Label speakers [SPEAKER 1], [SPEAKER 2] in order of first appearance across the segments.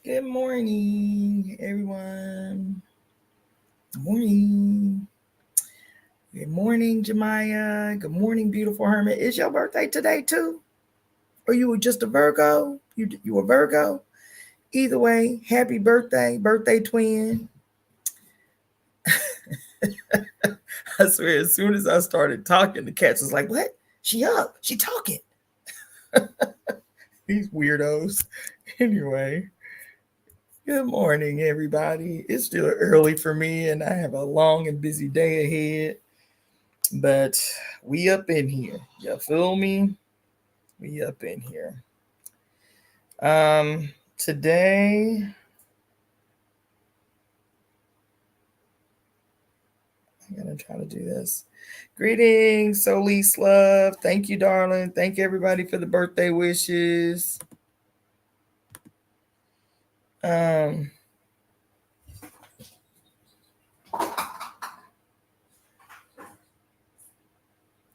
[SPEAKER 1] Good morning, everyone. Good morning. Good morning, Jemiah. Good morning, beautiful hermit. Is your birthday today too? Or you were just a Virgo? You a Virgo? Either way, happy birthday, birthday twin. I swear, as soon as I started talking, the cats was like, "What? She up? She talking?" These weirdos. Anyway, good morning, everybody. It's still early for me, and I have a long and busy day ahead. But we up in here. You feel me? We up in here. Today I'm gonna try to do this. Greetings, Solis Love. Thank you, darling. Thank everybody for the birthday wishes. Um,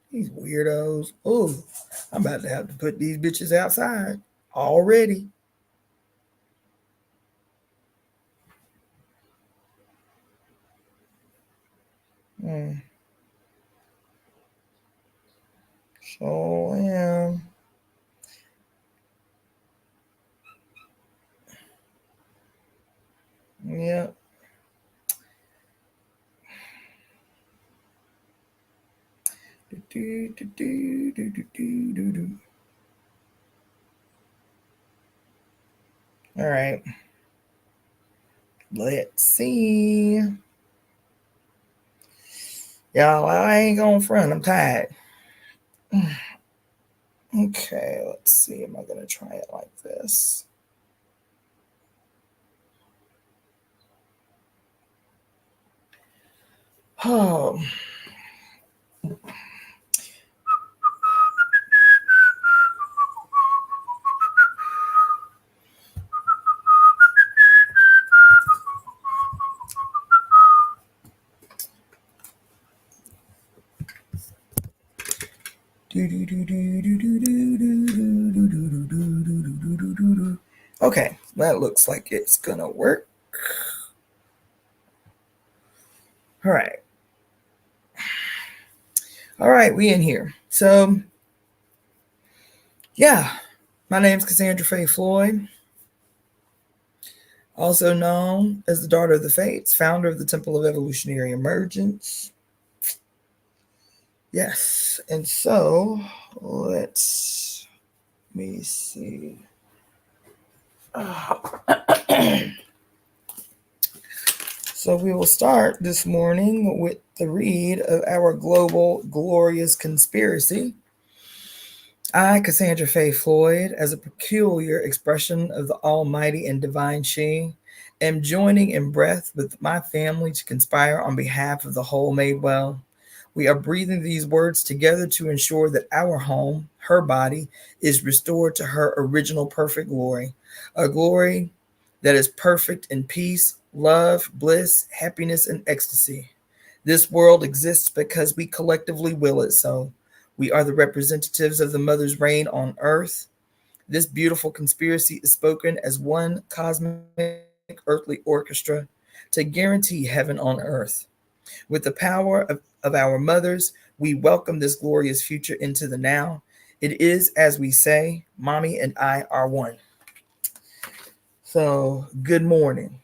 [SPEAKER 1] these weirdos. Oh, I'm about to have to put these bitches outside already. Mm, so am. Yeah. Do, do, do, do, do, do, do, do. All right. Let's see. Y'all, I ain't gonna front. I'm tired. Okay, let's see. Am I gonna try it like this? Oh, okay, that looks like it's gonna work. All right. All right, we in here. So, yeah, my name's Cassandra Floyd, also known as the Daughter of the Fates, founder of the Temple of Evolutionary Emergence. Yes, and so let's me see. So we will start this morning with the read of our global glorious conspiracy. I, Cassandra Floyd, as a peculiar expression of the Almighty and Divine She, am joining in breath with my family to conspire on behalf of the whole made well. We are breathing these words together to ensure that our home, her body, is restored to her original perfect glory, a glory that is perfect in peace, love, bliss, happiness, and ecstasy. This world exists because we collectively will it so. We are the representatives of the Mother's reign on earth. This beautiful conspiracy is spoken as one cosmic earthly orchestra to guarantee heaven on earth. With the power of our mothers, we welcome this glorious future into the now. It is, as we say, Mommy and I are one. So, good morning.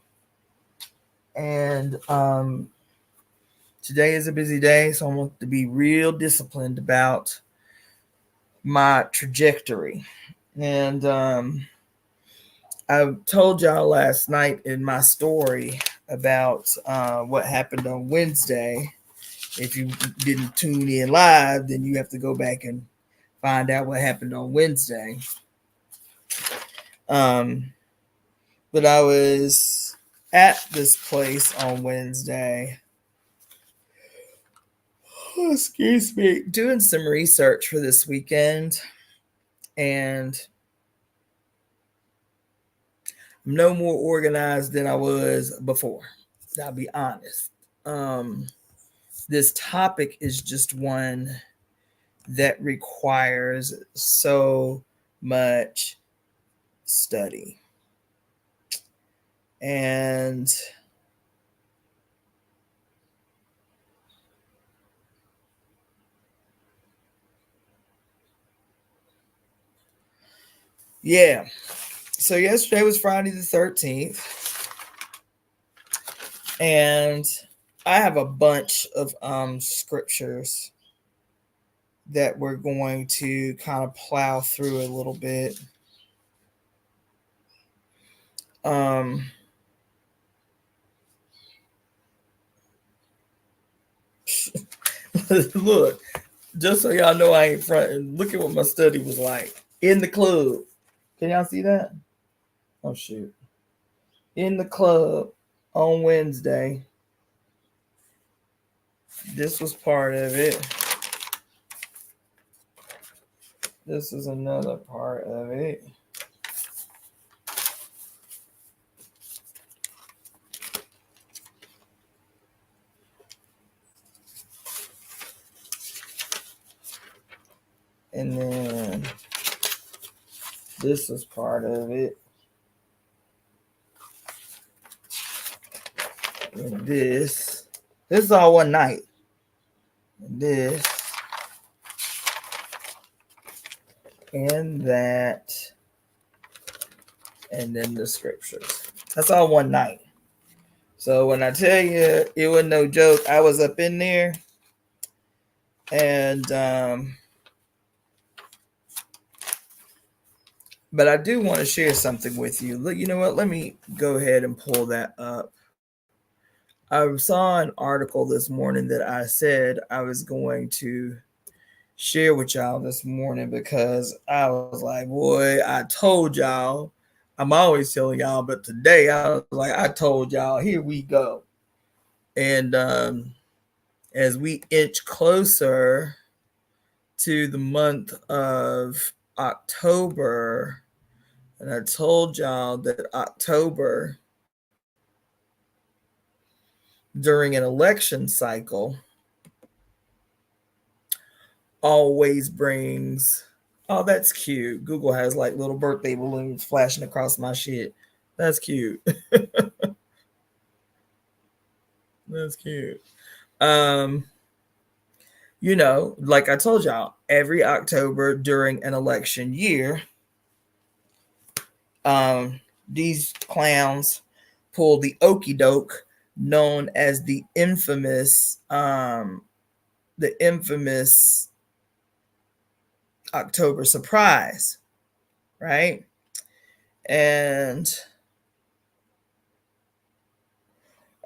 [SPEAKER 1] And today is a busy day, so I want to be real disciplined about my trajectory. And I told y'all last night in my story about what happened on Wednesday. If you didn't tune in live, then you have to go back and find out what happened on Wednesday. But I was at this place on Wednesday. Oh, excuse me, doing some research for this weekend, and I'm no more organized than I was before. I'll be honest. This topic is just one that requires so much study. And yeah, so yesterday was Friday the 13th, and I have a bunch of scriptures that we're going to kind of plow through a little bit. Look, just so y'all know I ain't fronting, look at what my study was like in the club. Can y'all see that? Oh shoot. In the club on Wednesday. This was part of it. This is another part of it. And then this is part of it. And this is all one night. And this and that, and then the scriptures. That's all one night. So when I tell you it wasn't no joke, I was up in there, and but I do want to share something with you. Look, you know what? Let me go ahead and pull that up. I saw an article this morning that I said I was going to share with y'all this morning because I was like, boy, I told y'all. I'm always telling y'all, but today I was like, I told y'all, here we go. And as we inch closer to the month of October, and I told y'all that October during an election cycle always brings, oh, that's cute. Google has like little birthday balloons flashing across my shit. That's cute. That's cute. You know, like I told y'all, every October during an election year, these clowns pull the okey doke known as the infamous October surprise, right? And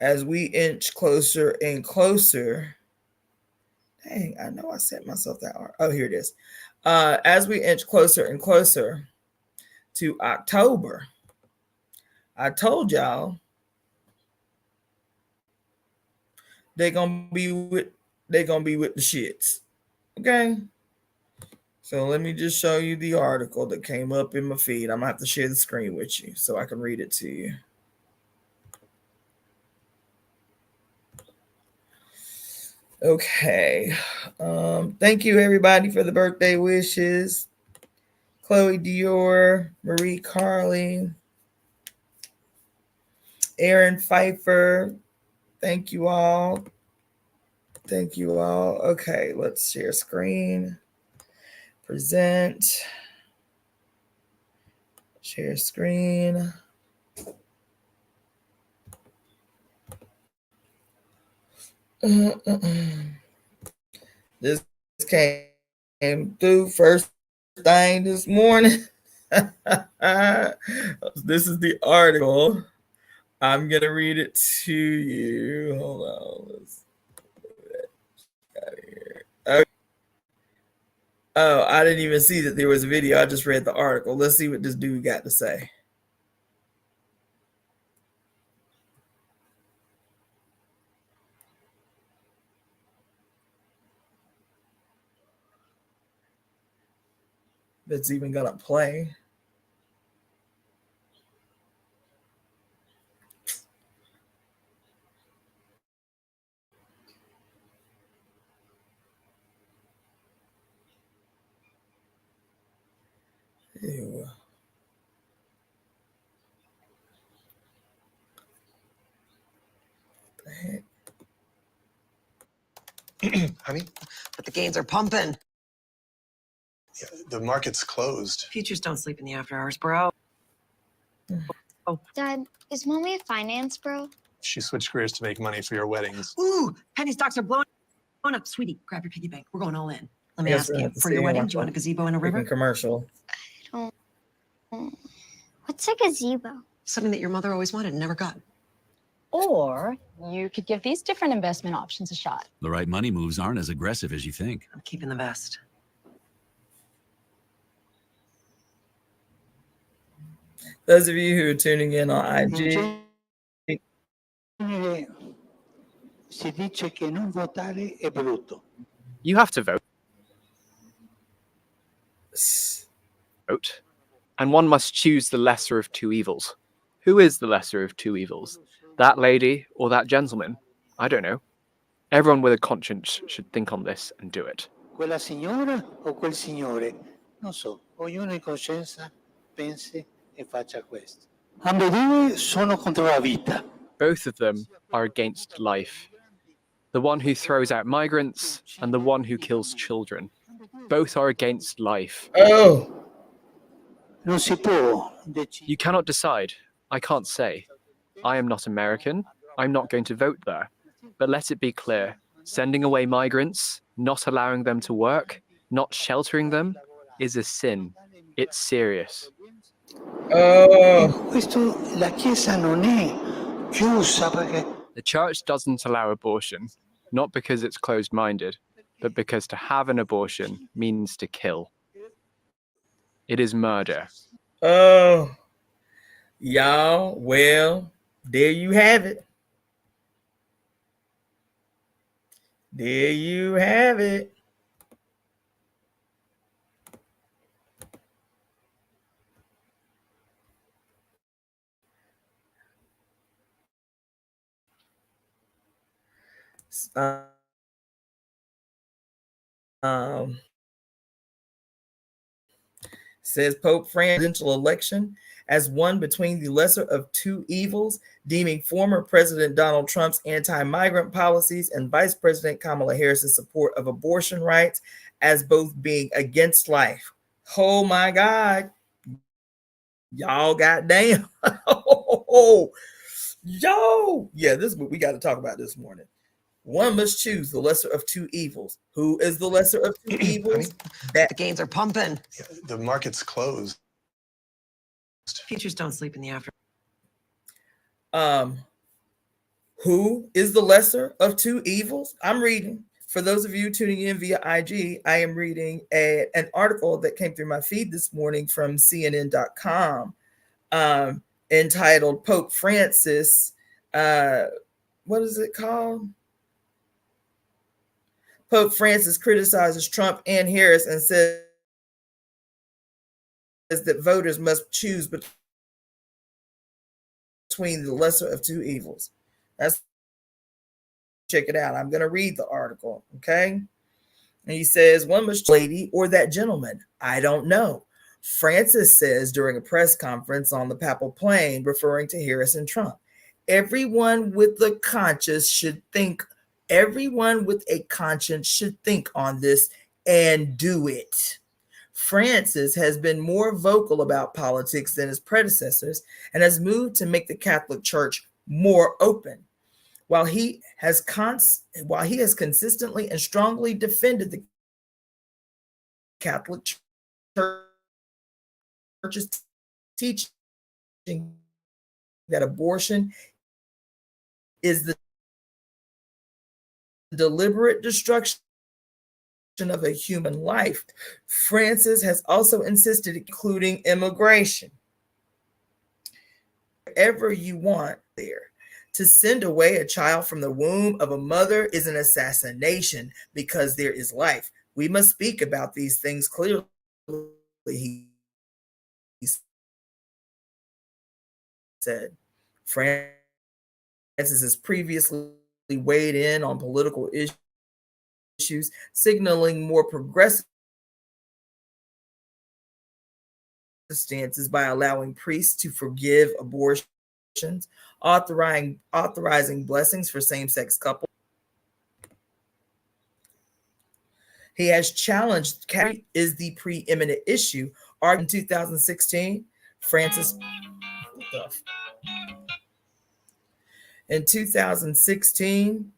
[SPEAKER 1] as we inch closer and closer, dang, I know I set myself that hard. Oh, here it is. As we inch closer and closer to October, I told y'all they're gonna be with the shits. Okay. So let me just show you the article that came up in my feed. I'm gonna have to share the screen with you so I can read it to you. Okay. Thank you everybody for the birthday wishes. Chloe Dior, Marie Carly, Aaron Pfeiffer. Thank you all. Thank you all. Okay, let's share screen. Present. Share screen. This came through first thing this morning. This is the article. I'm gonna read it to you. Hold on. Let's get out of here. Okay. Oh, I didn't even see that there was a video. I just read the article. Let's see what this dude got to say. That's even gonna play. Ew.
[SPEAKER 2] Honey?
[SPEAKER 3] But the gains are pumping.
[SPEAKER 2] Yeah, the market's closed.
[SPEAKER 3] Futures don't sleep in the after hours, bro. Oh.
[SPEAKER 4] Dad, is Mommy a finance bro?
[SPEAKER 2] She switched careers to make money for your weddings.
[SPEAKER 3] Ooh, penny stocks are blowing up. Sweetie, grab your piggy bank. We're going all in. Let me
[SPEAKER 1] Yes,
[SPEAKER 3] ask
[SPEAKER 1] we're gonna
[SPEAKER 3] you,
[SPEAKER 1] have to
[SPEAKER 3] for
[SPEAKER 1] see
[SPEAKER 3] your
[SPEAKER 1] him
[SPEAKER 3] wedding,
[SPEAKER 1] like
[SPEAKER 3] do you want a gazebo in a
[SPEAKER 1] freaking
[SPEAKER 3] river?
[SPEAKER 1] commercial.
[SPEAKER 4] I don't. What's a gazebo?
[SPEAKER 3] Something that your mother always wanted and never got.
[SPEAKER 5] Or you could give these different investment options a shot.
[SPEAKER 6] The right money moves aren't as aggressive as you think.
[SPEAKER 3] I'm keeping the best.
[SPEAKER 1] Those of you who are tuning in on IG,
[SPEAKER 7] Si dice che non votare è brutto.
[SPEAKER 8] You have to vote. And one must choose the lesser of two evils. Who is the lesser of two evils? That lady or that gentleman? I don't know. Everyone with a conscience should think on this and do it.
[SPEAKER 7] Quella signora o quel signore? Non so, ognuno in coscienza pensi e faccia questo. Ambedue sono contro la vita.
[SPEAKER 8] Both of them are against life. The one who throws out migrants and the one who kills children. Both are against life.
[SPEAKER 1] oh,
[SPEAKER 7] Non si può decidere.
[SPEAKER 8] You cannot decide. I can't say. I am not American. I'm not going to vote there. But let it be clear, sending away migrants, not allowing them to work, not sheltering them, is a sin. It's serious.
[SPEAKER 1] oh,
[SPEAKER 7] Questo la Chiesa non è chiusa perché
[SPEAKER 8] The church doesn't allow abortion, not because it's closed-minded, but because to have an abortion means to kill. It is murder.
[SPEAKER 1] oh. Y'all, well, there you have it. There you have it. Says Pope Francis presidential election as one between the lesser of two evils, deeming former President Donald Trump's anti-migrant policies and Vice President Kamala Harris's support of abortion rights as both being against life. Oh my God. Y'all goddamn. Oh, yo. Yeah, this is what we got to talk about this morning. One must choose the lesser of two evils. Who is the lesser of two evils?
[SPEAKER 3] The gains are pumping.
[SPEAKER 2] Yeah, the market's closed.
[SPEAKER 3] Futures don't sleep in the after.
[SPEAKER 1] Who is the lesser of two evils? I'm reading. For those of you tuning in via IG, I am reading an article that came through my feed this morning from CNN.com entitled Pope Francis. What is it called? Pope Francis criticizes Trump and Harris and says that voters must choose between the lesser of two evils. Check it out. I'm going to read the article, okay? And he says, one must lady or that gentleman. I don't know. Francis says during a press conference on the Papal Plain, referring to Harris and Trump. Everyone with a conscience should think on this and do it. Francis has been more vocal about politics than his predecessors and has moved to make the Catholic Church more open. While he has consistently and strongly defended the Catholic Church's teaching that abortion is the deliberate destruction of a human life, Francis has also insisted, including immigration. Wherever you want there. To send away a child from the womb of a mother is an assassination because there is life. We must speak about these things clearly, he said. Francis has previously weighed in on political issues, signaling more progressive stances by allowing priests to forgive abortions, authorizing blessings for same-sex couples. He has challenged is the preeminent issue. In 2016, in 2016,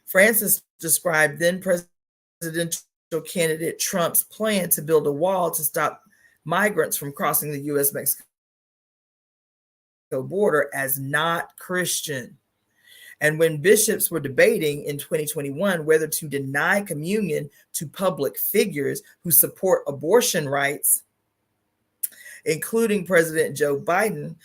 [SPEAKER 1] Francis described then presidential candidate Trump's plan to build a wall to stop migrants from crossing the U.S.-Mexico border as not Christian. And when bishops were debating in 2021 whether to deny communion to public figures who support abortion rights, including President Joe Biden,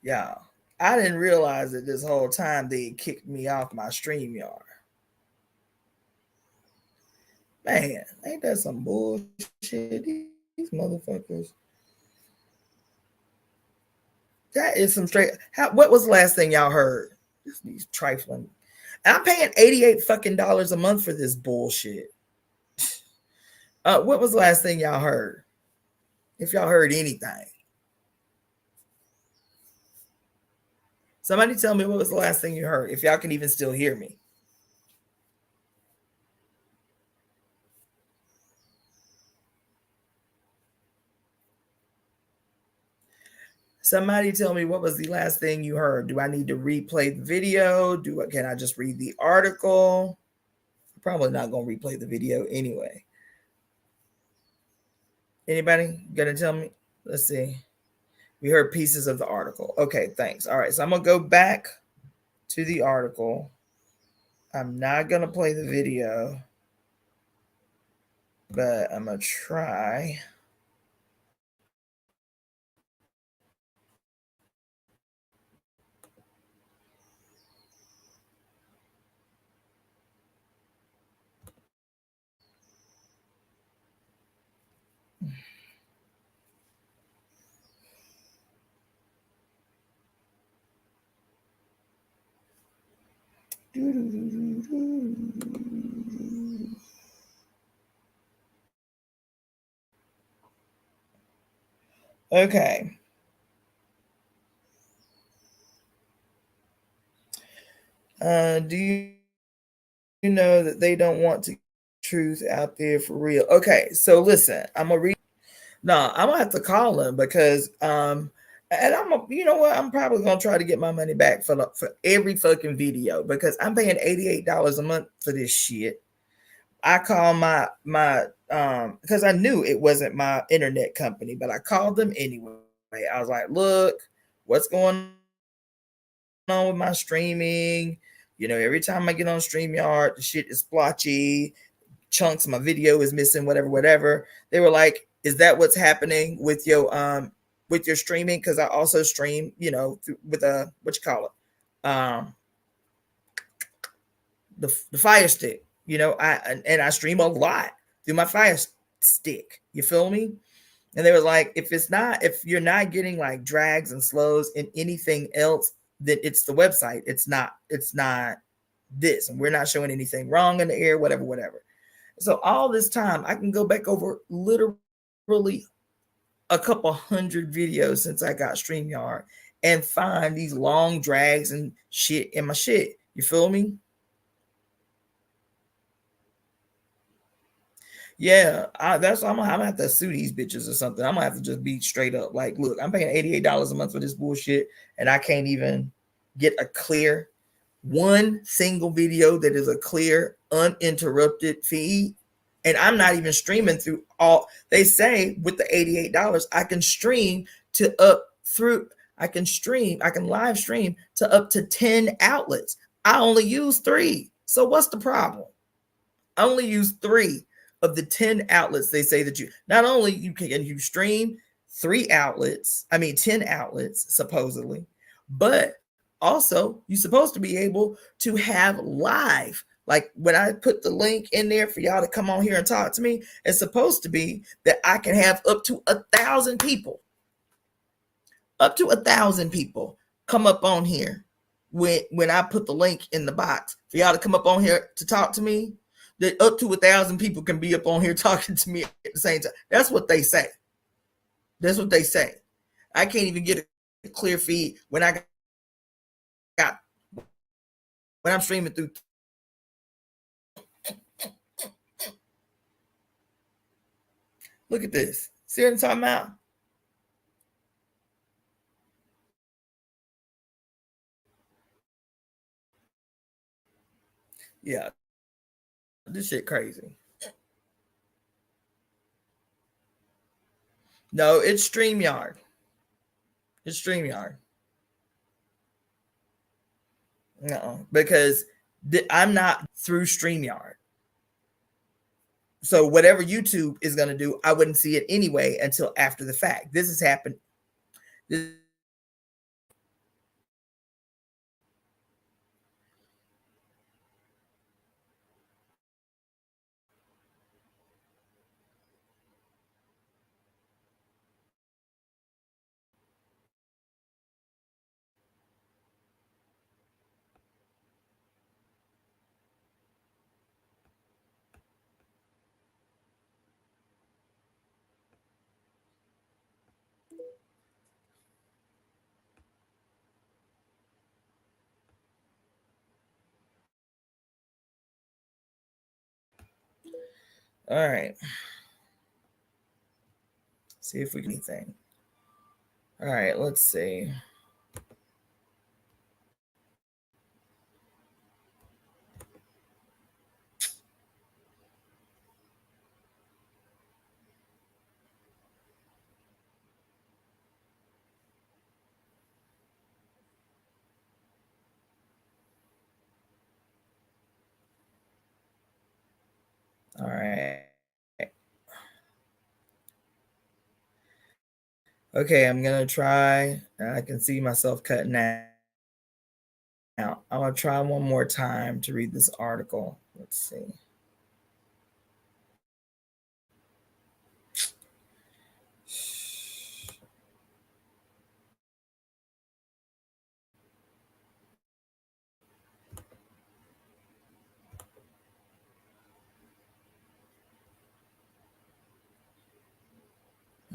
[SPEAKER 1] y'all, I didn't realize that this whole time they kicked me off my StreamYard. Man, ain't that some bullshit? These motherfuckers. That is some straight. What was the last thing y'all heard? These trifling. And I'm paying $88 fucking a month for this bullshit. What was the last thing y'all heard? If y'all heard anything. Somebody tell me what was the last thing you heard, if y'all can even still hear me. Somebody tell me what was the last thing you heard. Do I need to replay the video? Can I just read the article? I'm probably not going to replay the video anyway. Anybody gonna tell me? Let's see. We heard pieces of the article. Okay, thanks. All right, so I'm gonna go back to the article. I'm not gonna play the video, but I'm gonna try. Okay. Do you know that they don't want to get truth out there for real? Okay, so listen, I'm gonna read. No, I'm gonna have to call them because and you know what? I'm probably gonna try to get my money back for every fucking video because I'm paying $88 a month for this shit. I call my because I knew it wasn't my internet company, but I called them anyway. I was like, look, what's going on with my streaming? You know, every time I get on StreamYard, the shit is splotchy, chunks of my video is missing, whatever. They were like, is that what's happening with your streaming? Because I also stream, you know, with a what you call it, the Fire Stick. You know, I stream a lot through my Fire Stick. You feel me? And they were like, if you're not getting like drags and slows in anything else, then it's the website. It's not this, and we're not showing anything wrong in the air, whatever. So all this time, I can go back over literally a couple hundred videos since I got StreamYard and find these long drags and shit in my shit. You feel me? Yeah, that's I'm gonna have to sue these bitches or something. I'm gonna have to just be straight up like, look, I'm paying $88 a month for this bullshit, and I can't even get a clear one single video that is a clear, uninterrupted feed. And I'm not even streaming through all. They say with the $88, I can stream I can live stream to up to 10 outlets. I only use 3. So what's the problem? I only use 3 of the 10 outlets. They say that you not only you stream 10 outlets supposedly, but also you're supposed to be able to have live. Like when I put the link in there for y'all to come on here and talk to me, it's supposed to be that I can have up to 1,000 people, come up on here when I put the link in the box for y'all to come up on here to talk to me. That up to 1,000 people can be up on here talking to me at the same time. That's what they say. I can't even get a clear feed when I'm streaming through. Look at this. See what I'm talking about? Yeah. This shit crazy. No, it's StreamYard. No, because I'm not through StreamYard. So whatever YouTube is going to do, I wouldn't see it anyway until after the fact. This has happened. All right. See if we can anything. All right, let's see. All right. Okay, I'm going to try. I can see myself cutting out. Now, I'm going to try one more time to read this article. Let's see.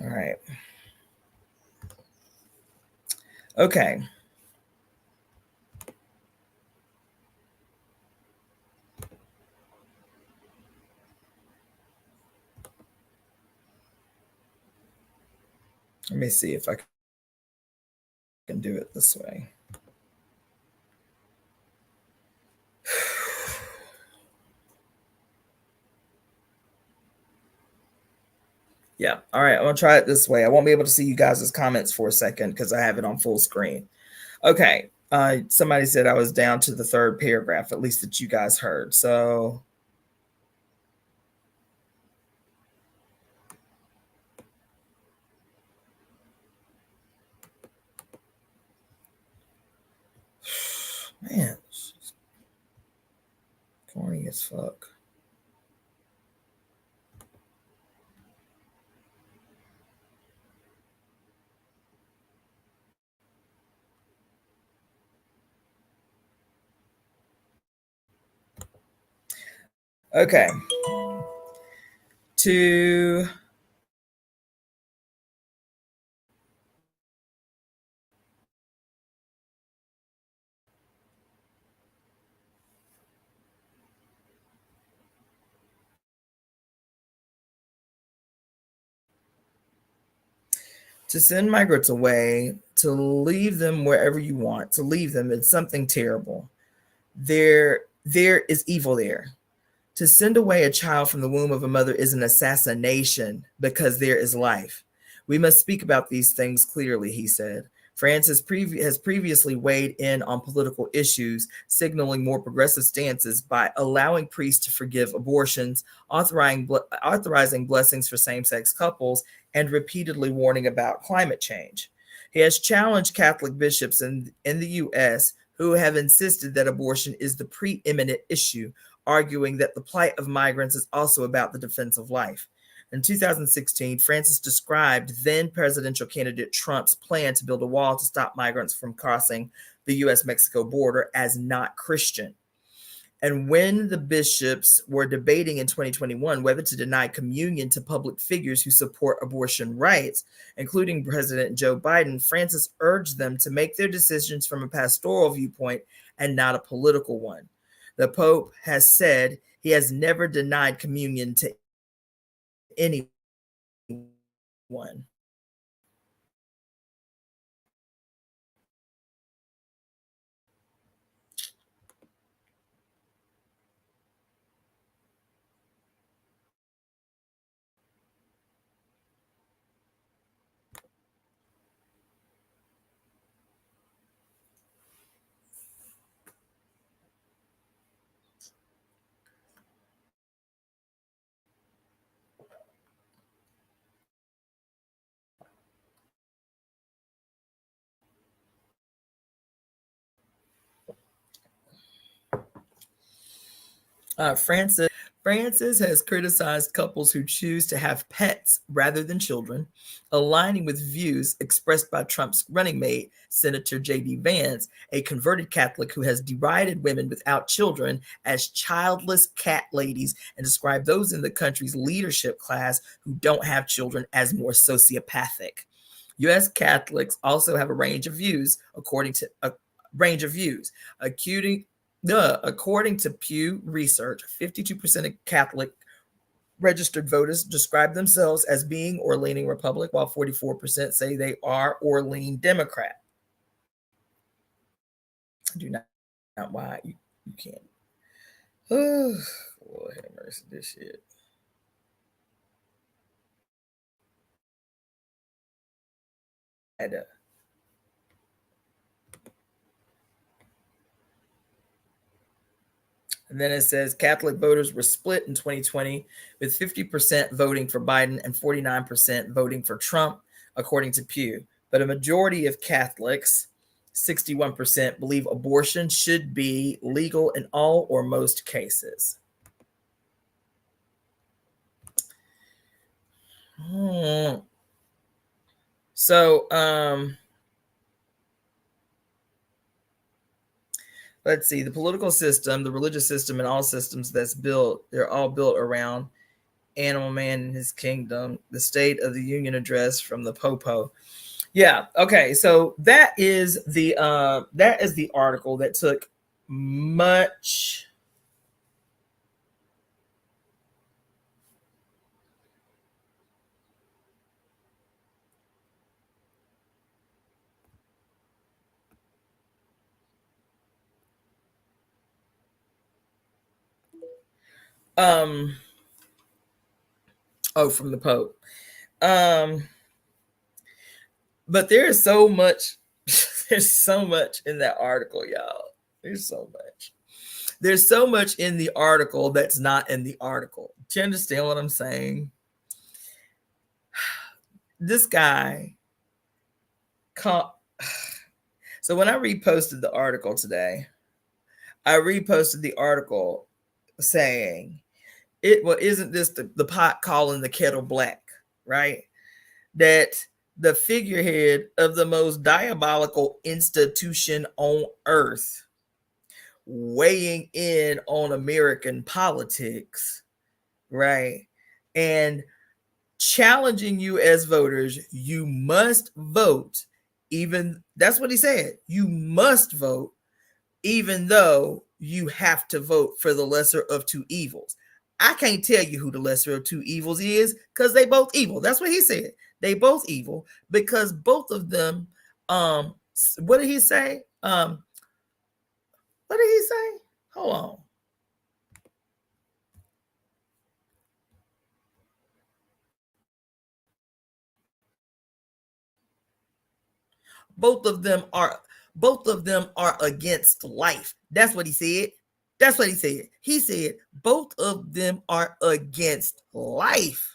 [SPEAKER 1] All right. Okay. Let me see if I can do it this way. Yeah. All right. I'm going to try it this way. I won't be able to see you guys' comments for a second because I have it on full screen. Okay. Somebody said I was down to the third paragraph, at least that you guys heard. So man, it's corny as fuck. Okay. To send migrants away, to leave them wherever you want, to leave them, it's something terrible. There is evil there. To send away a child from the womb of a mother is an assassination because there is life. We must speak about these things clearly, he said. France has previously weighed in on political issues, signaling more progressive stances by allowing priests to forgive abortions, authorizing blessings for same-sex couples, and repeatedly warning about climate change. He has challenged Catholic bishops in the U.S. who have insisted that abortion is the preeminent issue, arguing that the plight of migrants is also about the defense of life. In 2016, Francis described then presidential candidate Trump's plan to build a wall to stop migrants from crossing the US-Mexico border as not Christian. And when the bishops were debating in 2021 whether to deny communion to public figures who support abortion rights, including President Joe Biden, Francis urged them to make their decisions from a pastoral viewpoint and not a political one. The Pope has said he has never denied communion to anyone. Francis has criticized couples who choose to have pets rather than children, aligning with views expressed by Trump's running mate, Senator J.D. Vance, a converted Catholic who has derided women without children as childless cat ladies and described those in the country's leadership class who don't have children as more sociopathic. U.S. Catholics also have a range of views, according to Pew Research, 52% of Catholic registered voters describe themselves as being or leaning Republican, while 44% say they are or lean Democrat. I do not why you can't. Oh, Lord have mercy, this shit. And then it says Catholic voters were split in 2020, with 50% voting for Biden and 49% voting for Trump, according to Pew. But a majority of Catholics, 61%, believe abortion should be legal in all or most cases. So, let's see, the political system, the religious system, and all systems that's built, they're all built around Animal Man and His Kingdom, the State of the Union address from the Popo. Yeah. Okay. So that is the article that took much. From the Pope. But there's so much, there's so much in that article, y'all. There's so much. There's so much in the article that's not in the article. Do you understand what I'm saying? This guy so when I reposted the article today, I reposted the article saying, isn't this the pot calling the kettle black, right? That the figurehead of the most diabolical institution on earth weighing in on American politics, right? And challenging you as voters, you must vote. Even that's what he said. You must vote, even though you have to vote for the lesser of two evils. I can't tell you who the lesser of two evils is because they both evil. That's what he said. They both evil because both of them. What did he say? What did he say? Hold on. Both of them are against life. That's what he said. That's what he said. He said both of them are against life.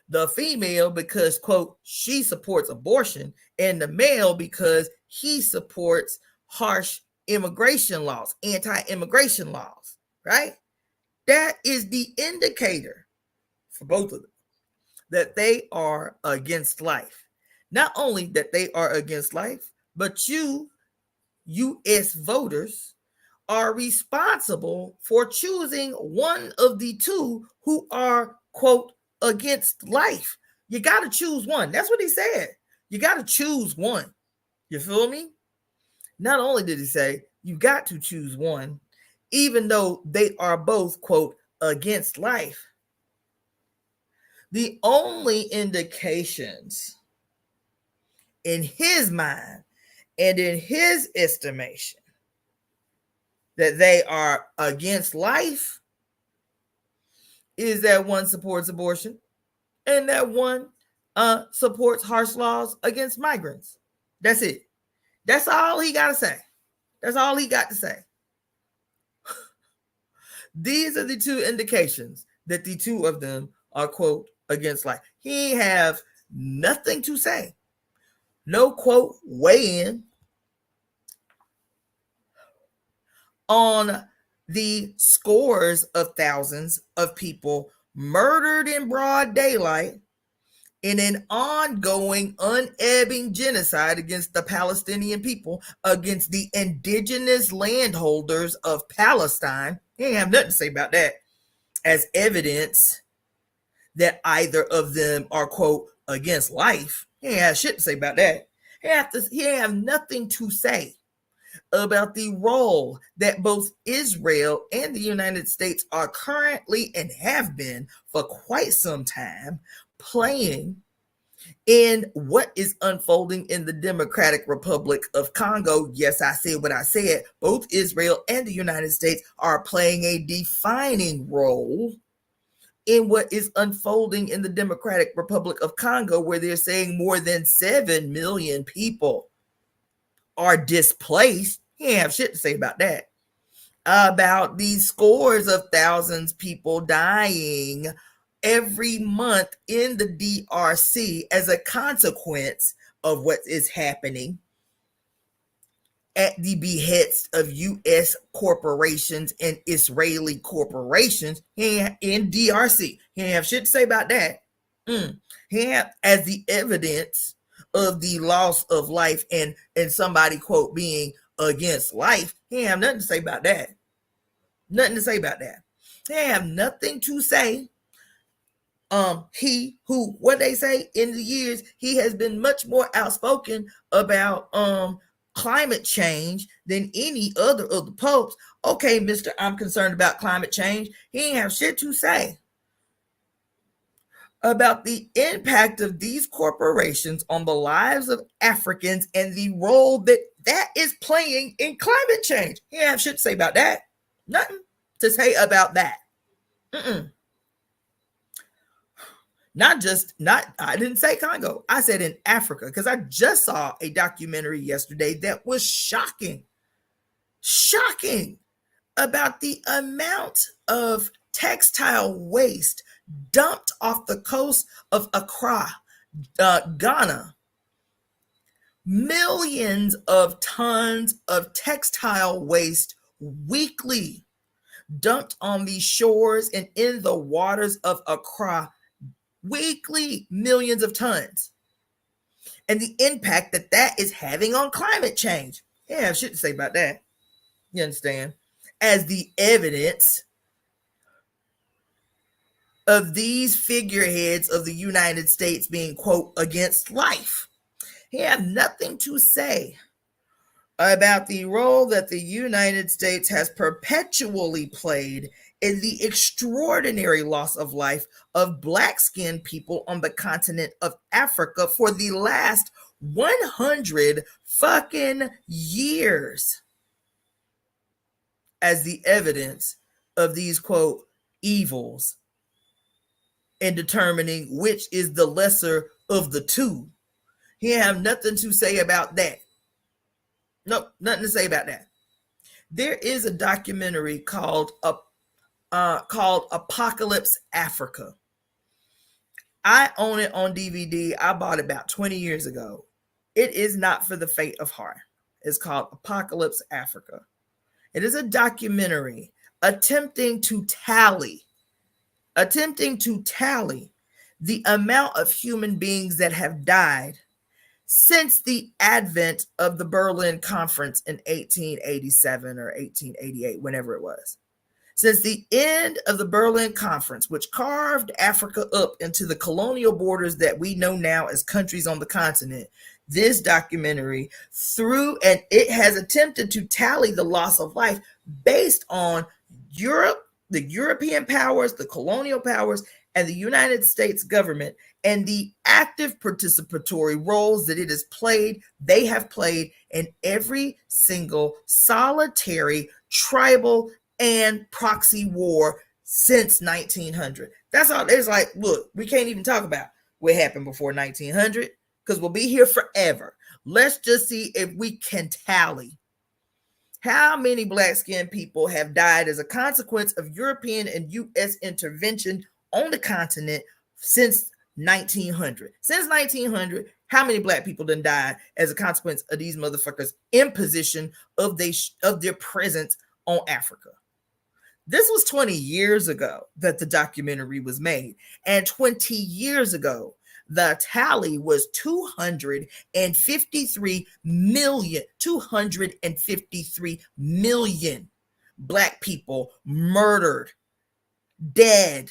[SPEAKER 1] The female because, quote, she supports abortion, and the male because he supports harsh immigration laws, anti-immigration laws, right? That is the indicator for both of them that they are against life. Not only that they are against life, but you, U.S. voters, are responsible for choosing one of the two who are, quote, against life. You got to choose one. That's what he said. You got to choose one. You feel me? Not only did he say you got to choose one, even though they are both, quote, against life. The only indications in his mind and in his estimation that they are against life is that one supports abortion and that one supports harsh laws against migrants. That's it. That's all he got to say. That's all he got to say. These are the two indications that the two of them are, quote, against life. He have nothing to say. No, quote, weigh in on the scores of thousands of people murdered in broad daylight in an ongoing, unebbing genocide against the Palestinian people, against the indigenous landholders of Palestine. He ain't have nothing to say about that as evidence that either of them are, quote, against life. He ain't have shit to say about that. He ain't have nothing to say about the role that both Israel and the United States are currently and have been for quite some time playing in what is unfolding in the Democratic Republic of Congo. Yes, I said what I said. Both Israel and the United States are playing a defining role in what is unfolding in the Democratic Republic of Congo, where they're saying more than 7 million people are displaced. He ain't have shit to say about that. About these scores of thousands of people dying every month in the DRC as a consequence of what is happening at the behest of U.S. corporations and Israeli corporations in DRC. He ain't have shit to say about that. He have as the evidence of the loss of life and somebody, quote, being against life. He ain't have nothing to say about that. Nothing to say about that. He ain't have nothing to say. He who, what they say in the years, he has been much more outspoken about climate change than any other of the popes. Okay, Mr. I'm concerned about climate change. He ain't have shit to say about the impact of these corporations on the lives of Africans and the role that is playing in climate change. He ain't have shit to say about that. Nothing to say about that. I didn't say Congo. I said in Africa, because I just saw a documentary yesterday that was shocking about the amount of textile waste dumped off the coast of Accra, Ghana. Millions of tons of textile waste weekly dumped on these shores and in the waters of Accra. Weekly, millions of tons. And the impact that is having on climate change. Yeah, I have shit to say about that. You understand? As the evidence of these figureheads of the United States being, quote, against life. He have nothing to say about the role that the United States has perpetually played in the extraordinary loss of life of black-skinned people on the continent of Africa for the last 100 fucking years. As the evidence of these, quote, evils in determining which is the lesser of the two. He have nothing to say about that. Nope, nothing to say about that. There is a documentary called Apocalypse Africa. I own it on DVD. I bought it about 20 years ago. It is not for the faint of heart. It's called Apocalypse Africa. It is a documentary attempting to tally the amount of human beings that have died since the advent of the Berlin Conference in 1887 or 1888, whenever it was. Since the end of the Berlin Conference, which carved Africa up into the colonial borders that we know now as countries on the continent, this documentary it has attempted to tally the loss of life based on Europe, the European powers, the colonial powers, and the United States government, and the active participatory roles that they have played in every single solitary, tribal, and proxy war since 1900. That's all. It's like, look, we can't even talk about what happened before 1900 because we'll be here forever. Let's just see if we can tally how many black-skinned people have died as a consequence of European and U.S. intervention on the continent since 1900. Since 1900, how many black people done died as a consequence of these motherfuckers' imposition of their presence on Africa? This was 20 years ago that the documentary was made. And 20 years ago, the tally was 253 million black people murdered, dead.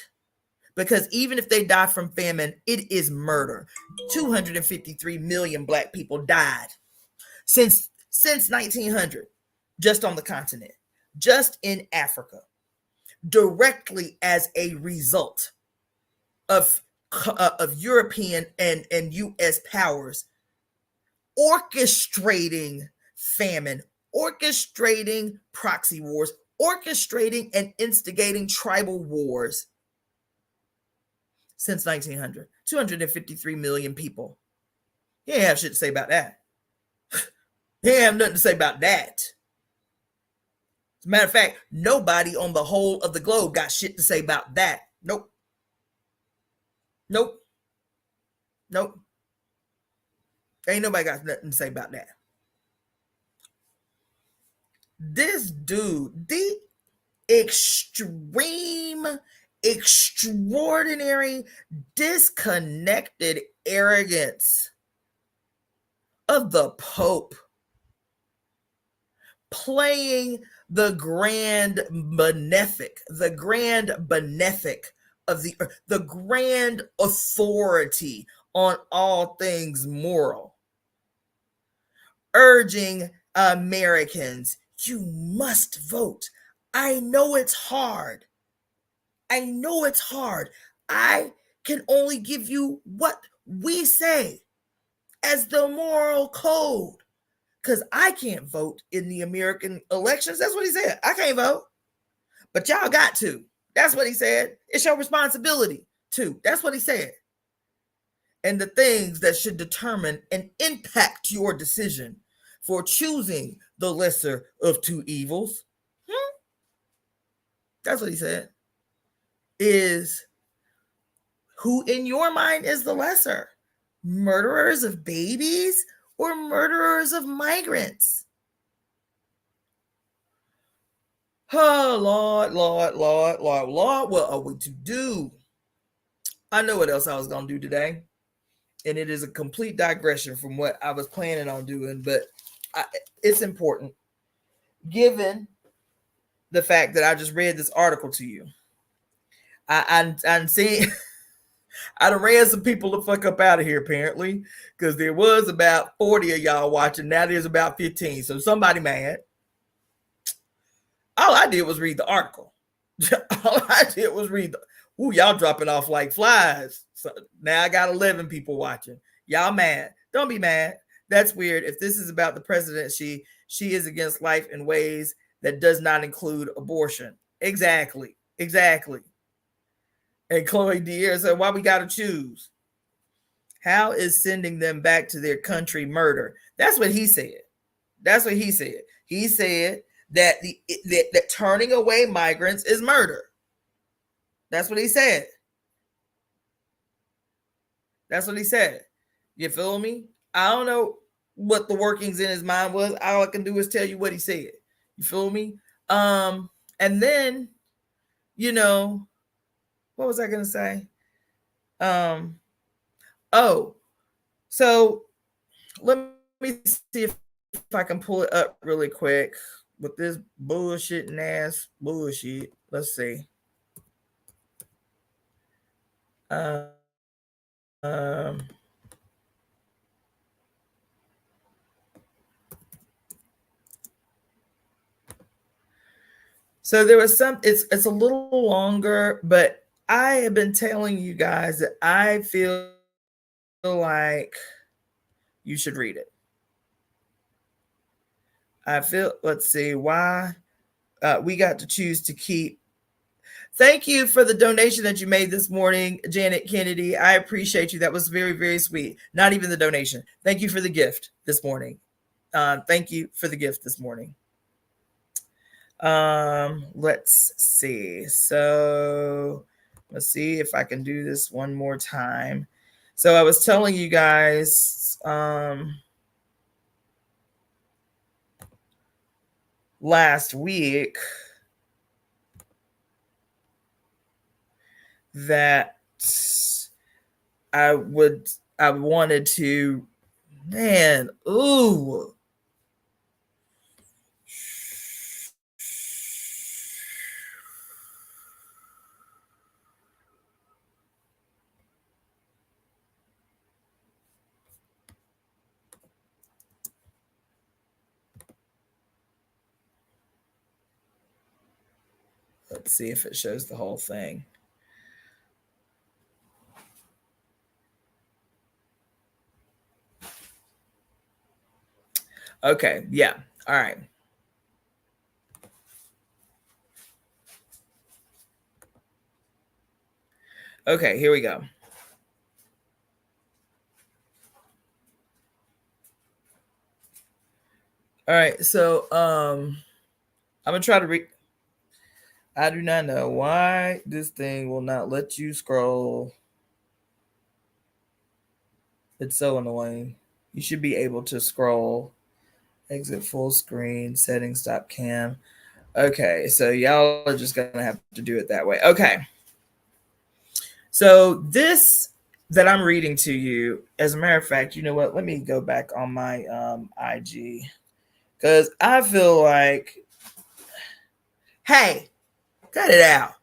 [SPEAKER 1] Because even if they die from famine, it is murder. 253 million black people died since 1900, just on the continent, just in Africa, directly as a result of European and U.S. powers orchestrating famine, orchestrating proxy wars, orchestrating and instigating tribal wars. Since 1900, 253 million people. He ain't have shit to say about that. He ain't have nothing to say about that. As a matter of fact, nobody on the whole of the globe got shit to say about that. Nope. Ain't nobody got nothing to say about that. This dude, the extraordinary, disconnected arrogance of the Pope playing the grand benefic of the grand authority on all things moral, urging Americans, you must vote. I know it's hard. I can only give you what we say as the moral code because I can't vote in the American elections. That's what he said. I can't vote, but y'all got to. That's what he said. It's your responsibility too. That's what he said. and the things that should determine and impact your decision for choosing the lesser of two evils. That's what he said. Is who in your mind is the lesser? Murderers of babies or murderers of migrants? Oh, Lord, what are we to do? I know what else I was going to do today. And it is a complete digression from what I was planning on doing, but it's important given the fact that I just read this article to you. I'm seeing I done ran some people the fuck up out of here, apparently, because there was about 40 of y'all watching. Now there's about 15. So somebody mad. All I did was read the article. All I did was read y'all dropping off like flies. So now I got 11 people watching. Y'all mad. Don't be mad. That's weird. If this is about the president, she is against life in ways that does not include abortion. Exactly. And Chloe Dier said, why we got to choose? How is sending them back to their country murder? That's what he said. He said that that turning away migrants is murder. That's what he said. You feel me? I don't know what the workings in his mind was. All I can do is tell you what he said. You feel me? And then, what was I going to say? So let me see if I can pull it up really quick with this bullshitting ass bullshit. Let's see. So there was it's a little longer, but I have been telling you guys that I feel like you should read it. Let's see why we got to choose to keep. Thank you for the donation that you made this morning, Janet Kennedy. I appreciate you. That was very, very sweet. Not even the donation. Thank you for the gift this morning. Thank you for the gift this morning. Let's see. So let's see if I can do this one more time. So I was telling you guys last week that I wanted to, let's see if it shows the whole thing. Okay, yeah. All right. Okay, here we go. All right, so I'm gonna try to read. I do not know why this thing will not let you scroll. It's so annoying. You should be able to scroll. Exit full screen, settings, stop cam. Okay, so y'all are just gonna have to do it that way. Okay. So this that I'm reading to you, as a matter of fact, you know what? Let me go back on my IG. Because I feel like, hey, cut it out.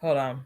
[SPEAKER 1] Hold on.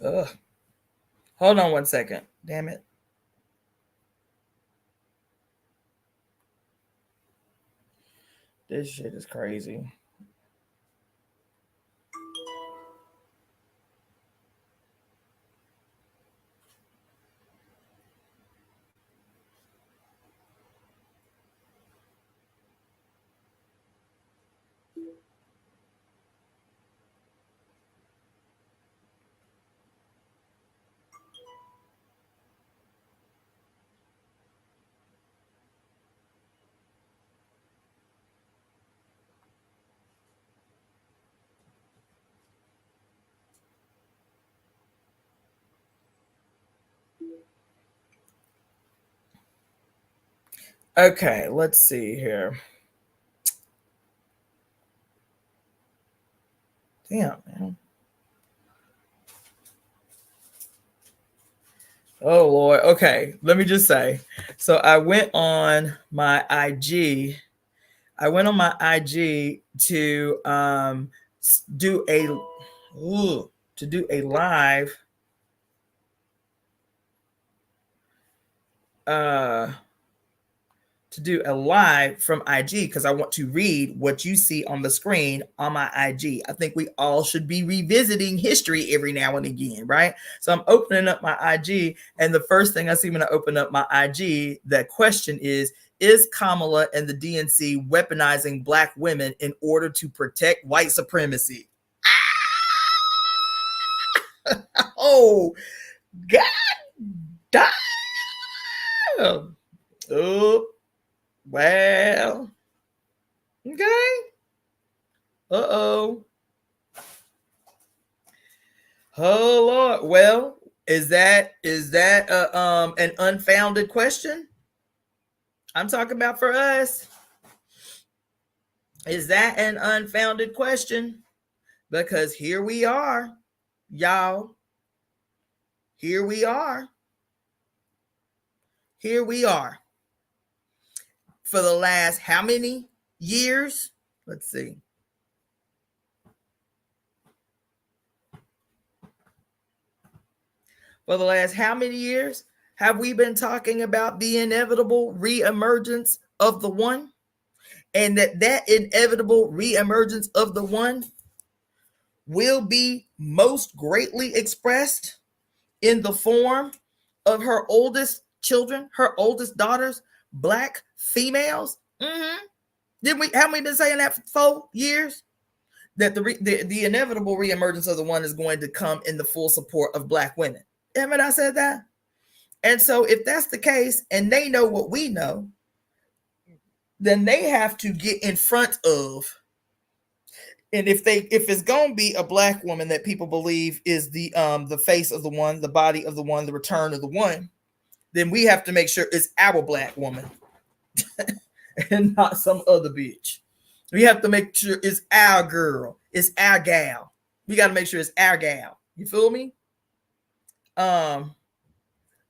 [SPEAKER 1] Ugh. Hold on one second. Damn it. This shit is crazy. Okay, let's see here. Damn, man. Oh Lord. Okay, let me just say. So I went on my IG. I went on my IG to do a live from IG because I want to read what you see on the screen on my IG. I think we all should be revisiting history every now and again, right? So I'm opening up my IG, and the first thing I see when I open up my IG, that question is Kamala and the DNC weaponizing Black women in order to protect white supremacy? Oh, God damn. Oh, well, okay. Uh-oh. Oh Lord. Well, is that an unfounded question? I'm talking about for us. Is that an unfounded question? Because here we are, y'all. Here we are. Here we are. For the last how many years? Let's see. For the last how many years have we been talking about the inevitable reemergence of the one? And that inevitable reemergence of the one will be most greatly expressed in the form of her oldest children, her oldest daughters, Black females. Haven't we been saying that for 4 years? That the inevitable reemergence of the one is going to come in the full support of Black women. Haven't I said that? And so if that's the case, and they know what we know, then they have to get in front of. And if it's gonna be a Black woman that people believe is the face of the one, the body of the one, the return of the one, then we have to make sure it's our Black woman and not some other bitch. We have to make sure it's our girl, it's our gal. We got to make sure it's our gal. You feel me?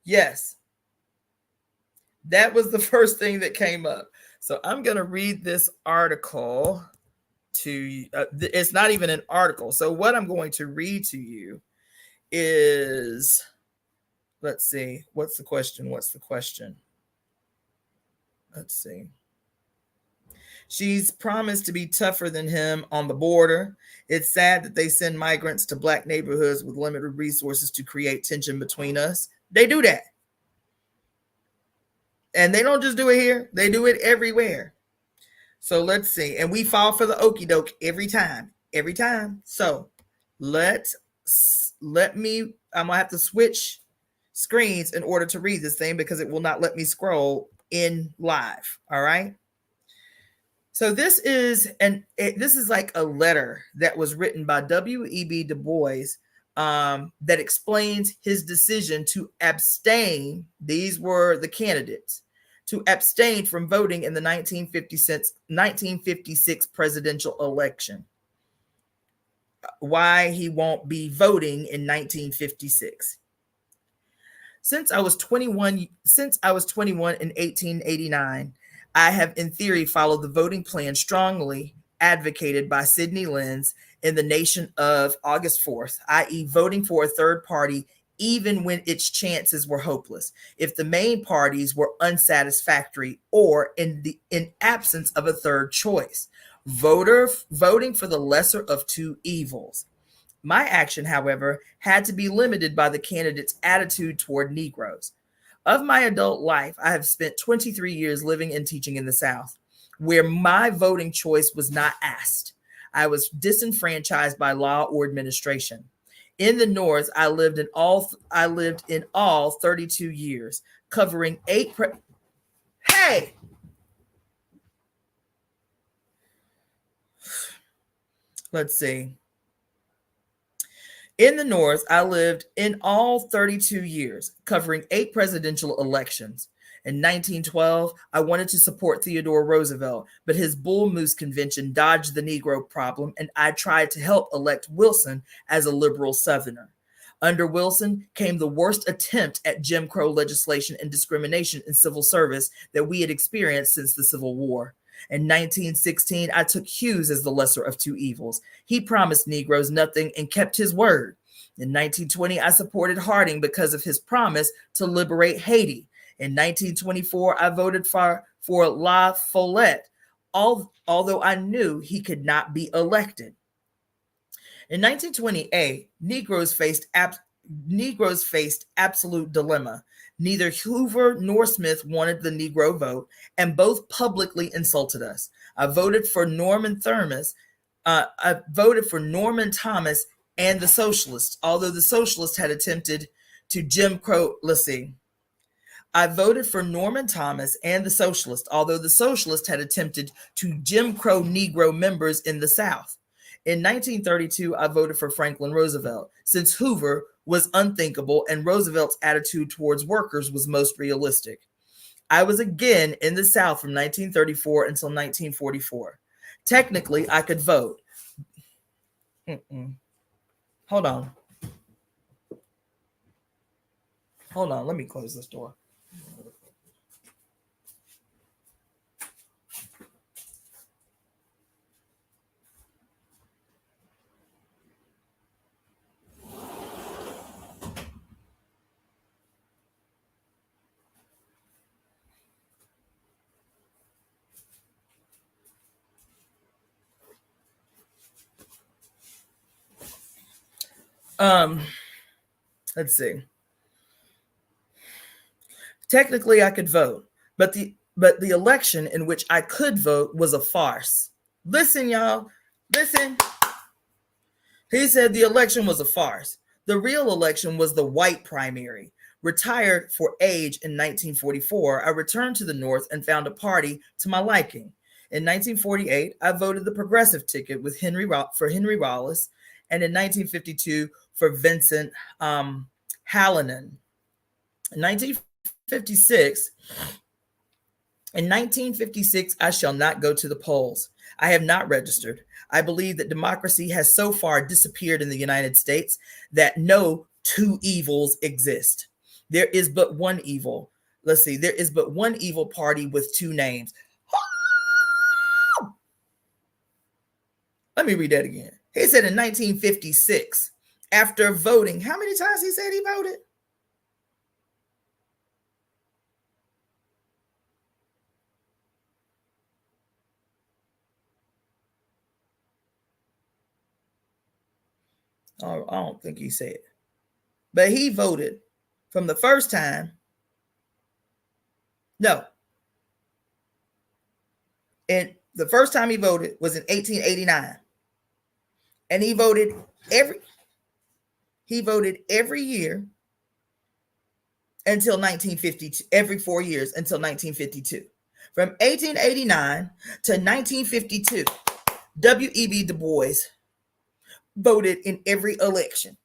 [SPEAKER 1] Yes. That was the first thing that came up. So I'm going to read this article to you. It's not even an article. So what I'm going to read to you is, let's see. What's the question? Let's see. She's promised to be tougher than him on the border. It's sad that they send migrants to Black neighborhoods with limited resources to create tension between us. They do that. And they don't just do it here. They do it everywhere. So let's see. And we fall for the okie doke every time. So I'm going to have to switch screens in order to read this thing because it will not let me scroll in live. All right. So this is like a letter that was written by W.E.B. Du Bois that explains his decision to abstain. These were the candidates to abstain from voting in the 1956 presidential election. Why he won't be voting in 1956. Since I was 21 in 1889, I have in theory followed the voting plan strongly advocated by Sidney Lenz in The Nation of August 4th, i.e., voting for a third party even when its chances were hopeless, if the main parties were unsatisfactory or in absence of a third choice. Voting for the lesser of two evils. My action, however, had to be limited by the candidate's attitude toward Negroes. Of my adult life, I have spent 23 years living and teaching in the South, where my voting choice was not asked. I was disenfranchised by law or administration. In the North, I lived in all 32 years, covering Hey! Let's see. In the North, I lived in all 32 years, covering 8 presidential elections. In 1912, I wanted to support Theodore Roosevelt, but his Bull Moose Convention dodged the Negro problem, and I tried to help elect Wilson as a liberal Southerner. Under Wilson came the worst attempt at Jim Crow legislation and discrimination in civil service that we had experienced since the Civil War. In 1916, I took Hughes as the lesser of two evils. He promised Negroes nothing and kept his word. In 1920, I supported Harding because of his promise to liberate Haiti. In 1924, I voted for La Follette, although I knew he could not be elected. In 1928, Negroes faced absolute dilemma. Neither Hoover nor Smith wanted the Negro vote, and both publicly insulted us. I voted for Norman Thomas and the Socialists, although the Socialists had attempted to Jim Crow. I voted for Norman Thomas and the Socialists, although the Socialists had attempted to Jim Crow Negro members in the South. In 1932, I voted for Franklin Roosevelt, since Hoover was unthinkable and Roosevelt's attitude towards workers was most realistic. I was again in the South from 1934 until 1944. Technically, I could vote. Hold on, let me close this door. Let's see. Technically, I could vote, but the election in which I could vote was a farce. Listen, y'all. Listen. He said the election was a farce. The real election was the white primary. Retired for age in 1944, I returned to the North and found a party to my liking. In 1948, I voted the progressive ticket with Henry Wallace, and in 1952 for Vincent Hallinan. In 1956, I shall not go to the polls. I have not registered. I believe that democracy has so far disappeared in the United States that no two evils exist. There is but one evil. There is but one evil party with two names. Let me read that again. He said in 1956, after voting, how many times he said he voted? Oh, I don't think he said. But he voted from the first time. No. And the first time he voted was in 1889. And he voted every year until 1952, every 4 years until 1952. From 1889 to 1952, W.E.B. Du Bois voted in every election,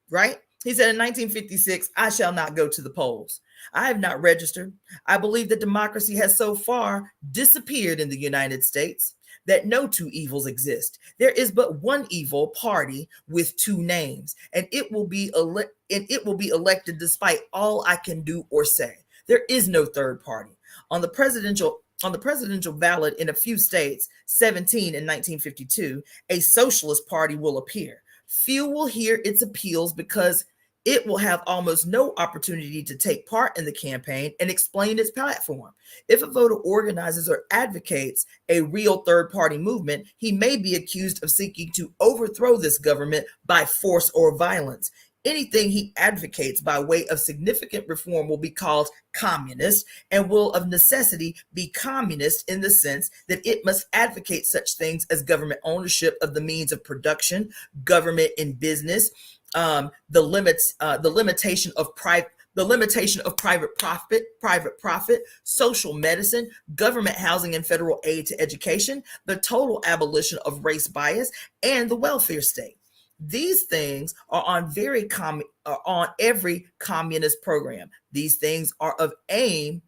[SPEAKER 1] right? He said in 1956, I shall not go to the polls. I have not registered. I believe that democracy has so far disappeared in the United States that no two evils exist. There is but one evil party with two names, and it will be elected despite all I can do or say. There is no third party. On the presidential on the presidential ballot in a few states, 17 in 1952, a socialist party will appear. Few will hear its appeals because it will have almost no opportunity to take part in the campaign and explain its platform. If a voter organizes or advocates a real third-party movement, he may be accused of seeking to overthrow this government by force or violence. Anything he advocates by way of significant reform will be called communist and will of necessity be communist in the sense that it must advocate such things as government ownership of the means of production, government in business, the limitation of private profit, social medicine, government housing and federal aid to education, the total abolition of race bias, and the welfare state. These things are on every communist program. These things are the aim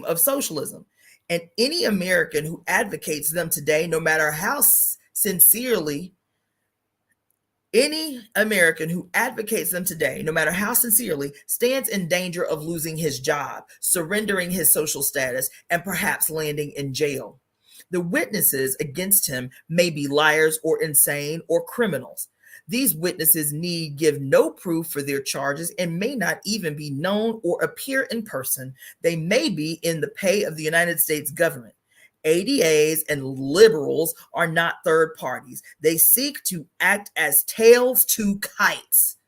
[SPEAKER 1] of socialism. And any American who advocates them today, no matter how sincerely, stands in danger of losing his job, surrendering his social status, and perhaps landing in jail. The witnesses against him may be liars or insane or criminals. These witnesses need give no proof for their charges and may not even be known or appear in person. They may be in the pay of the United States government. ADAs and liberals are not third parties. They seek to act as tails to kites.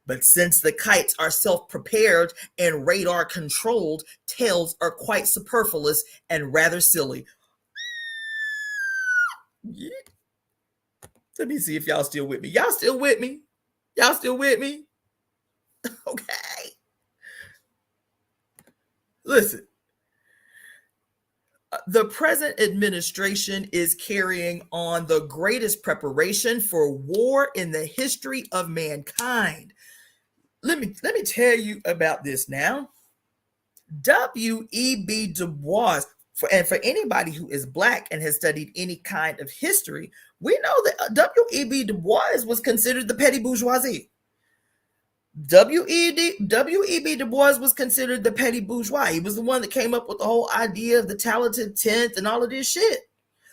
[SPEAKER 1] But since the kites are self-prepared and radar controlled, tails are quite superfluous and rather silly. Yeah. Let me see if y'all still with me. Y'all still with me? Y'all still with me? Okay. Listen. The present administration is carrying on the greatest preparation for war in the history of mankind. Let me tell you about this now. W.E.B. Du Bois, for anybody who is Black and has studied any kind of history, we know that W.E.B. Du Bois was considered the petty bourgeoisie. W.E.B. Du Bois was considered the petty bourgeois. He was the one that came up with the whole idea of the talented 10th and all of this shit.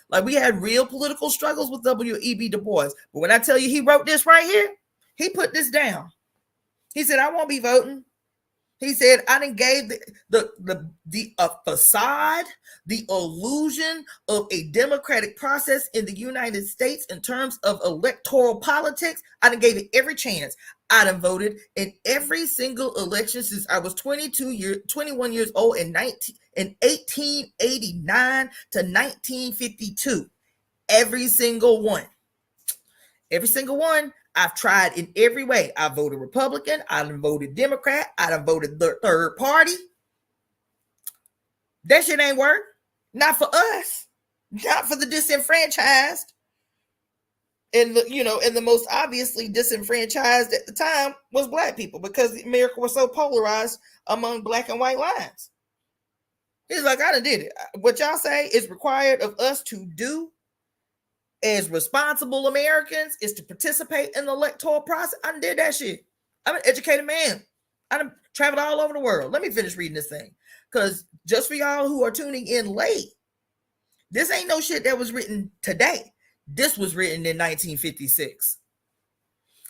[SPEAKER 1] Like, we had real political struggles with W.E.B. Du Bois. But when I tell you he wrote this right here, he put this down. He said, I won't be voting. He said, I done gave the facade, the illusion of a democratic process in the United States in terms of electoral politics. I done gave it every chance. I done voted in every single election since I was 21 years old in 1889 to 1952. Every single one. Every single one. I've tried in every way. I voted Republican. I done voted Democrat. I done voted the third party. That shit ain't work. Not for us. Not for the disenfranchised. And the most obviously disenfranchised at the time was Black people, because America was so polarized among Black and white lines. He's like, I done did it. What y'all say is required of us to do as responsible Americans is to participate in the electoral process. I done did that shit. I'm an educated man. I done traveled all over the world. Let me finish reading this thing. Because just for y'all who are tuning in late, this ain't no shit that was written today. This was written in 1956.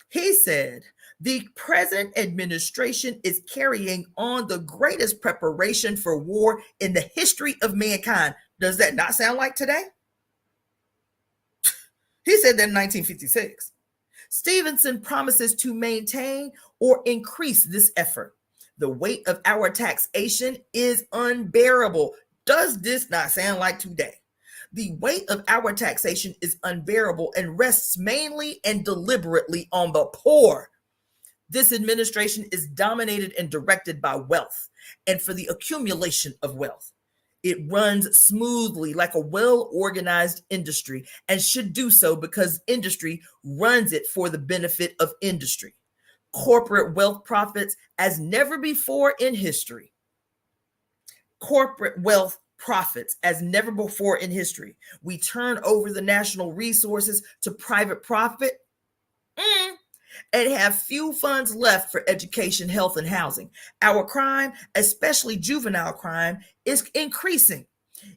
[SPEAKER 1] He said, the present administration is carrying on the greatest preparation for war in the history of mankind. Does that not sound like today? He said that in 1956. Stevenson promises to maintain or increase this effort. The weight of our taxation is unbearable. Does this not sound like today? The weight of our taxation is unbearable and rests mainly and deliberately on the poor. This administration is dominated and directed by wealth and for the accumulation of wealth. It runs smoothly like a well-organized industry and should do so because industry runs it for the benefit of industry. Corporate wealth profits as never before in history. Corporate wealth profits as never before in history. We turn over the national resources to private profit and have few funds left for education, health, and housing. Our crime, especially juvenile crime, is increasing.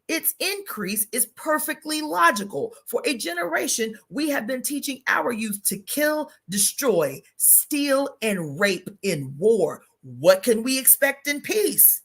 [SPEAKER 1] Its increase is perfectly logical. For a generation, we have been teaching our youth to kill, destroy, steal, and rape in war. What can we expect in peace?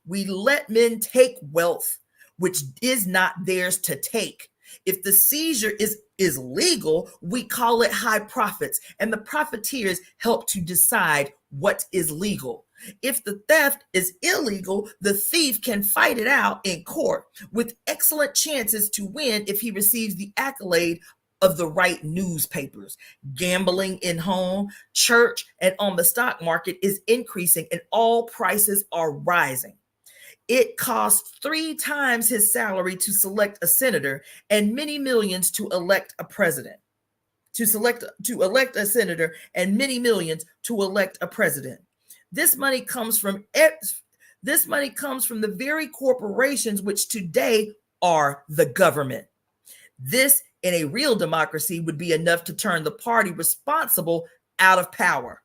[SPEAKER 1] We let men take wealth, which is not theirs to take. If the seizure is legal, we call it high profits, and the profiteers help to decide what is legal. If the theft is illegal, the thief can fight it out in court with excellent chances to win if he receives the accolade of the right newspapers. Gambling in home, church, and on the stock market is increasing, and all prices are rising. It costs 3 times his salary to select a senator and many millions to elect a president. To elect a senator and many millions to elect a president. This money comes from the very corporations which today are the government. This, in a real democracy, would be enough to turn the party responsible out of power.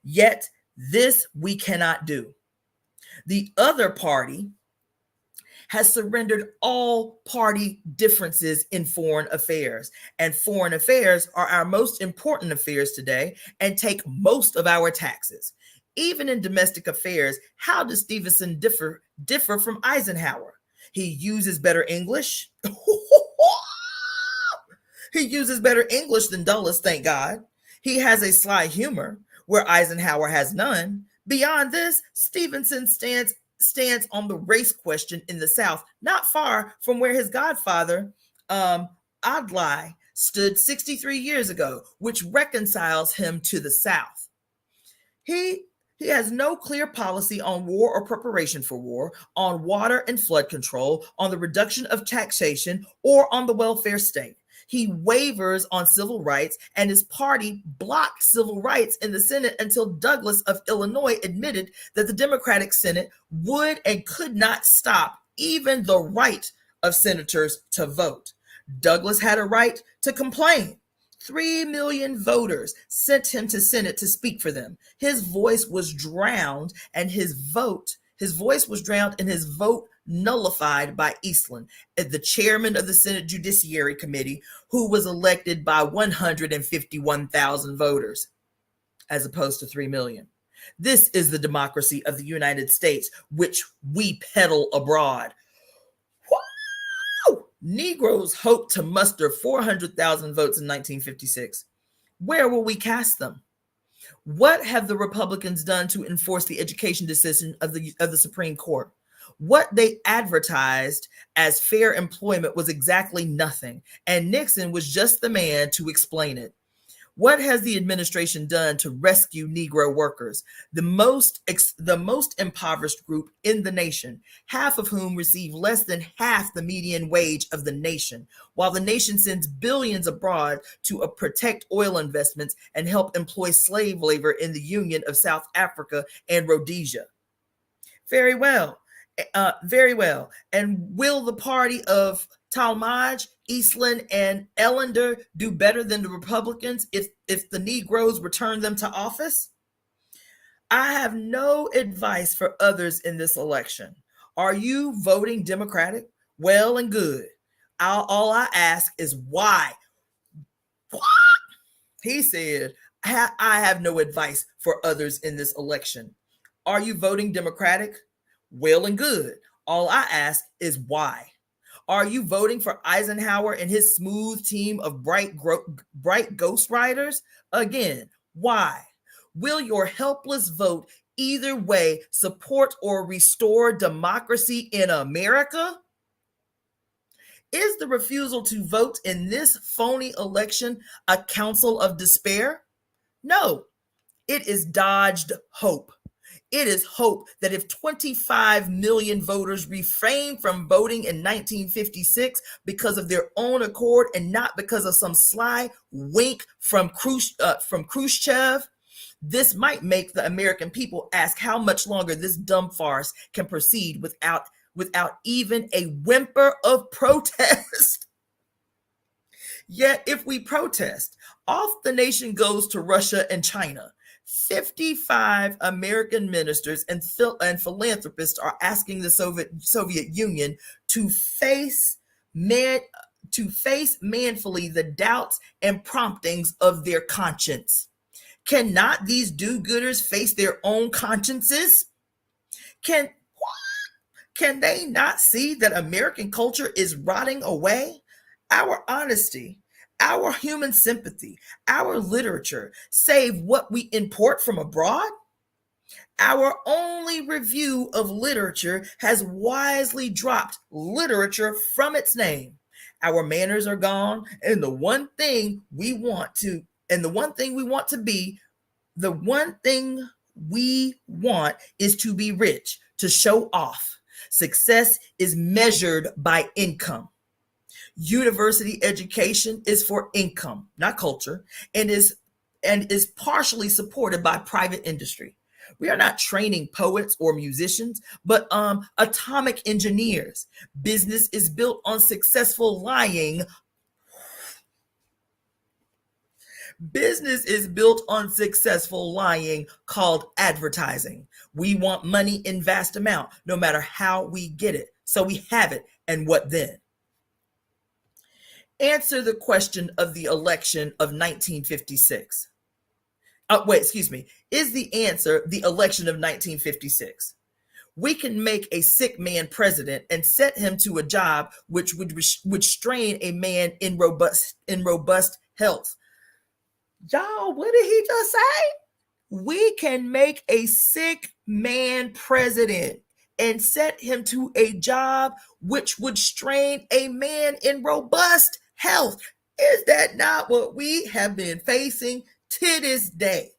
[SPEAKER 1] Yet, this we cannot do. The other party has surrendered all party differences in foreign affairs, and foreign affairs are our most important affairs today and take most of our taxes. Even in domestic affairs, how does Stevenson differ from Eisenhower? He uses better English. He uses better English than Dulles, thank God. He has a sly humor where Eisenhower has none. Beyond this, Stevenson stands on the race question in the South, not far from where his godfather, Adlai, stood 63 years ago, which reconciles him to the South. He has no clear policy on war or preparation for war, on water and flood control, on the reduction of taxation, or on the welfare state. He wavers on civil rights, and his party blocked civil rights in the Senate until Douglas of Illinois admitted that the Democratic Senate would and could not stop even the right of senators to vote. Douglas had a right to complain. 3 million voters sent him to Senate to speak for them. His voice was drowned, and his vote nullified by Eastland, the chairman of the Senate Judiciary Committee, who was elected by 151,000 voters, as opposed to 3 million. This is the democracy of the United States, which we peddle abroad. Woo! Negroes hoped to muster 400,000 votes in 1956. Where will we cast them? What have the Republicans done to enforce the education decision of the Supreme Court? What they advertised as fair employment was exactly nothing, and Nixon was just the man to explain it. What has the administration done to rescue Negro workers, the most impoverished group in the nation, half of whom receive less than half the median wage of the nation, while the nation sends billions abroad to protect oil investments and help employ slave labor in the Union of South Africa and Rhodesia? Very well. Very well. And will the party of Talmadge, Eastland, and Ellender do better than the Republicans if the Negroes return them to office? I have no advice for others in this election. Are you voting Democratic? Well and good. All I ask is why? What? He said, I have no advice for others in this election. Are you voting Democratic? Well and good. All I ask is why. Are you voting for Eisenhower and his smooth team of bright ghostwriters? Again, why? Will your helpless vote either way support or restore democracy in America? Is the refusal to vote in this phony election a counsel of despair? No, it is dodged hope. It is hope that if 25 million voters refrained from voting in 1956 because of their own accord and not because of some sly wink from Khrushchev, this might make the American people ask how much longer this dumb farce can proceed without even a whimper of protest. Yet if we protest, off the nation goes to Russia and China. 55 American ministers and philanthropists are asking the Soviet Union to face manfully the doubts and promptings of their conscience. Cannot these do-gooders face their own consciences? Can they not see that American culture is rotting away? Our honesty, our human sympathy, our literature save what we import from abroad? Our only review of literature has wisely dropped literature from its name. Our manners are gone, and the one thing we want to be, the one thing we want is to be rich, to show off. Success is measured by income. University education is for income, not culture, and is partially supported by private industry. We are not training poets or musicians, but atomic engineers. Business is built on successful lying. Business is built on successful lying called advertising. We want money in vast amount, no matter how we get it. So we have it, and what then? Answer the question of the election of 1956. Is the answer the election of 1956? We can make a sick man president and set him to a job which would strain a man in robust health. Y'all, what did he just say? We can make a sick man president and set him to a job which would strain a man in robust health. Is that not what we have been facing to this day?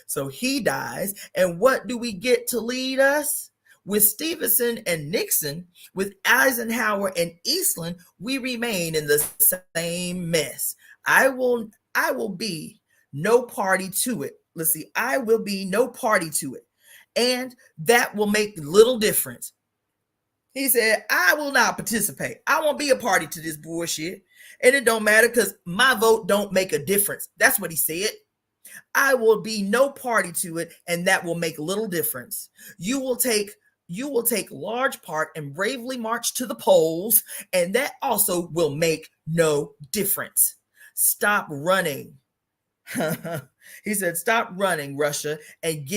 [SPEAKER 1] So he dies, and what do we get to lead us? With Stevenson and Nixon, with Eisenhower and Eastland, we remain in the same mess. I will be no party to it. Let's see, I will be no party to it. And that will make little difference. He said, I will not participate. I won't be a party to this bullshit. And it don't matter because my vote don't make a difference. That's what he said. I will be no party to it, and that will make little difference. You will take large part and bravely march to the polls, and that also will make no difference. Stop running. He said, stop running, Russia, and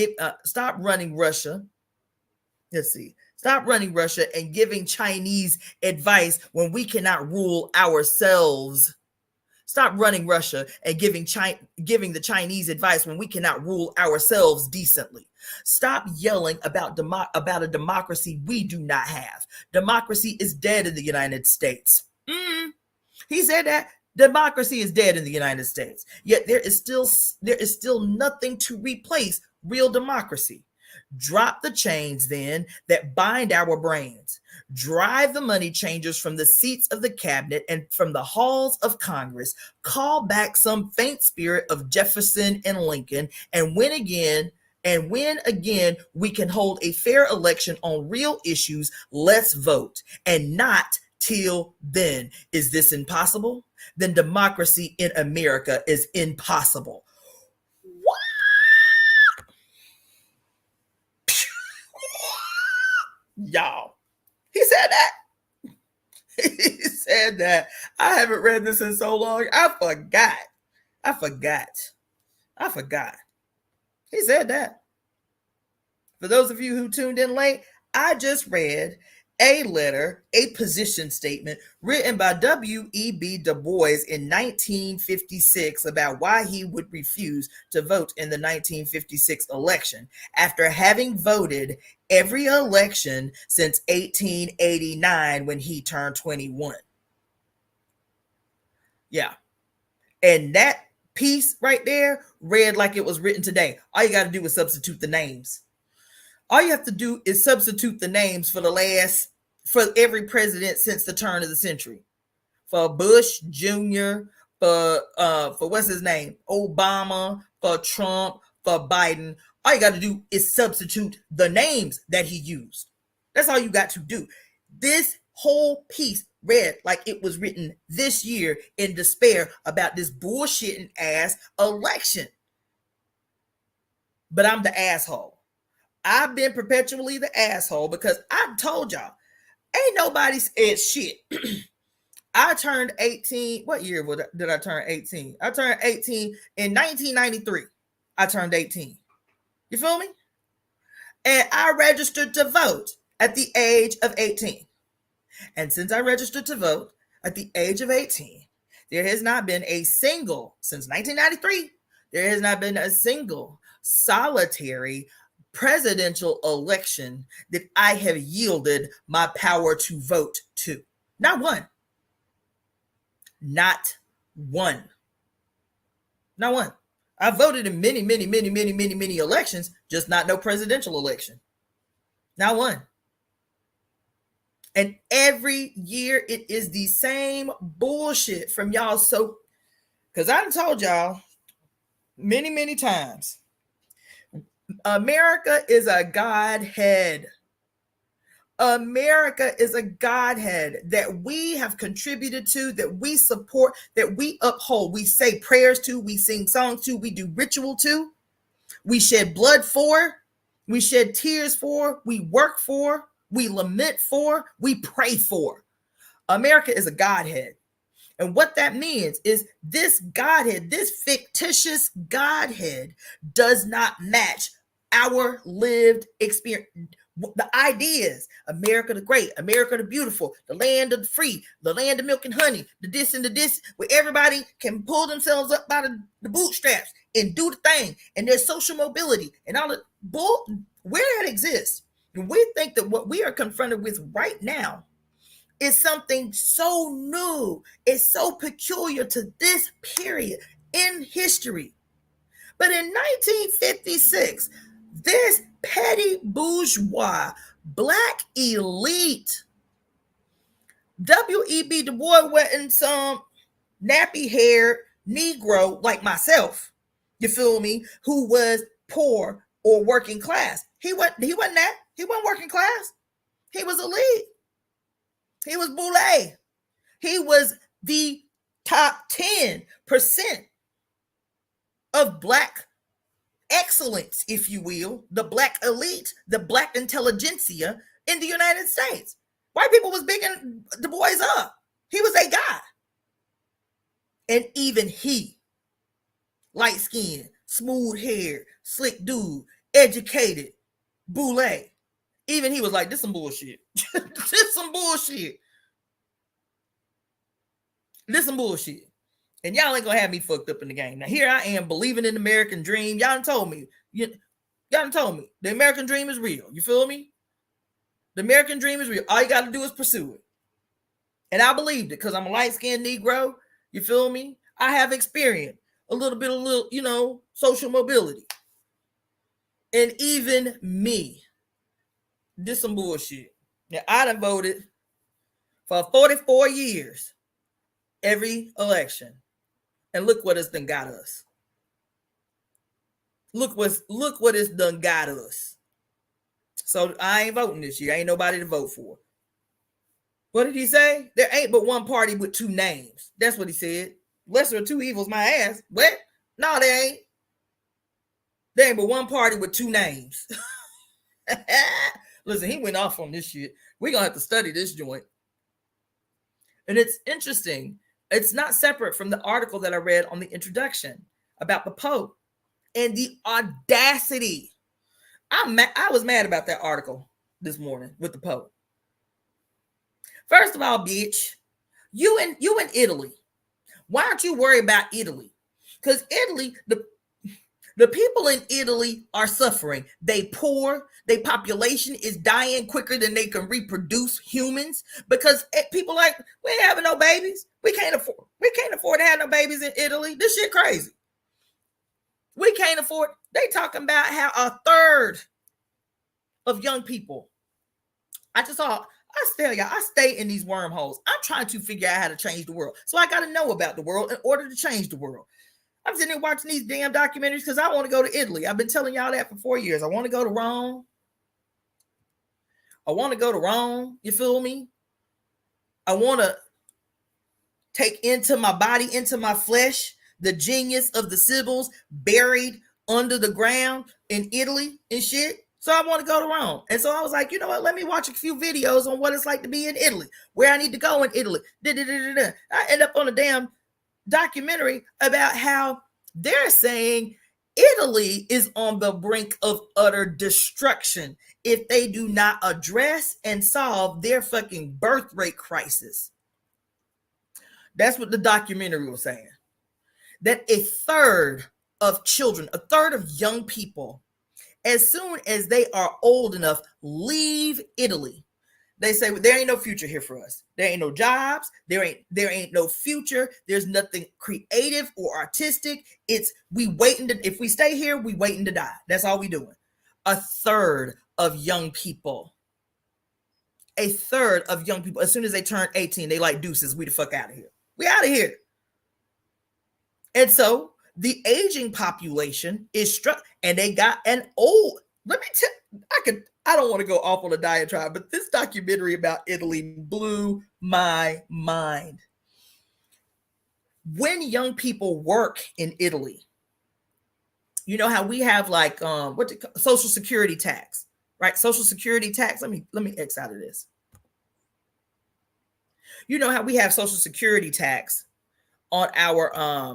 [SPEAKER 1] stop running Russia. Let's see. Stop running Russia and giving Chinese advice when we cannot rule ourselves. Stop running Russia and giving the Chinese advice when we cannot rule ourselves decently. Stop yelling about a democracy we do not have. Democracy is dead in the United States. He said that democracy is dead in the United States. Yet there is still nothing to replace real democracy. Drop the chains then that bind our brains. Drive the money changers from the seats of the cabinet and from the halls of Congress. Call back some faint spirit of Jefferson and Lincoln, and when again we can hold a fair election on real issues, let's vote. And not till then. Is this impossible? Then democracy in America is impossible. Y'all, he said that. He said that. I haven't read this in so long. I forgot. He said that. For those of you who tuned in late, I just read a letter, a position statement written by W.E.B. Du Bois in 1956 about why he would refuse to vote in the 1956 election after having voted every election since 1889 when he turned 21. Yeah. And that piece right there read like it was written today. All you got to do is substitute the names. All you have to do is substitute the names for every president since the turn of the century. For Bush Jr., for what's his name? Obama, for Trump, for Biden. All you got to do is substitute the names that he used. That's all you got to do. This whole piece read like it was written this year in despair about this bullshitting ass election. But I'm the asshole. I've been perpetually the asshole because I told y'all, Ain't nobody said shit. I turned 18. What year did I turn 18? I turned 18 in 1993. I turned 18. You feel me? And I registered to vote at the age of 18. And since I registered to vote at the age of 18, there has not been a single, since 1993, there has not been a single solitary presidential election that I have yielded my power to vote to. Not one. Not one. Not one. I voted in many elections, just not no presidential election. Not one. And every year it is the same bullshit from y'all. So, because I done told y'all many times, America is a godhead. America is a godhead that we have contributed to, that we support, that we uphold. We say prayers to, we sing songs to, we do ritual to, we shed blood for, we shed tears for, we work for, we lament for, we pray for. America is a godhead. And what that means is this godhead, this fictitious godhead, does not match our lived experience. The ideas, America the great, America the beautiful, the land of the free, the land of milk and honey, the this and the this, where everybody can pull themselves up by the bootstraps and do the thing, and there's social mobility and all the bull, where that exists. And we think that what we are confronted with right now is something so new, it's so peculiar to this period in history. But in 1956, this petty bourgeois black elite, W.E.B. Du Bois wasn't some nappy-haired Negro like myself, you feel me, who was poor or working class. He wasn't that. He wasn't working class. He was elite. He was boule. He was the top 10% of black excellence, if you will, the black elite, the black intelligentsia in the United States. White people was bigging Du Bois up. He was a guy. And even he, light-skinned, smooth hair, slick dude, educated, boule, even he was like, this some bullshit. This some bullshit. This some bullshit. And y'all ain't gonna have me fucked up in the game. Now here I am believing in the American dream. Y'all done told me. Y'all done told me the American dream is real. You feel me? The American dream is real. All you gotta do is pursue it. And I believed it because I'm a light-skinned Negro. You feel me? I have experience a little bit of social mobility. And even me did some bullshit. Now I done voted for 44 years every election. And look what it's done got us. Look what it's done got us. So I ain't voting this year. Ain't nobody to vote for. What did he say? There ain't but one party with two names. That's what he said. Lesser of two evils, my ass. What? No, there ain't. There ain't but one party with two names. Listen, he went off on this shit. We're going to have to study this joint. And it's interesting. It's not separate from the article that I read on the introduction about the Pope and the audacity. I was mad about that article this morning with the Pope. First of all, bitch, you in Italy. Why aren't you worried about Italy? Because Italy, the people in Italy are suffering. They poor. Their population is dying quicker than they can reproduce humans because people like, we ain't having no babies. We can't afford to have no babies in Italy. This shit crazy. We can't afford. They talking about how a third of young people. I tell y'all, I stay in these wormholes. I'm trying to figure out how to change the world. So I got to know about the world in order to change the world. I'm sitting there watching these damn documentaries because I want to go to Italy. I've been telling y'all that for 4 years. I want to go to Rome. You feel me? I want to take into my body, into my flesh, the genius of the Sibyls buried under the ground in Italy and shit. So I want to go to Rome. And so I was like, you know what? Let me watch a few videos on what it's like to be in Italy, where I need to go in Italy. I end up on a damn documentary about how they're saying Italy is on the brink of utter destruction if they do not address and solve their fucking birth rate crisis. That's what the documentary was saying. That a third of children, a third of young people, as soon as they are old enough, leave Italy. They say, well, there ain't no future here for us. There ain't no jobs. There ain't no future. There's nothing creative or artistic. It's we waiting to, if we stay here, we waiting to die. That's all we doing. A third of young people. A third of young people, as soon as they turn 18, they like deuces. We the fuck out of here. We out of here. And so the aging population is struck, and they got an old. Let me tell. I don't want to go off on a diatribe, but this documentary about Italy blew my mind. When young people work in Italy, you know how we have like social security tax, right? Social security tax. Let me X out of this. You know how we have social security tax on our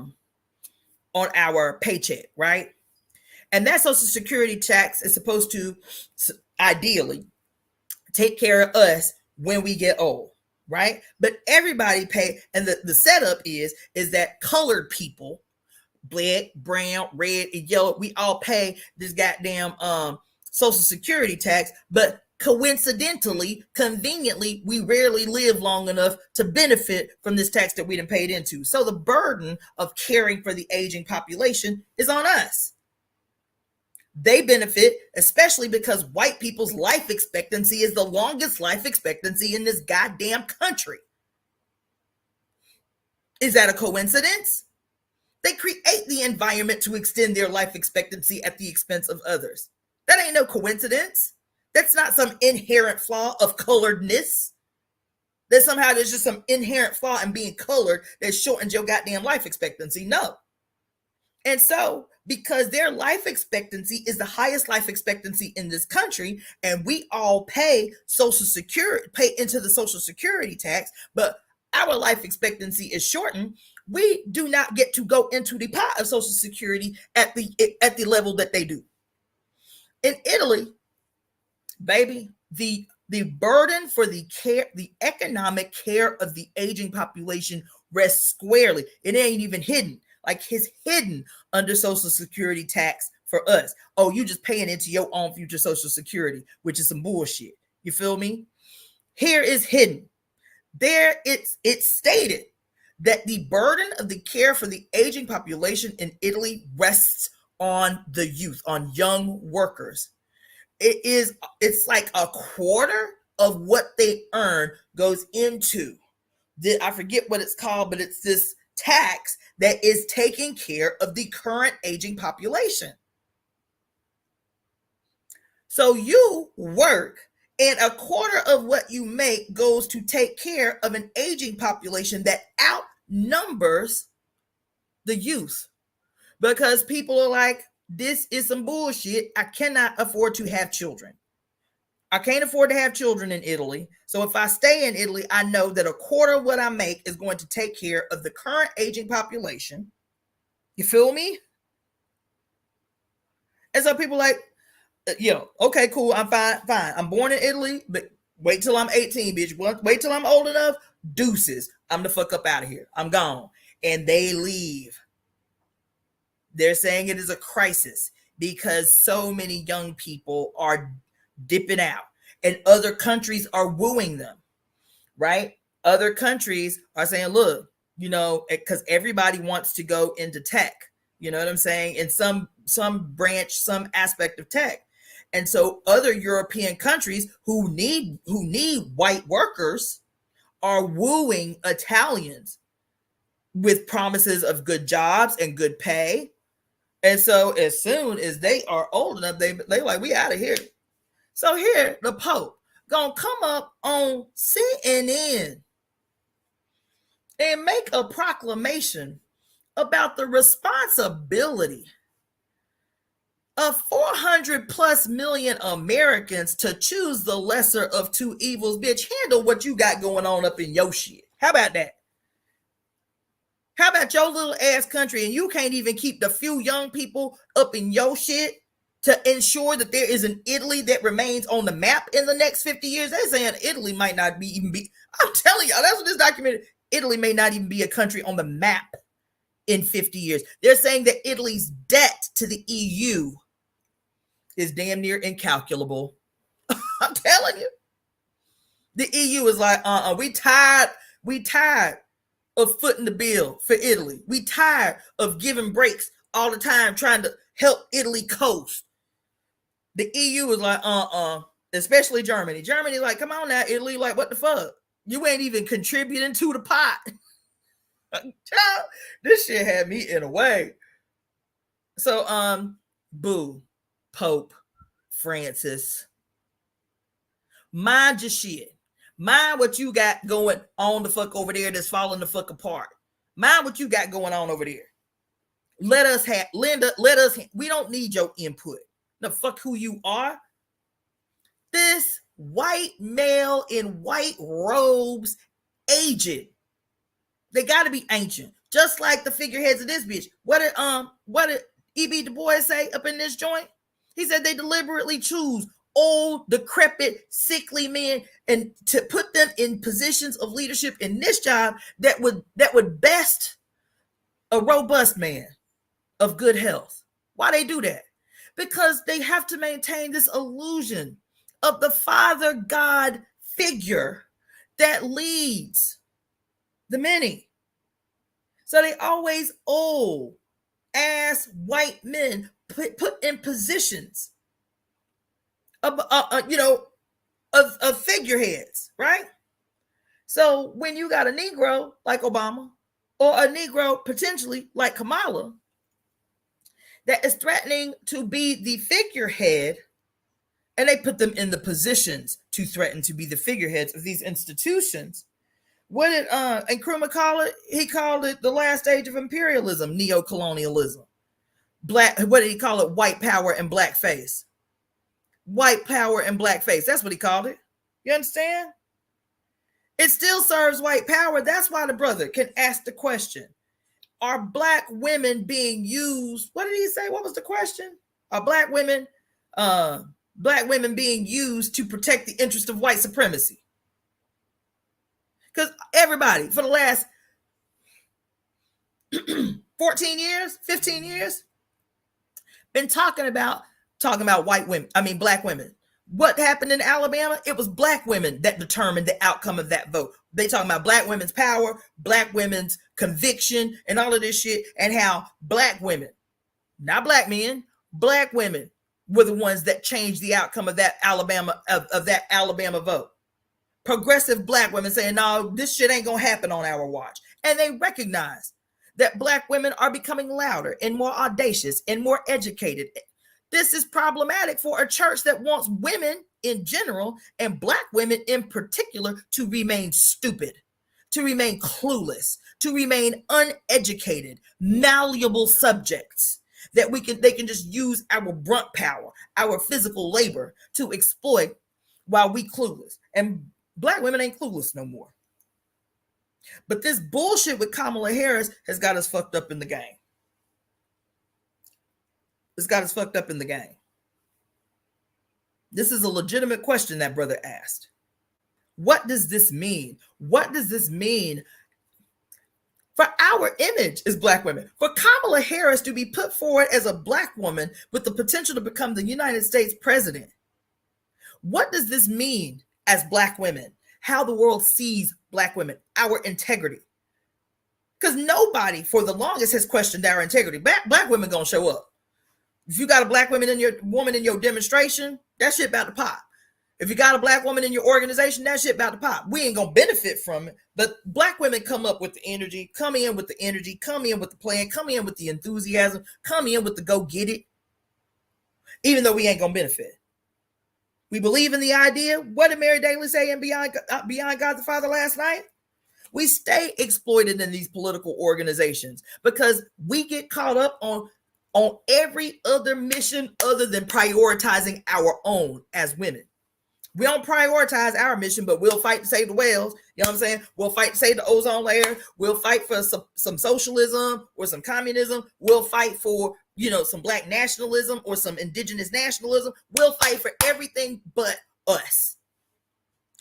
[SPEAKER 1] paycheck, right? And that social security tax is supposed to ideally take care of us when we get old, right? But everybody pay, and the setup is that colored people, black, brown, red, and yellow, we all pay this goddamn social security tax, but coincidentally, conveniently, we rarely live long enough to benefit from this tax that we done paid into. So the burden of caring for the aging population is on us. They benefit, especially because white people's life expectancy is the longest life expectancy in this goddamn country. Is that a coincidence? They create the environment to extend their life expectancy at the expense of others. That ain't no coincidence. That's not some inherent flaw of coloredness. That somehow there's just some inherent flaw in being colored that shortens your goddamn life expectancy. No. And so, because their life expectancy is the highest life expectancy in this country, and we all pay Social Security, pay into the Social Security tax, but our life expectancy is shortened, we do not get to go into the pot of Social Security at the level that they do. In Italy, baby, the burden for the economic care of the aging population rests squarely. It ain't even hidden. Like it's hidden under Social Security tax for us. Oh, you just paying into your own future Social Security, which is some bullshit. You feel me? Here is hidden. There it's stated that the burden of the care for the aging population in Italy rests on the youth, on young workers. It's like a quarter of what they earn goes into I forget what it's called, but it's this tax that is taking care of the current aging population. So you work, and a quarter of what you make goes to take care of an aging population that outnumbers the youth, because people are like, this is some bullshit. I cannot afford to have children. I can't afford to have children in Italy. So if I stay in Italy, I know that a quarter of what I make is going to take care of the current aging population. You feel me? And so people like, okay, cool. I'm fine. I'm born in Italy, but wait till I'm 18, bitch. Wait till I'm old enough. Deuces. I'm the fuck up out of here. I'm gone. And they leave. They're saying it is a crisis because so many young people are dipping out, and other countries are wooing them, right? Other countries are saying, look, because everybody wants to go into tech, you know what I'm saying? In some branch, some aspect of tech. And so other European countries who need white workers are wooing Italians with promises of good jobs and good pay. And so as soon as they are old enough, they like, we out of here. So here, the Pope gonna come up on CNN and make a proclamation about the responsibility of 400 plus million Americans to choose the lesser of two evils, bitch, handle what you got going on up in your shit. How about that? How about your little ass country and you can't even keep the few young people up in your shit to ensure that there is an Italy that remains on the map in the next 50 years? They're saying Italy might not be even be. I'm telling y'all, that's what this document, Italy may not even be a country on the map in 50 years. They're saying that Italy's debt to the EU is damn near incalculable. I'm telling you. The EU is like, we tired of footing the bill for Italy. We tired of giving breaks all the time trying to help Italy coast. The EU is like, especially Germany. Germany like, come on now, Italy, like, what the fuck? You ain't even contributing to the pot. This shit had me in a way. So, boo, Pope Francis. Mind your shit. Mind what you got going on the fuck over there that's falling the fuck apart. Mind what you got going on over there. Let us, we don't need your input. The fuck who you are. This white male in white robes, aged. They got to be ancient, just like the figureheads of this bitch. What did W.E.B. Du Bois say up in this joint? He said they deliberately choose old, decrepit, sickly men and to put them in positions of leadership in this job that would best a robust man of good health. Why they do that? Because they have to maintain this illusion of the Father God figure that leads the many. So they always old ass white men put in positions of figureheads, right? So when you got a Negro like Obama or a Negro potentially like Kamala that is threatening to be the figurehead, and they put them in the positions to threaten to be the figureheads of these institutions. What did Nkrumah call it? He called it the last stage of imperialism, neo-colonialism. What did he call it? White power and blackface. White power and blackface. That's what he called it. You understand? It still serves white power. That's why the brother can ask the question. Are black women being used? What did he say? What was the question? Are black women being used to protect the interest of white supremacy? Because everybody for the last 14 years, 15 years, been talking about white women, black women. What happened in Alabama? It was black women that determined the outcome of that vote. They talking about black women's power, black women's conviction, and all of this shit, and how black women, not black men, black women were the ones that changed the outcome of that Alabama vote. Progressive black women saying, no, this shit ain't gonna happen on our watch. And they recognize that black women are becoming louder and more audacious and more educated. This is problematic for a church that wants women in general and black women in particular to remain stupid, to remain clueless, to remain uneducated, malleable subjects that they can just use our brunt power, our physical labor to exploit while we clueless. And black women ain't clueless no more. But this bullshit with Kamala Harris has got us fucked up in the game. It's got us fucked up in the game. This is a legitimate question that brother asked. What does this mean? What does this mean for our image as black women? For Kamala Harris to be put forward as a black woman with the potential to become the United States president. What does this mean as black women? How the world sees black women, our integrity. Because nobody for the longest has questioned our integrity. Black women gonna show up. If you got a black woman in your demonstration, that shit about to pop. If you got a black woman in your organization, that shit about to pop. We ain't gonna benefit from it, but black women come up with the energy, come in with the energy, come in with the plan, come in with the enthusiasm, come in with the go get it, even though we ain't gonna benefit. We believe in the idea. What did Mary Daly say in Beyond God the Father last night? We stay exploited in these political organizations because we get caught up on on every other mission other than prioritizing our own as women. We don't prioritize our mission, but we'll fight to save the whales. You know what I'm saying? We'll fight to save the ozone layer. We'll fight for some socialism or some communism. We'll fight for, some black nationalism or some indigenous nationalism. We'll fight for everything but us.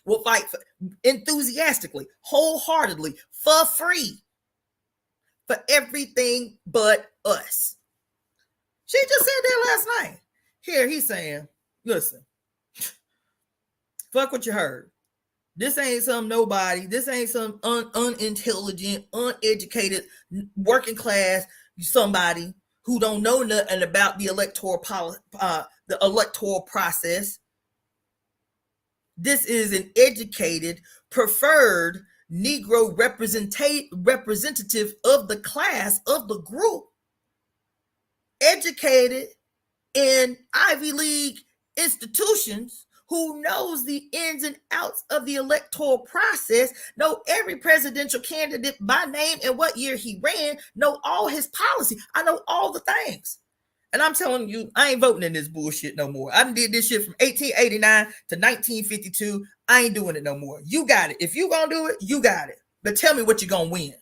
[SPEAKER 1] We'll fight for enthusiastically, wholeheartedly, for free, for everything but us. She just said that last night. Here, he's saying, listen, fuck what you heard. This ain't some nobody. This ain't some unintelligent, uneducated, working class somebody who don't know nothing about the electoral process. This is an educated, preferred Negro representative of the class, of the group, educated in Ivy League institutions, who knows the ins and outs of the electoral process, know every presidential candidate by name and what year he ran, know all his policy. I know all the things. And I'm telling you, I ain't voting in this bullshit no more. I done did this shit from 1889 to 1952. I ain't doing it no more. You got it. If you gonna do it, you got it. But tell me what you're gonna win.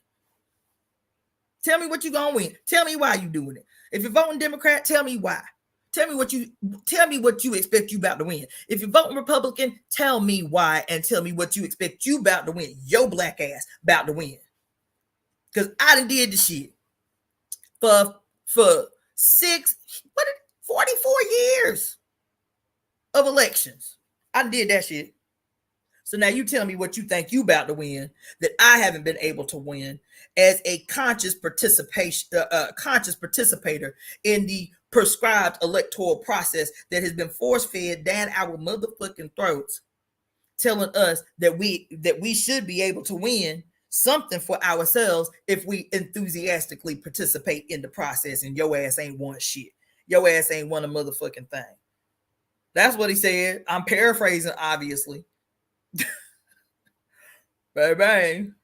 [SPEAKER 1] Tell me what you're gonna win. Tell me why you doing it. If you're voting Democrat, tell me why. Tell me what you expect you about to win. If you're voting Republican, tell me why and tell me what you expect you about to win. Your black ass about to win. Because I done did the shit for 44 years of elections. I did that shit. So now you tell me what you think you about to win that I haven't been able to win as a conscious participator in the prescribed electoral process that has been force-fed down our motherfucking throats, telling us that we should be able to win something for ourselves if we enthusiastically participate in the process, and your ass ain't won shit. Your ass ain't won a motherfucking thing. That's what he said. I'm paraphrasing, obviously. Bang, bang.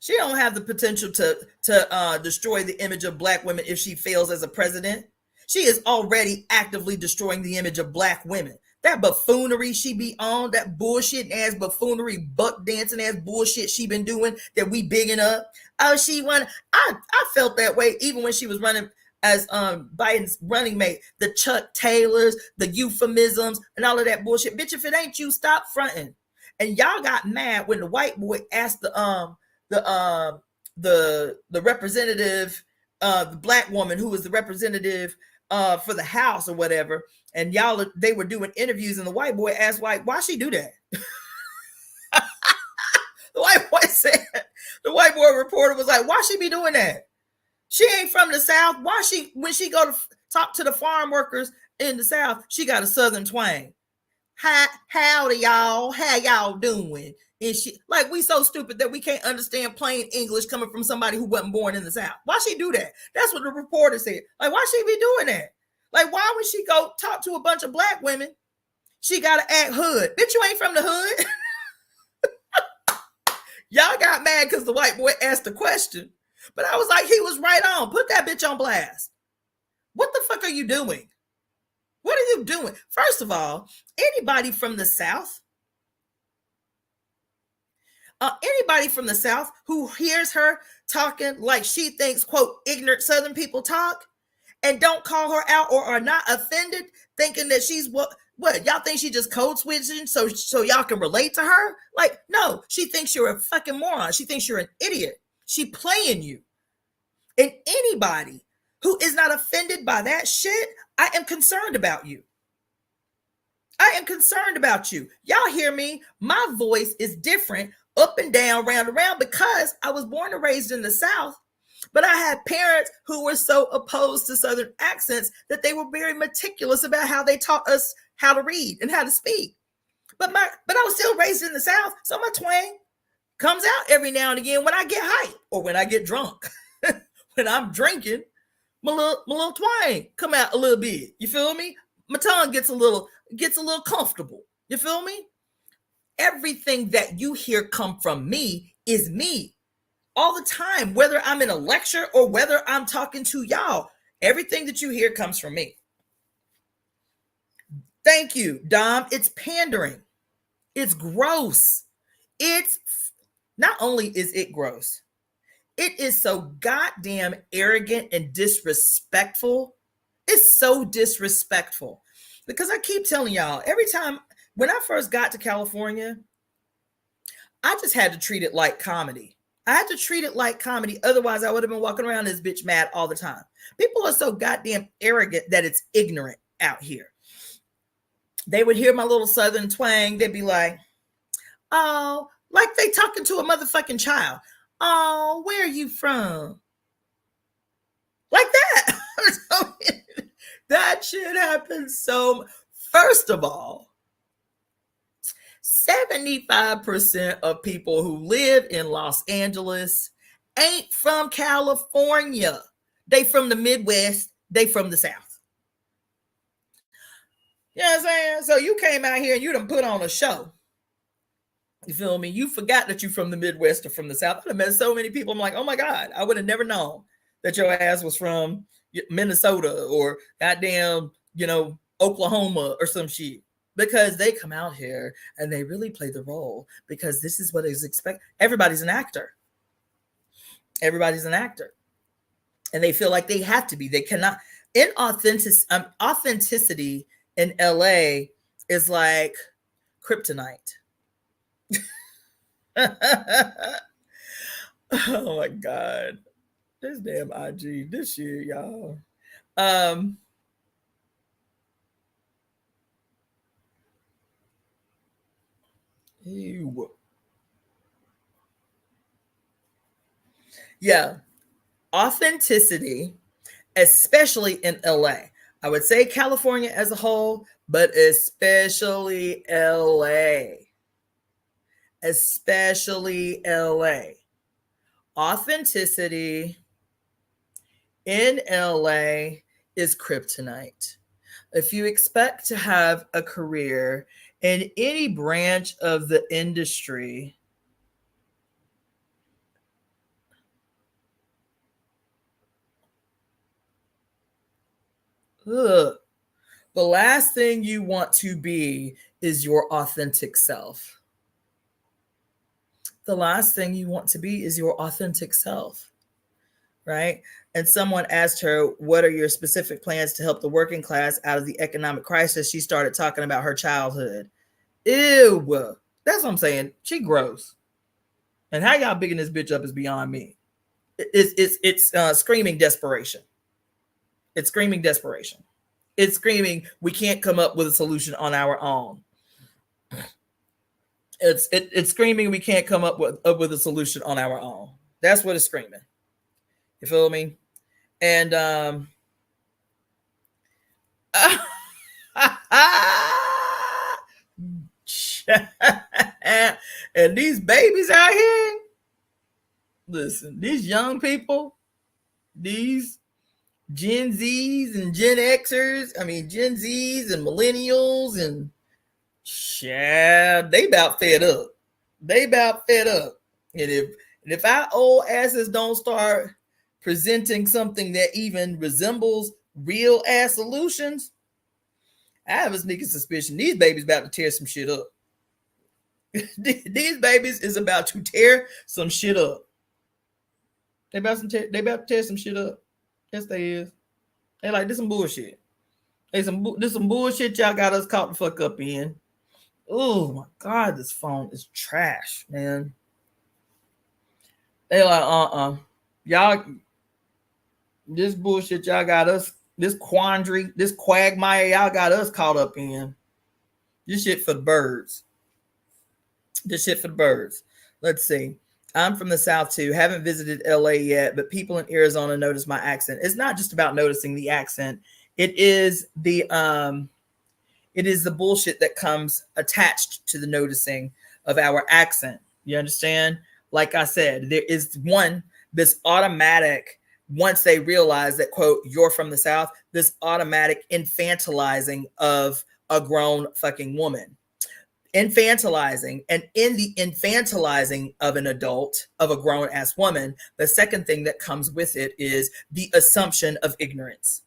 [SPEAKER 1] She don't have the potential to destroy the image of black women if she fails as a president. She is already actively destroying the image of black women. That buffoonery she be on, that bullshit ass buffoonery, buck dancing ass bullshit she been doing that we bigging up. Oh, she won. I felt that way even when she was running as Biden's running mate. The Chuck Taylors, the euphemisms, and all of that bullshit. Bitch, if it ain't you, stop fronting. And y'all got mad when the white boy asked the representative, the black woman who was the representative for the House or whatever, and they were doing interviews, and the white boy asked why she do that. The white boy reporter was like, why she be doing that? She ain't from the South. Why when she go to talk to the farm workers in the South, she got a Southern twang. Howdy y'all, how y'all doing? And she, like, we so stupid that we can't understand plain English coming from somebody who wasn't born in the South. Why she do that? That's what the reporter said. Like, why she be doing that? Like, why when she go talk to a bunch of black women, she gotta act hood? Bitch, you ain't from the hood. Y'all got mad because the white boy asked the question. But I was like, he was right on. Put that bitch on blast. What the fuck are you doing? What are you doing? First of all, anybody from the South who hears her talking like she thinks, quote, ignorant Southern people talk, and don't call her out or are not offended, thinking that she's what y'all think she just code switching so y'all can relate to her? Like, no, she thinks you're a fucking moron. She thinks you're an idiot. She playing you. And anybody who is not offended by that shit, I am concerned about you. I am concerned about you. Y'all hear me? My voice is different up and down, round and round, because I was born and raised in the South. But I had parents who were so opposed to Southern accents that they were very meticulous about how they taught us how to read and how to speak. But I was still raised in the South, so my twang comes out every now and again when I get hyped or when I get drunk. When I'm drinking, my little twang come out a little bit. You feel me? My tongue gets a little comfortable. You feel me? Everything that you hear come from me is me. all the time, whether I'm in a lecture or whether I'm talking to y'all. Everything that you hear comes from me. Thank you, Dom. It's pandering. It's gross. It's not only is it gross, it is so goddamn arrogant and disrespectful. It's so disrespectful because I keep telling y'all every time when I first got to California, I just had to treat it like comedy. I had to treat it like comedy. Otherwise, I would have been walking around this bitch mad all the time. People are so goddamn arrogant that it's ignorant out here. They would hear my little Southern twang. They'd be like, oh, like they talking to a motherfucking child. Oh, where are you from? Like that. That shit happens. So, first of all, 75% of people who live in Los Angeles ain't from California. They from the Midwest. They from the South. You know what I'm saying? So you came out here and you done put on a show. You feel me? You forgot that you from the Midwest or from the South. I've met so many people. I'm like, oh my God, I would have never known that your ass was from Minnesota or goddamn, Oklahoma or some shit. Because they come out here and they really play the role because this is what is expected. Everybody's an actor. Everybody's an actor. And they feel like they have to be. They cannot. Authenticity in LA is like kryptonite. Oh my God. This damn IG. This shit, y'all. Ew. Yeah. Authenticity, especially in LA. I would say California as a whole, but especially LA. Especially LA. Authenticity in LA is kryptonite. If you expect to have a career in any branch of the industry, the last thing you want to be is your authentic self. The last thing you want to be is your authentic self, right? And someone asked her, what are your specific plans to help the working class out of the economic crisis? She started talking about her childhood. Ew. That's what I'm saying. She gross. And how y'all bigging this bitch up is beyond me. It's screaming desperation. It's screaming desperation. It's screaming we can't come up with a solution on our own. It's screaming we can't come up with a solution on our own. That's what it's screaming. You feel me? And and these babies out here, listen, these young people, these Gen Zs and Gen Xers, Gen Zs and millennials and they about fed up. They about fed up. And if our old asses don't start presenting something that even resembles real ass solutions, I have a sneaking suspicion these babies about to tear some shit up. These babies is about to tear some shit up. They about to tear some shit up. Yes, they is. They like, this some bullshit. This some bullshit y'all got us caught the fuck up in. Oh my God, this phone is trash, man. They like, y'all, this bullshit y'all got us, this quandary, this quagmire y'all got us caught up in. This shit for the birds. This shit for the birds. Let's see. I'm from the South too. Haven't visited LA yet, but people in Arizona notice my accent. It's not just about noticing the accent. It is the bullshit that comes attached to the noticing of our accent. You understand? Like I said, there is this automatic, once they realize that, quote, you're from the South, this automatic infantilizing of a grown fucking woman. infantilizing, and in the infantilizing of an adult, of a grown-ass woman, the second thing that comes with it is the assumption of ignorance,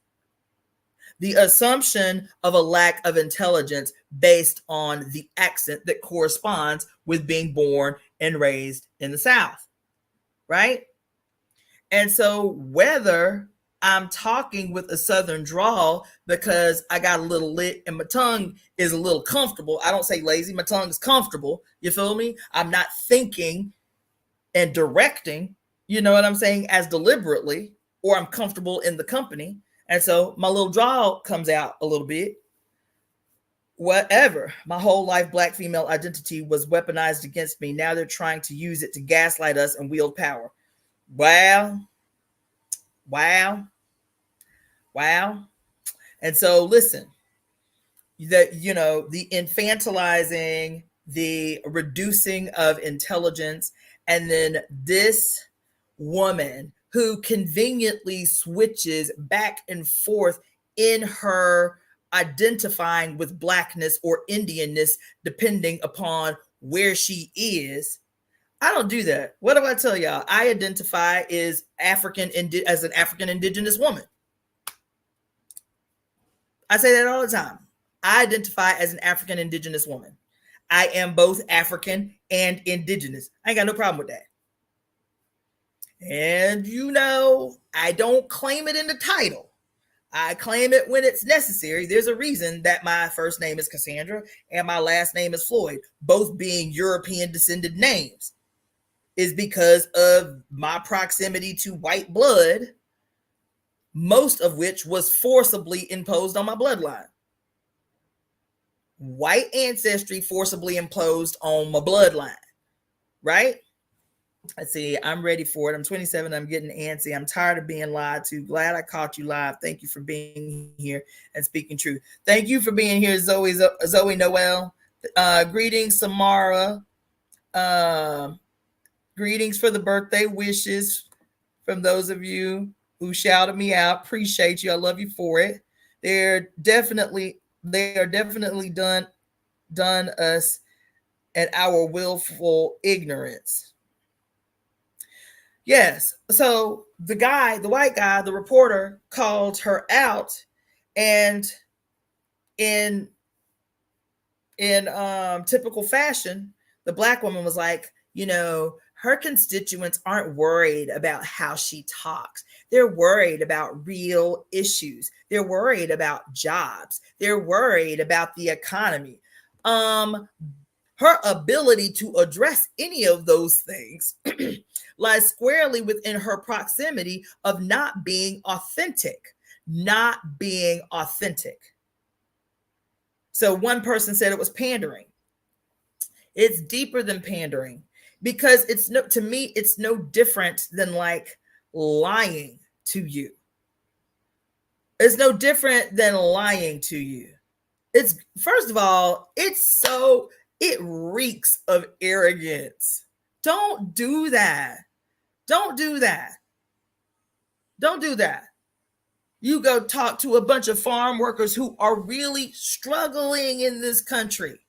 [SPEAKER 1] the assumption of a lack of intelligence based on the accent that corresponds with being born and raised in the South, right? And so whether I'm talking with a Southern drawl because I got a little lit and my tongue is a little comfortable. I don't say lazy. My tongue is comfortable. You feel me? I'm not thinking and directing, you know what I'm saying, as deliberately, or I'm comfortable in the company. And so my little drawl comes out a little bit. Whatever. My whole life, Black female identity was weaponized against me. Now they're trying to use it to gaslight us and wield power. Wow. And so listen, that, you know, the infantilizing, the reducing of intelligence, and then this woman who conveniently switches back and forth in her identifying with Blackness or Indianness, depending upon where she is. I don't do that. What do I tell y'all? I identify as as an African indigenous woman. I say that all the time. I identify as an African indigenous woman. I am both African and indigenous. I ain't got no problem with that. And you know, I don't claim it in the title. I claim it when it's necessary. There's a reason that my first name is Cassandra and my last name is Floyd, both being European descended names, is because of my proximity to white blood, most of which was forcibly imposed on my bloodline. White ancestry forcibly imposed on my bloodline, right? Let's see, I'm ready for it. I'm 27, I'm getting antsy. I'm tired of being lied to. Glad I caught you live. Thank you for being here and speaking truth. Thank you for being here, Zoe Noel. Greetings, Samara. Greetings for the birthday wishes from those of you who shouted me out. Appreciate you. I love you for it. They are definitely done us at our willful ignorance. Yes. So the white guy, the reporter, called her out, and in typical fashion, the Black woman was like, you know, her constituents aren't worried about how she talks. They're worried about real issues. They're worried about jobs. They're worried about the economy. Her ability to address any of those things lies squarely within her proximity of not being authentic. So one person said it was pandering. It's deeper than pandering, because to me, it's no different than like lying to you. It's no different than lying to you. It's, first of all, it reeks of arrogance. Don't do that. Don't do that. You go talk to a bunch of farm workers who are really struggling in this country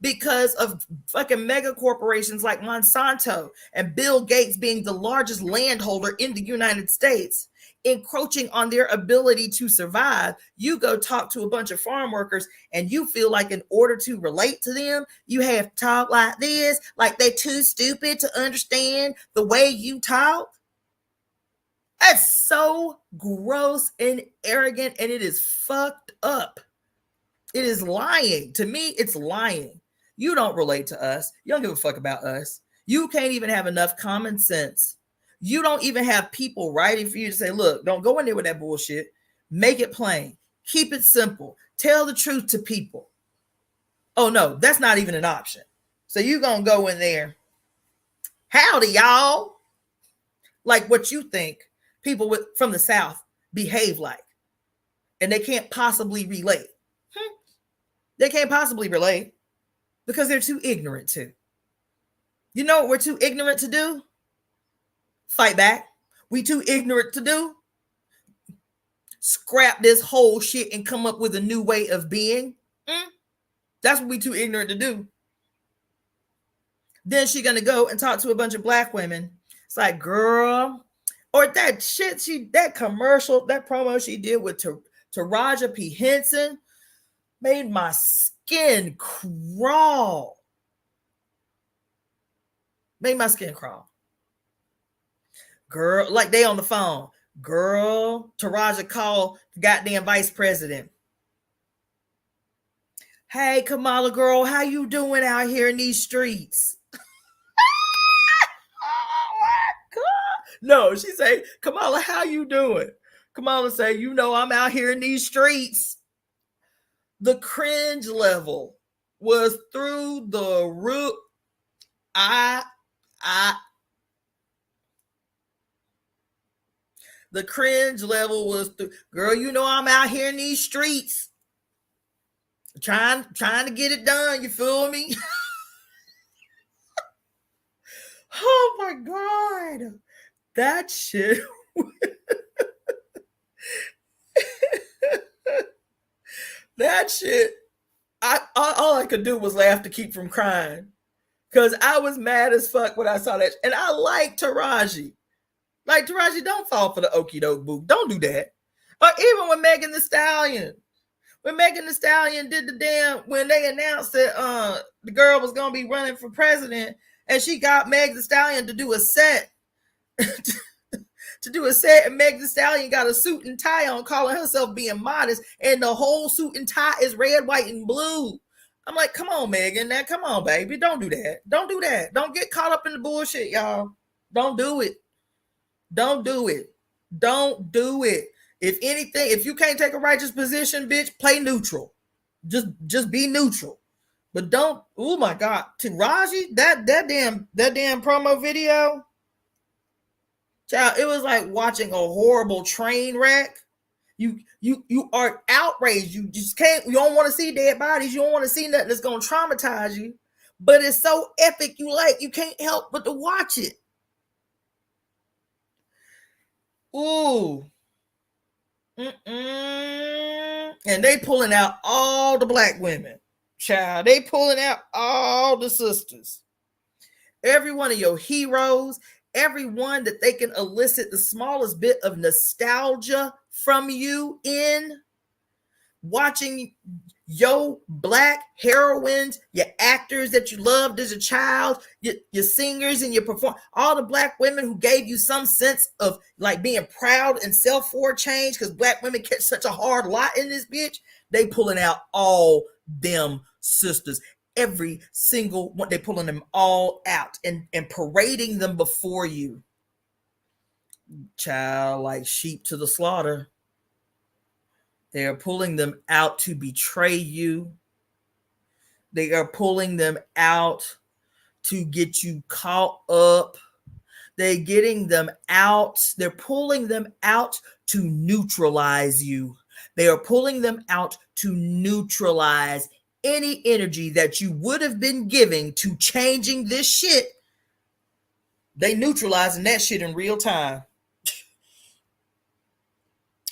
[SPEAKER 1] because of fucking mega corporations like Monsanto and Bill Gates being the largest landholder in the United States, encroaching on their ability to survive. You go talk to a bunch of farm workers and you feel like in order to relate to them, you have to talk like this, like they're too stupid to understand the way you talk. That's so gross and arrogant, and it is fucked up. It is lying. To me, it's lying. You don't relate to us. You don't give a fuck about us. You can't even have enough common sense. You don't even have people writing for you to say, look, don't go in there with that bullshit. Make it plain. Keep it simple. Tell the truth to people. Oh, no, that's not even an option. So you're going to go in there. Howdy, y'all. Like what you think people from the South behave like. And they can't possibly relate. They can't possibly relate because they're too ignorant to. You know what we're too ignorant to do? Fight back. We too ignorant to do? Scrap this whole shit and come up with a new way of being. That's what we too ignorant to do. Then she gonna go and talk to a bunch of black women. It's like, girl, or that shit that commercial, that promo she did with Taraji P. Henson made my skin crawl. Made my skin crawl. Girl, like they on the phone. Girl, Taraji called the goddamn vice president. Hey, Kamala, girl, how you doing out here in these streets? Oh my God. No, she say, Kamala, how you doing? Kamala say, you know, I'm out here in these streets. The cringe level was through the roof. The cringe level was through. Girl, you know, I'm out here in these streets. Trying to get it done. You feel me? Oh my God. That shit. That shit. All I could do was laugh to keep from crying. Because I was mad as fuck when I saw that. And I like Taraji. Like, Taraji, don't fall for the okie doke boo. Don't do that. Or even with Megan Thee Stallion. When Megan Thee Stallion did the damn, when they announced that the girl was going to be running for president, and she got Meg Thee Stallion to do a set, and Meg Thee Stallion got a suit and tie on, calling herself being modest, and the whole suit and tie is red, white, and blue. I'm like, come on, Megan, now come on, baby. Don't do that. Don't do that. Don't get caught up in the bullshit, y'all. Don't do it. Don't do it. Don't do it. If anything, if you can't take a righteous position, bitch, play neutral. Just be neutral. But don't, oh my God, Taraji, that damn promo video, child, it was like watching a horrible train wreck. You are outraged. You just can't, you don't want to see dead bodies. You don't want to see nothing that's gonna traumatize you. But it's so epic, you can't help but to watch it. Ooh. And they pulling out all the black women. Child, they pulling out all the sisters. Every one of your heroes, every one that they can elicit the smallest bit of nostalgia from you in. Watching your black heroines, your actors that you loved as a child, your singers and your performers, all the black women who gave you some sense of like being proud and self for change, because black women catch such a hard lot in this bitch. They pulling out all them sisters, every single one. They pulling them all out and parading them before you, child, like sheep to the slaughter. They are pulling them out to betray you. They are pulling them out to get you caught up. They're getting them out. They're pulling them out to neutralize you. They are pulling them out to neutralize any energy that you would have been giving to changing this shit. They neutralizing that shit in real time.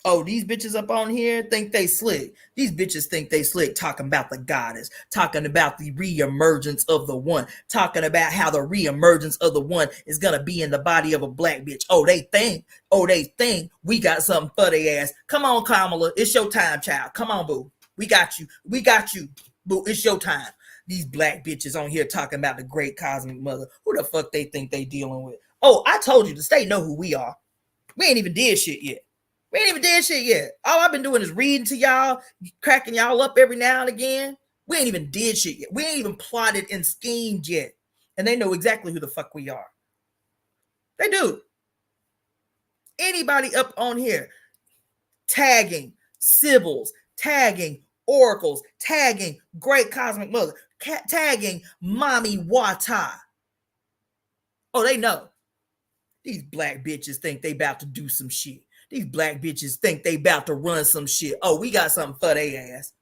[SPEAKER 1] Oh, these bitches up on here think they slick. These bitches think they slick, talking about the goddess, talking about the reemergence of the one, talking about how the reemergence of the one is going to be in the body of a black bitch. Oh, they think we got something for their ass. Come on, Kamala. It's your time, child. Come on, boo. We got you. We got you, boo. It's your time. These black bitches on here talking about the great cosmic mother. Who the fuck they think they dealing with? Oh, I told you, the state know who we are. We ain't even did shit yet. We ain't even did shit yet. All I've been doing is reading to y'all, cracking y'all up every now and again. We ain't even did shit yet. We ain't even plotted and schemed yet. And they know exactly who the fuck we are. They do. Anybody up on here tagging Sibyls, tagging Oracles, tagging Great Cosmic Mother, tagging Mommy Wata. Oh, they know. These black bitches think they about to do some shit. These black bitches think they about to run some shit. Oh, we got something for their ass.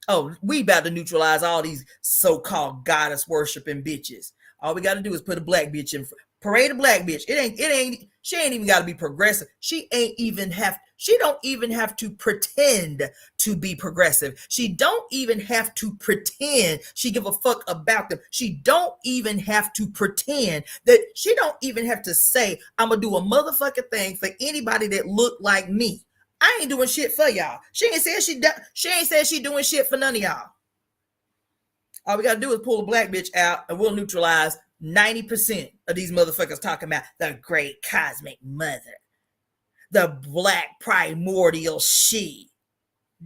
[SPEAKER 1] Oh, we about to neutralize all these so-called goddess worshiping bitches. All we got to do is put a black bitch in, parade a black bitch. It ain't She ain't even got to be progressive. She don't even have to pretend to be progressive. She don't even have to pretend she give a fuck about them. She don't even have to pretend that she don't even have to say, I'm going to do a motherfucking thing for anybody that look like me. I ain't doing shit for y'all. She ain't said she doing shit for none of y'all. All we got to do is pull a black bitch out and we'll neutralize 90% of these motherfuckers talking about the great cosmic mother, the black primordial she.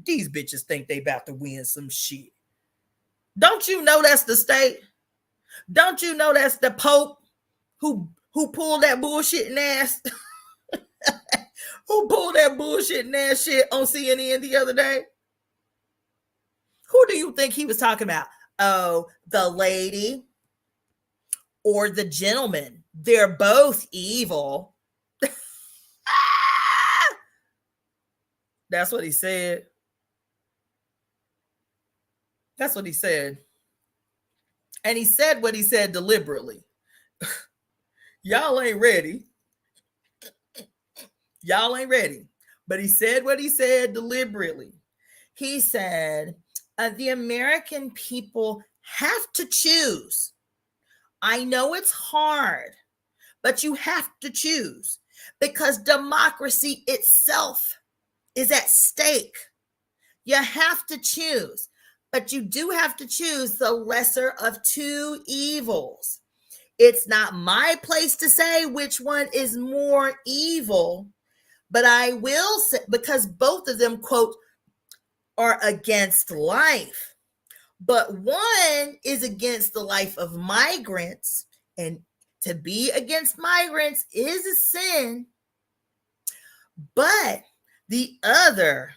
[SPEAKER 1] These bitches think they about to win some shit. Don't you know that's the state? Don't you know that's the Pope who pulled that bullshitting ass? Who pulled that bullshitting ass shit on CNN the other day? Who do you think he was talking about? Oh, the lady or the gentleman. They're both evil. That's what he said. That's what he said. And he said what he said deliberately. Y'all ain't ready. Y'all ain't ready. But he said what he said deliberately. He said, the American people have to choose. I know it's hard, but you have to choose because democracy itself is at stake. You have to choose, but you do have to choose the lesser of two evils. It's not my place to say which one is more evil, but I will say, because both of them, quote, are against life. But one is against the life of migrants, and to be against migrants is a sin. But the other,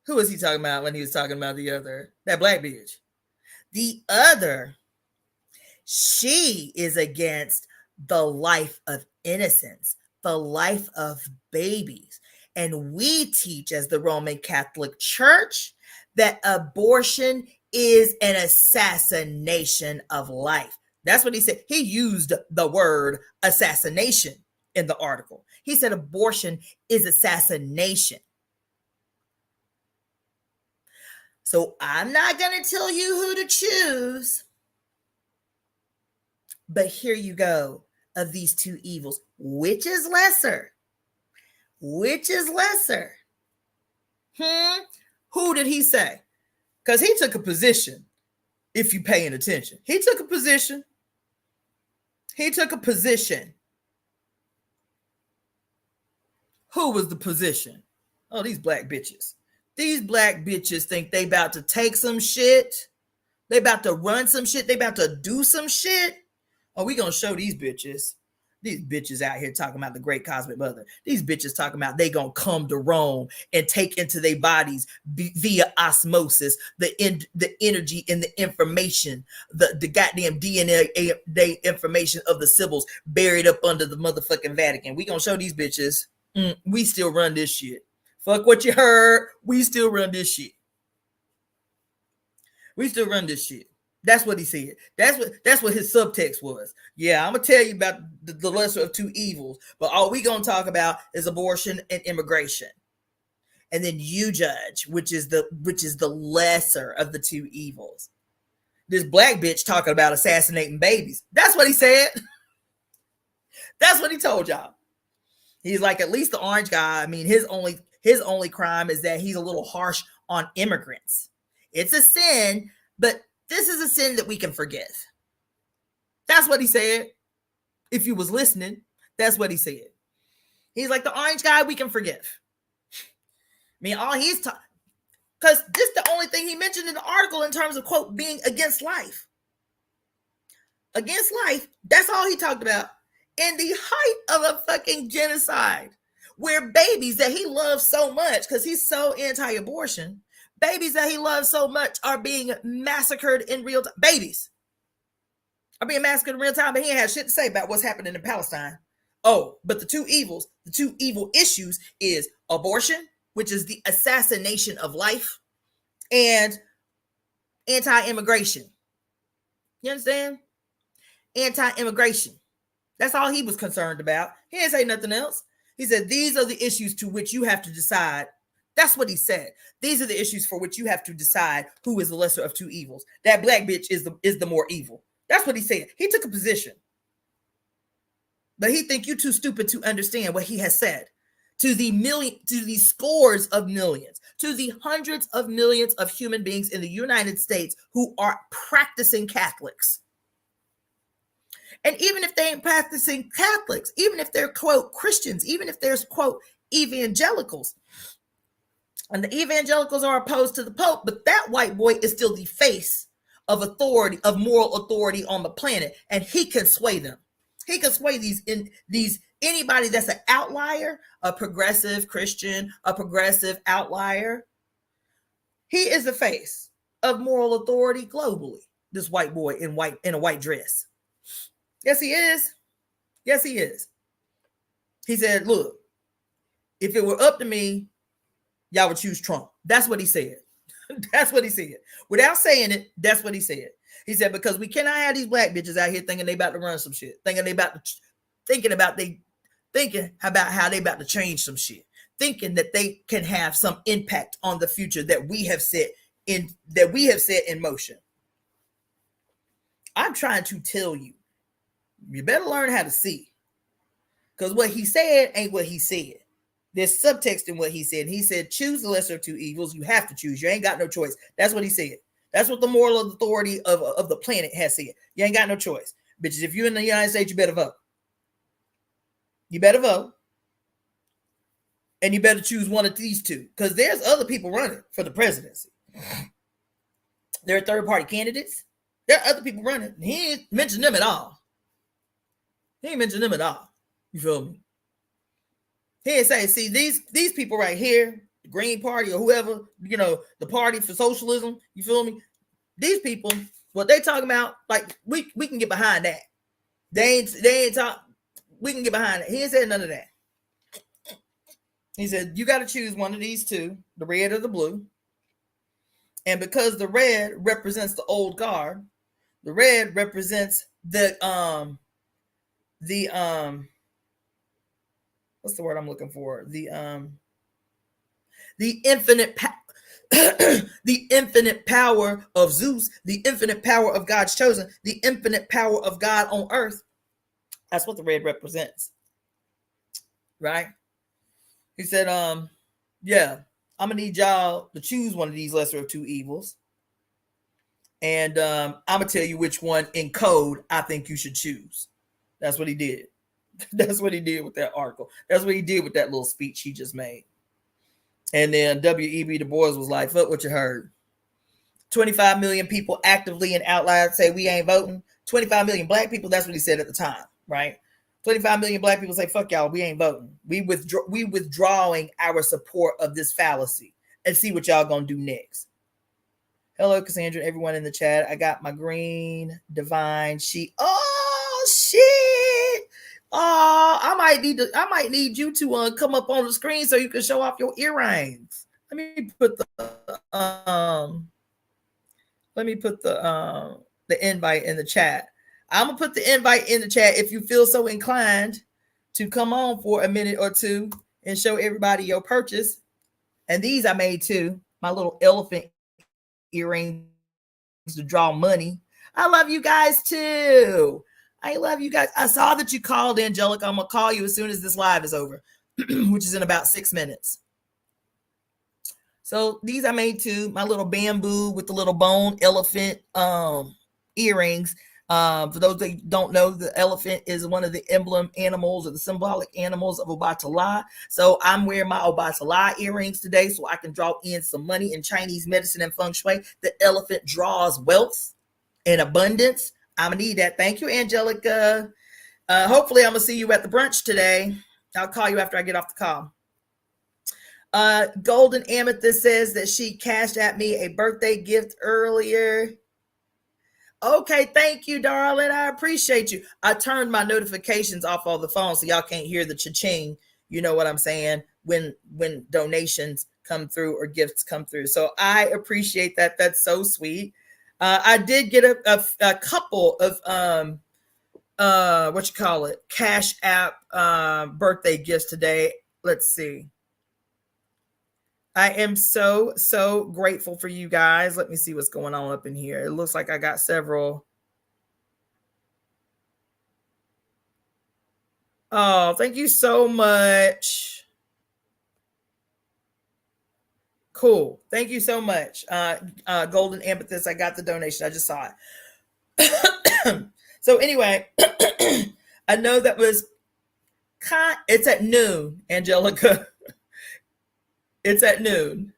[SPEAKER 1] who was he talking about when he was talking about the other? That black bitch. The other, she is against the life of innocence, the life of babies. And we teach as the Roman Catholic Church that abortion is an assassination of life. That's what he said. He used the word assassination in the article. He said abortion is assassination. So I'm not going to tell you who to choose. But here you go. Of these two evils, which is lesser? Which is lesser? Who did he say? Because he took a position, if you're paying attention. He took a position. Who was the position? Oh, these black bitches. These black bitches think they about to take some shit. They about to run some shit. They about to do some shit. Oh, we gonna show these bitches. These bitches out here talking about the great cosmic mother. These bitches talking about they gonna come to Rome and take into their bodies via osmosis the energy and the information, the goddamn DNA information of the Sibyls buried up under the motherfucking Vatican. We gonna show these bitches. We still run this shit. Fuck what you heard. We still run this shit. We still run this shit. That's what he said. That's what his subtext was. Yeah, I'm gonna tell you about the lesser of two evils, but all we gonna talk about is abortion and immigration, and then you judge which is the lesser of the two evils. This black bitch talking about assassinating babies. That's what he said. That's what he told y'all. He's like, at least the orange guy. I mean, his only crime is that he's a little harsh on immigrants. It's a sin, but this is a sin that we can forgive. That's what he said. If you was listening, that's what he said. He's like, the orange guy, we can forgive. I mean, all he's talking, because this is the only thing he mentioned in the article in terms of, quote, being against life. Against life, that's all he talked about. In the height of a fucking genocide, where babies that he loves so much, because he's so anti-abortion, babies that he loves so much are being massacred in real time. Babies are being massacred in real time, but he ain't had shit to say about what's happening in Palestine. Oh, but the two evil issues is abortion, which is the assassination of life, and anti-immigration. You understand? anti-immigration. That's all he was concerned about. He didn't say nothing else. He said, these are the issues to which you have to decide. That's what he said. These are the issues for which you have to decide who is the lesser of two evils. That black bitch is the more evil. That's what he said. He took a position. But he think you too stupid to understand what he has said to the scores of millions, to the hundreds of millions of human beings in the United States who are practicing Catholics. And even if they ain't practicing Catholics, even if they're, quote, Christians, even if there's, quote, evangelicals, and the evangelicals are opposed to the Pope, but that white boy is still the face of authority, of moral authority on the planet, and he can sway them. He can sway anybody that's an outlier, a progressive Christian, a progressive outlier. He is the face of moral authority globally. This white boy in a white dress. Yes, he is. Yes, he is. He said, look, if it were up to me, y'all would choose Trump. That's what he said. That's what he said. Without saying it, that's what he said. He said, because we cannot have these black bitches out here thinking they about to run some shit, thinking about how they about to change some shit, thinking that they can have some impact on the future that we have set in motion. I'm trying to tell you, you better learn how to see, because what he said ain't what he said. There's subtext in what he said. He said, choose the lesser of two evils. You have to choose. You ain't got no choice. That's what he said. That's what the moral authority of the planet has said. You ain't got no choice. Bitches, if you're in the United States, you better vote. You better vote. And you better choose one of these two, because there's other people running for the presidency. There are third-party candidates. There are other people running. He ain't mentioned them at all. He ain't mentioned them at all. You feel me? He ain't say, see, these people right here, the Green Party or whoever, the Party for Socialism, you feel me? These people, what they talking about, like, we can get behind that. They ain't talk. We can get behind it. He ain't said none of that. He said, you got to choose one of these two, the red or the blue. And because the red represents the old guard, the red represents the what's the word I'm looking for? The infinite the infinite power of Zeus, the infinite power of God's chosen, the infinite power of God on earth. That's what the red represents. Right? He said, yeah, I'm gonna need y'all to choose one of these lesser of two evils. And I'm gonna tell you which one in code I think you should choose. That's what he did. That's what he did with that article. That's what he did with that little speech he just made. And then W.E.B. Du Bois was like, fuck what you heard. 25 million people actively and out loud say we ain't voting. 25 million black people, that's what he said at the time, right? 25 million black people say, fuck y'all, we ain't voting. We withdrawing our support of this fallacy, and see what y'all gonna do next. Hello, Cassandra, everyone in the chat. I got my green divine sheet. Oh shit. Oh, I might need you to come up on the screen so you can show off your earrings. Let me put the invite in the chat. I'm gonna put the invite in the chat if you feel so inclined to come on for a minute or two and show everybody your purchase. And these I made too. My little elephant earrings to draw money. I love you guys too. I love you guys. I saw that you called, Angelica. I'm gonna call you as soon as this live is over, which is in about 6 minutes. So these I made too. My little bamboo with the little bone elephant earrings. For those that don't know, the elephant is one of the emblem animals or the symbolic animals of Obatala. So I'm wearing my Obatala earrings today so I can draw in some money in Chinese medicine and feng shui. The elephant draws wealth and abundance. I'm gonna need that. Thank you, Angelica. Hopefully I'm gonna see you at the brunch today. I'll call you after I get off the call. Golden Amethyst says that she cashed at me a birthday gift earlier. Okay, thank you, darling. I appreciate you. I turned my notifications off on the phone so y'all can't hear the cha-ching. You know what I'm saying? When donations come through or gifts come through. So I appreciate that. That's so sweet. I did get a couple of Cashapp birthday gifts today. Let's see. I am so grateful for you guys. Let me see what's going on up in here. It looks like I got several. Oh, thank you so much. Cool. Thank you so much. Golden Amethyst, I got the donation. I just saw it. So anyway, I know that was it's at noon, Angelica. It's at noon.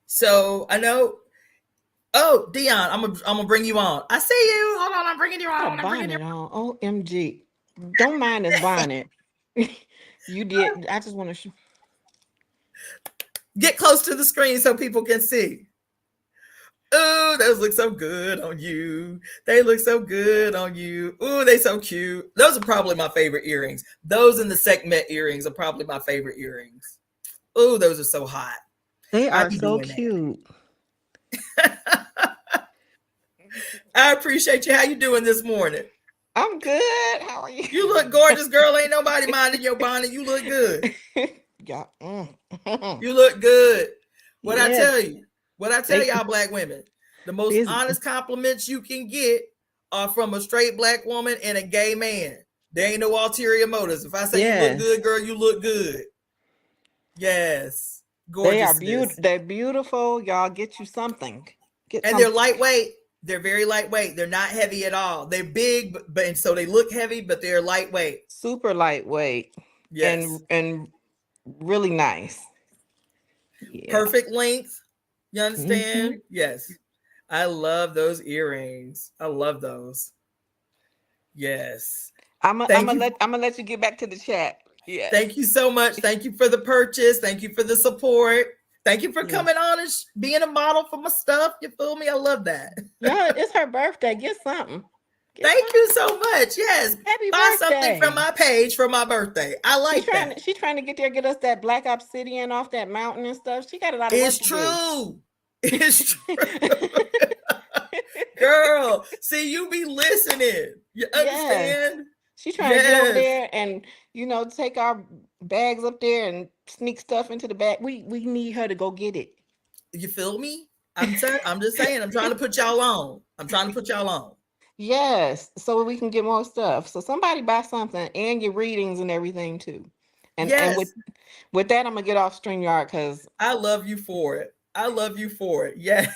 [SPEAKER 1] So I know. Oh, Dion, I'm gonna bring you on. I see you. Hold on, I'm bringing you on.
[SPEAKER 9] A bonnet on. OMG. Don't mind this bonnet. You did. I just want to
[SPEAKER 1] Get close to the screen so people can see. Oh, those look so good on you. They look so good on you. Oh, they so cute. Those are probably my favorite earrings. Those and the segment earrings are probably my favorite earrings. Oh, those are so hot.
[SPEAKER 9] They are so cute.
[SPEAKER 1] I appreciate you. How you doing this morning?
[SPEAKER 9] I'm good. How are you?
[SPEAKER 1] You look gorgeous, girl. Ain't nobody minding your bonnet. You look good.
[SPEAKER 9] Yeah.
[SPEAKER 1] You look good. What I
[SPEAKER 9] Yes.
[SPEAKER 1] tell you? What I tell y'all black women? The most honest compliments you can get are from a straight black woman and a gay man. There ain't no ulterior motives. If I say you look good, girl, you look good. Yes. Gorgeous.
[SPEAKER 9] They are beautiful. They're beautiful. Y'all get you something.
[SPEAKER 1] They're lightweight. They're very lightweight. They're not heavy at all. They're big, but and so they look heavy, but they're lightweight.
[SPEAKER 9] Super lightweight.
[SPEAKER 1] Yes.
[SPEAKER 9] And really nice.
[SPEAKER 1] Yeah. Perfect length. You understand? Yes. I love those earrings. I love those. Yes.
[SPEAKER 9] I'm gonna let you get back to the chat. Yeah.
[SPEAKER 1] Thank you so much. Thank you for the purchase. Thank you for the support. Thank you for coming on and being a model for my stuff. You feel me? I love that.
[SPEAKER 9] Yeah, it's her birthday. Get something.
[SPEAKER 1] Thank you so much. Yes.
[SPEAKER 9] Happy
[SPEAKER 1] Buy
[SPEAKER 9] birthday.
[SPEAKER 1] something from my page for my birthday. I like that.
[SPEAKER 9] She's trying to get us that black obsidian off that mountain and stuff. She got a lot of
[SPEAKER 1] It's true. It's true. Girl, see, you be listening. You understand?
[SPEAKER 9] Yes. She's trying to get over there and, take our bags up there and sneak stuff into the bag. We need her to go get it.
[SPEAKER 1] You feel me? I'm just saying, I'm trying to put y'all on.
[SPEAKER 9] Yes, so we can get more stuff. So somebody buy something and get readings and everything too. And with that, I'm gonna get off StreamYard because
[SPEAKER 1] I love you for it. Yes.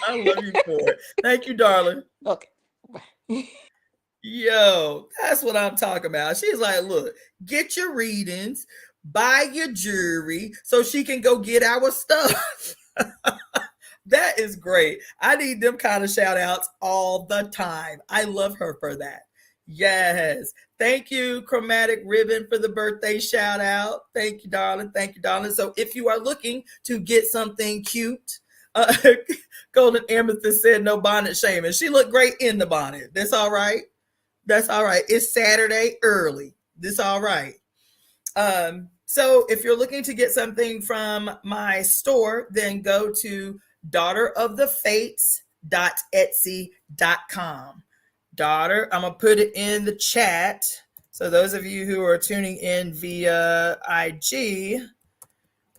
[SPEAKER 1] I love you for it. Thank you, darling.
[SPEAKER 9] Okay.
[SPEAKER 1] Yo, that's what I'm talking about. She's like, look, get your readings, buy your jewelry so she can go get our stuff. That is great. I need them kind of shout outs all the time. I love her for that. Yes. Thank you, Chromatic Ribbon, for the birthday shout out. Thank you, darling. Thank you, darling. So if you are looking to get something cute, Golden Amethyst said no bonnet shaming. She looked great in the bonnet. That's all right. That's all right. It's Saturday early. This all right. So if you're looking to get something from my store, then go to DaughterOfTheFates.etsy.com. Daughter, I'm gonna put it in the chat. So those of you who are tuning in via IG,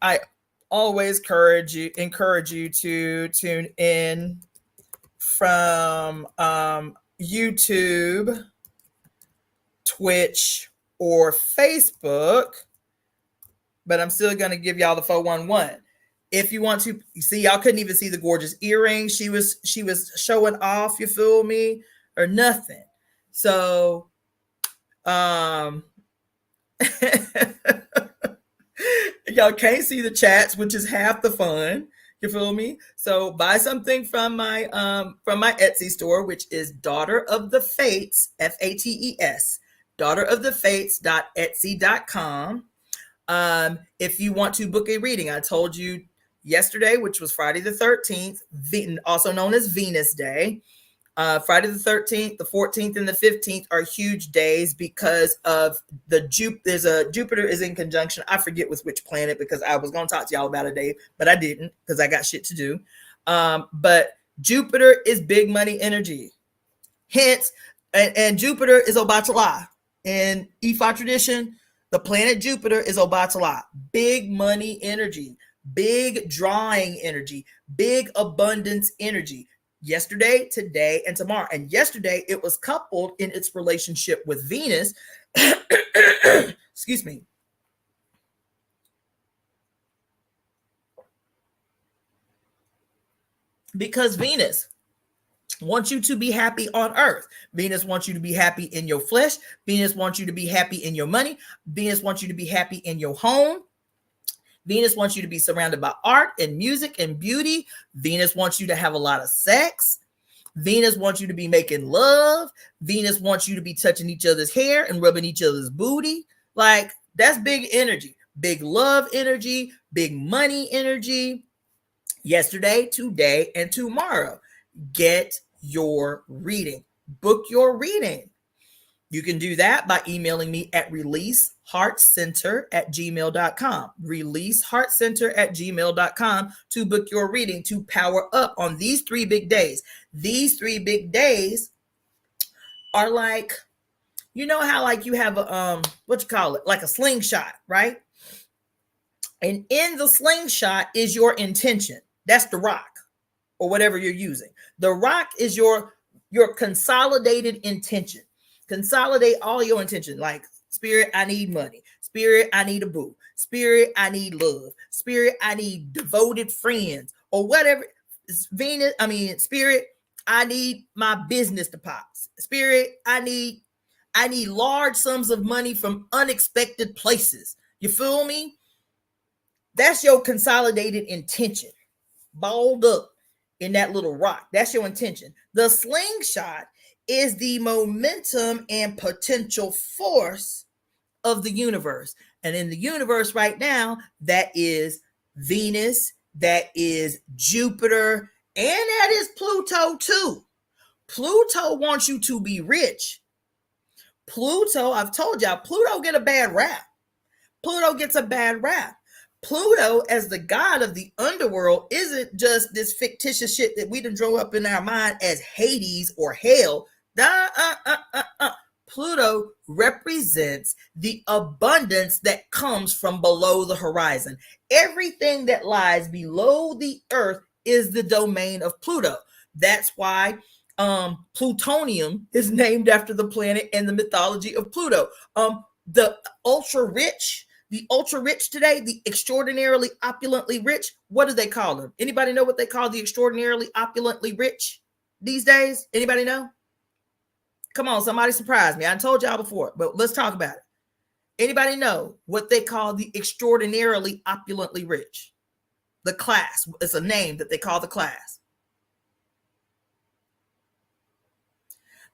[SPEAKER 1] I always encourage you to tune in from YouTube, Twitch, or Facebook. But I'm still gonna give y'all the 411. If you want to see, y'all couldn't even see the gorgeous earrings she was showing off, you feel me? Or nothing. So y'all can't see the chats, which is half the fun. You feel me? So buy something from my Etsy store, which is Daughter of the Fates, Fates, DaughterOfTheFates.etsy.com. If you want to book a reading, I told you yesterday, which was Friday the 13th, also known as Venus Day. Friday the 13th, the 14th, and the 15th are huge days because of Jupiter is in conjunction. I forget with which planet because I was going to talk to y'all about it today, but I didn't because I got shit to do. But Jupiter is big money energy. Hence, and Jupiter is Obatala. In Ifa tradition, the planet Jupiter is Obatala. Big money energy, big drawing energy, big abundance energy. Yesterday, today, and tomorrow. And yesterday, it was coupled in its relationship with Venus. Excuse me. Because Venus wants you to be happy on earth. Venus wants you to be happy in your flesh. Venus wants you to be happy in your money. Venus wants you to be happy in your home. Venus wants you to be surrounded by art and music and beauty. Venus wants you to have a lot of sex. Venus wants you to be making love. Venus wants you to be touching each other's hair and rubbing each other's booty. Like, that's big energy, big love energy, big money energy. Yesterday, today, and tomorrow. Get your reading. Book your reading. You can do that by emailing me at releaseheartcenter@gmail.com. Releaseheartcenter@gmail.com to book your reading to power up on these 3 big days. These 3 big days are like, you know how like you have a like a slingshot, right? And in the slingshot is your intention. That's the rock or whatever you're using. The rock is your consolidated intention. Consolidate all your intention. Like, spirit, I need money. Spirit, I need a boo. Spirit, I need love. Spirit, I need devoted friends or whatever. Spirit, I need my business to pop. Spirit, I need large sums of money from unexpected places. You feel me? That's your consolidated intention. Balled up in that little rock. That's your intention. The slingshot is the momentum and potential force of the universe. And in the universe right now, that is Venus, that is Jupiter, and that is Pluto too. Pluto wants you to be rich. Pluto, I've told y'all, Pluto get a bad rap. Pluto gets a bad rap. Pluto, as the god of the underworld, isn't just this fictitious shit that we done drove up in our mind as Hades or hell. Pluto represents the abundance that comes from below the horizon. Everything that lies below the earth is the domain of Pluto. That's why plutonium is named after the planet and the mythology of Pluto. The ultra rich today, the extraordinarily opulently rich, what do they call them? Anybody know what they call the extraordinarily opulently rich these days? Anybody know? Come on, somebody surprise me. I told y'all before, but let's talk about it. Anybody know what they call the extraordinarily opulently rich? The class. It's a name that they call the class.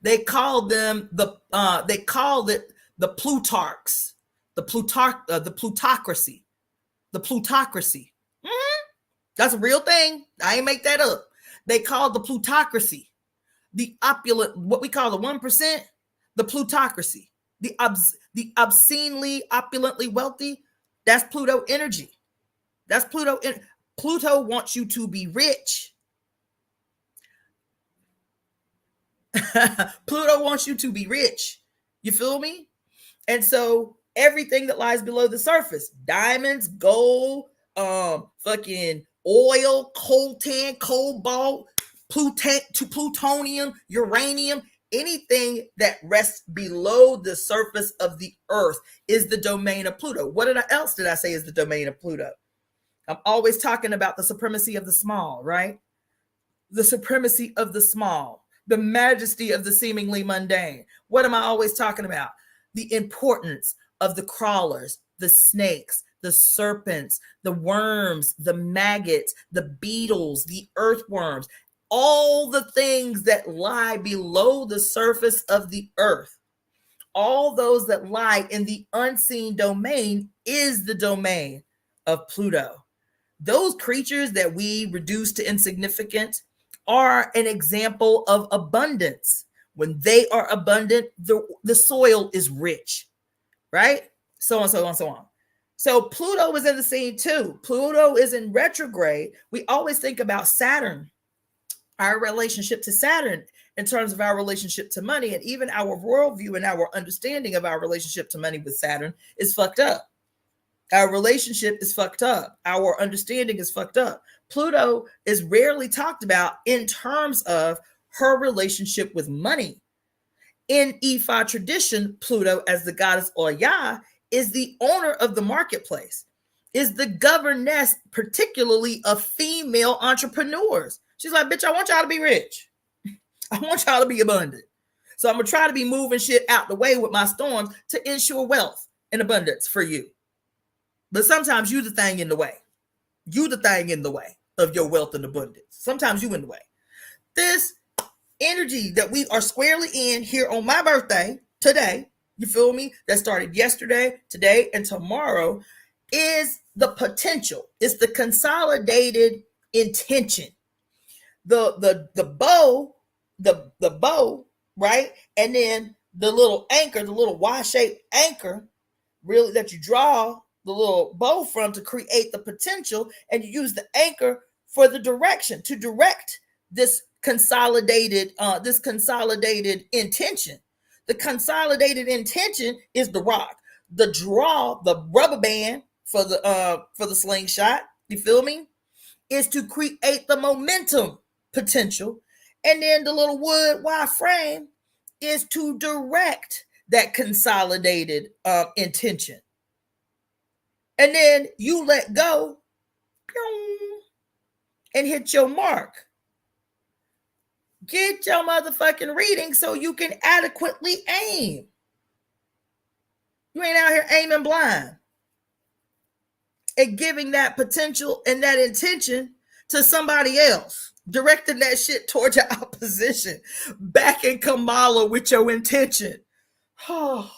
[SPEAKER 1] They called them they called it the Plutarchs, the plutocracy. That's a real thing. I ain't make that up. They called the plutocracy. The opulent, what we call the 1%, the plutocracy, the obscenely opulently wealthy. That's Pluto energy. That's Pluto. Pluto wants you to be rich. Pluto wants you to be rich. You feel me? And so everything that lies below the surface, diamonds, gold, fucking oil, coltan, cobalt, plutonium, uranium, anything that rests below the surface of the earth is the domain of Pluto. What else did I say is the domain of Pluto? I'm always talking about the supremacy of the small, right? The supremacy of the small, the majesty of the seemingly mundane. What am I always talking about? The importance of the crawlers, the snakes, the serpents, the worms, the maggots, the beetles, the earthworms, all the things that lie below the surface of the earth, all those that lie in the unseen domain is the domain of Pluto. Those creatures that we reduce to insignificant are an example of abundance. When they are abundant, the soil is rich, right? So on, so on, so on. So Pluto is in the scene too. Pluto is in retrograde. We always think about Saturn, our relationship to Saturn in terms of our relationship to money, and even our worldview and our understanding of our relationship to money with Saturn is fucked up. Our relationship is fucked up. Our understanding is fucked up. Pluto is rarely talked about in terms of her relationship with money. In Ifa tradition, Pluto, as the goddess Oya, is the owner of the marketplace, is the governess, particularly of female entrepreneurs. She's like, bitch, I want y'all to be rich. I want y'all to be abundant. So I'm going to try to be moving shit out the way with my storms to ensure wealth and abundance for you. But sometimes you the thing in the way. You the thing in the way of your wealth and abundance. Sometimes you in the way. This energy that we are squarely in here on my birthday today, you feel me? That started yesterday, today, and tomorrow is the potential. It's the consolidated intention. The bow, right? And then the little anchor, the little Y-shaped anchor, really that you draw the little bow from to create the potential, and you use the anchor for the direction to direct this consolidated intention. The consolidated intention is the rock, the draw, the rubber band for the slingshot. You feel me? Is to create the momentum potential, and then the little wood Y frame is to direct that consolidated intention. And then you let go and hit your mark. Get your motherfucking reading so you can adequately aim. You ain't out here aiming blind and giving that potential and that intention to somebody else, directing that shit towards your opposition, back in Kamala with your intention. Oh.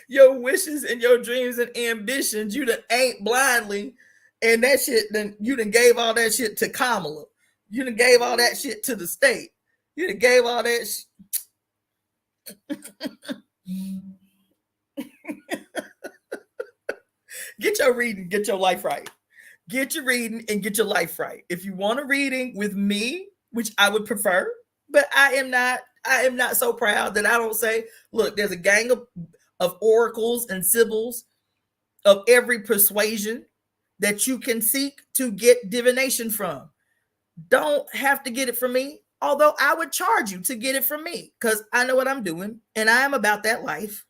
[SPEAKER 1] Your wishes and your dreams and ambitions, you done ain't blindly, and that shit, then you done gave all that shit to Kamala. You done gave all that shit to the state. You done gave all that Get your reading, get your life right. Get your reading and get your life right. If you want a reading with me, which I would prefer, but I am not so proud that I don't say, look, there's a gang of oracles and sibyls of every persuasion that you can seek to get divination from. Don't have to get it from me, although I would charge you to get it from me because I know what I'm doing and I am about that life.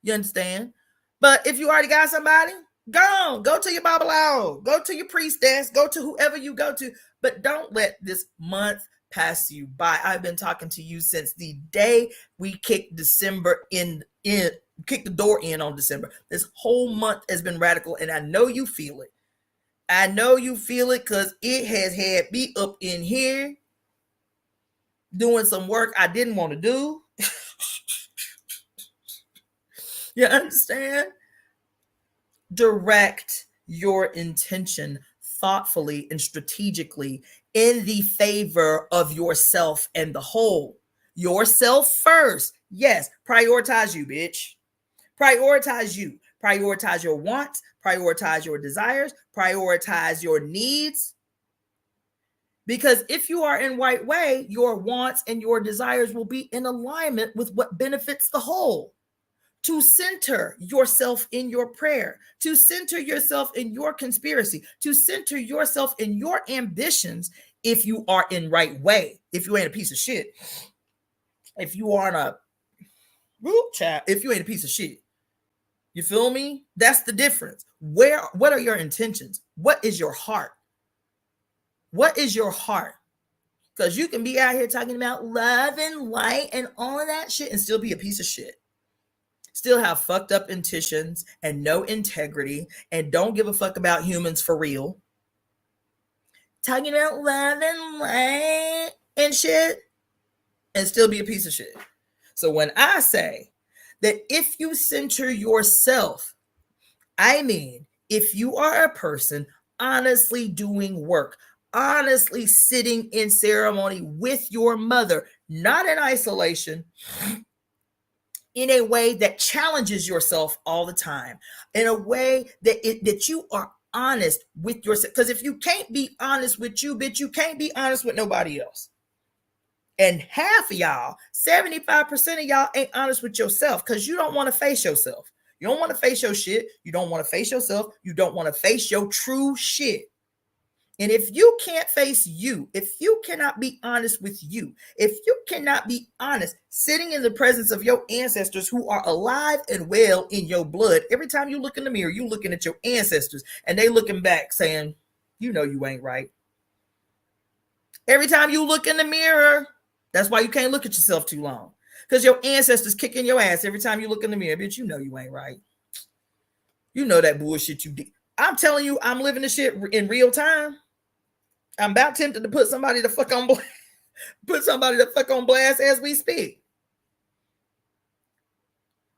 [SPEAKER 1] You understand? But if you already got somebody, go to your babalawo, go to your priestess, go to whoever you go to, but don't let this month pass you by. I've been talking to you since the day we kicked December kicked the door in on December. This whole month has been radical, and I know you feel it. I know you feel it because it has had me up in here doing some work I didn't want to do. You understand? Direct your intention thoughtfully and strategically in the favor of yourself and the whole. Yourself first. Yes, prioritize you, bitch. Prioritize you. Prioritize your wants. Prioritize your desires. Prioritize your needs. Because if you are in right way, your wants and your desires will be in alignment with what benefits the whole. To center yourself in your prayer, to center yourself in your conspiracy, to center yourself in your ambitions if you are in right way, if you ain't a piece of shit. If you aren't a child, if you ain't a piece of shit. You feel me? That's the difference. What are your intentions? What is your heart? What is your heart? Because you can be out here talking about love and light and all of that shit and still be a piece of shit. Still have fucked up intentions and no integrity and don't give a fuck about humans for real. Talking about love and light and shit and still be a piece of shit. So when I say that if you center yourself, I mean, if you are a person honestly doing work, honestly sitting in ceremony with your mother, not in isolation, in a way that challenges yourself all the time, in a way that you are honest with yourself. Because if you can't be honest with you, bitch, you can't be honest with nobody else. And half of y'all, 75% of y'all ain't honest with yourself because you don't want to face yourself. You don't want to face your shit. You don't want to face yourself. You don't want to face your true shit. And if you can't face you, if you cannot be honest with you, if you cannot be honest sitting in the presence of your ancestors who are alive and well in your blood, every time you look in the mirror, you looking at your ancestors and they looking back saying, you know you ain't right. Every time you look in the mirror, that's why you can't look at yourself too long. Because your ancestors kicking your ass every time you look in the mirror. Bitch, you know you ain't right. You know that bullshit you did. I'm telling you, I'm living this shit in real time. I'm about tempted to put somebody the fuck on blast as we speak.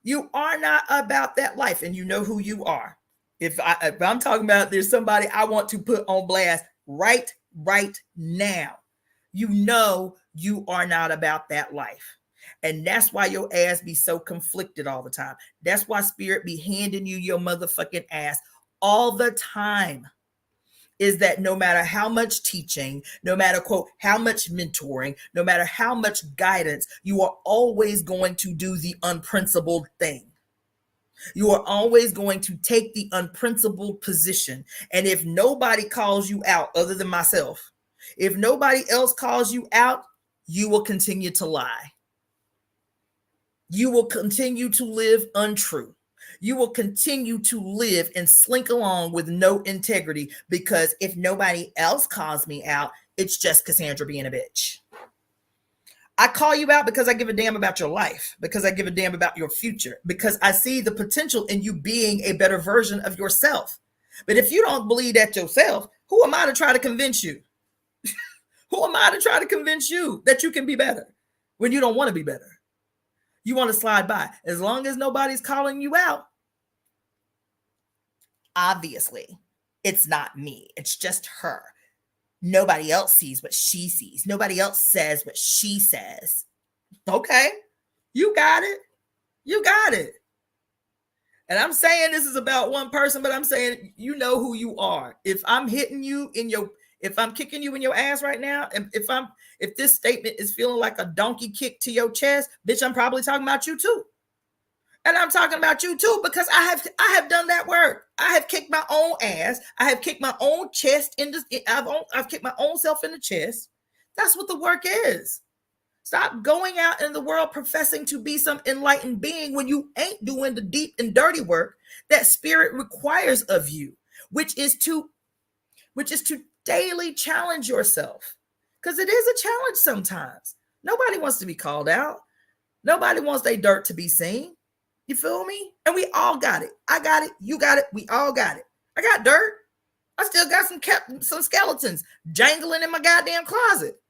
[SPEAKER 1] You are not about that life, and you know who you are. If I'm talking about there's somebody I want to put on blast right now, you know you are not about that life. And that's why your ass be so conflicted all the time. That's why spirit be handing you your motherfucking ass all the time. Is that no matter how much teaching, no matter, quote, how much mentoring, no matter how much guidance, you are always going to do the unprincipled thing. You are always going to take the unprincipled position. And if nobody calls you out other than myself, if nobody else calls you out, you will continue to lie. You will continue to live untrue. You will continue to live and slink along with no integrity because if nobody else calls me out, it's just Cassandra being a bitch. I call you out because I give a damn about your life, because I give a damn about your future, because I see the potential in you being a better version of yourself. But if you don't believe that yourself, who am I to try to convince you? Who am I to try to convince you that you can be better when you don't want to be better? You want to slide by. As long as nobody's calling you out, obviously, it's not me. It's just her. Nobody else sees what she sees. Nobody else says what she says. Okay, you got it. You got it. And I'm saying this is about one person, but I'm saying you know who you are. If I'm hitting you in your, if I'm kicking you in your ass right now, and if this statement is feeling like a donkey kick to your chest, bitch, I'm probably talking about you too. And I'm talking about you too because I have done that work. I have kicked my own ass. I have kicked my own chest in this. I've kicked my own self in the chest. That's what the work is. Stop going out in the world professing to be some enlightened being when you ain't doing the deep and dirty work that spirit requires of you, which is to daily challenge yourself. Because it is a challenge sometimes. Nobody wants to be called out. Nobody wants their dirt to be seen. You feel me? And we all got it. I got it. You got it. We all got it. I got dirt. I still got some skeletons jangling in my goddamn closet.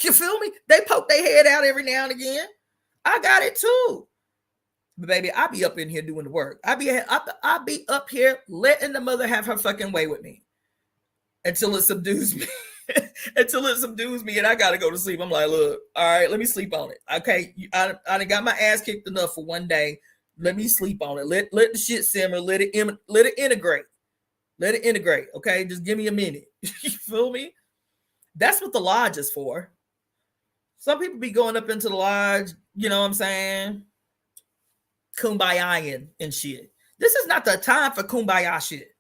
[SPEAKER 1] You feel me? They poke their head out every now and again. I got it too. But baby, I be up in here doing the work. I be up here letting the mother have her fucking way with me until it subdues me. Until it subdues me and I gotta go to sleep. I'm like, look, all right, let me sleep on it. Okay, I done got my ass kicked enough for one day. Let me sleep on it. Let the shit simmer. Let it integrate. Let it integrate. Okay, just give me a minute. You feel me? That's what the lodge is for. Some people be going up into the lodge, you know what I'm saying? Kumbaya and shit. This is not the time for kumbaya shit.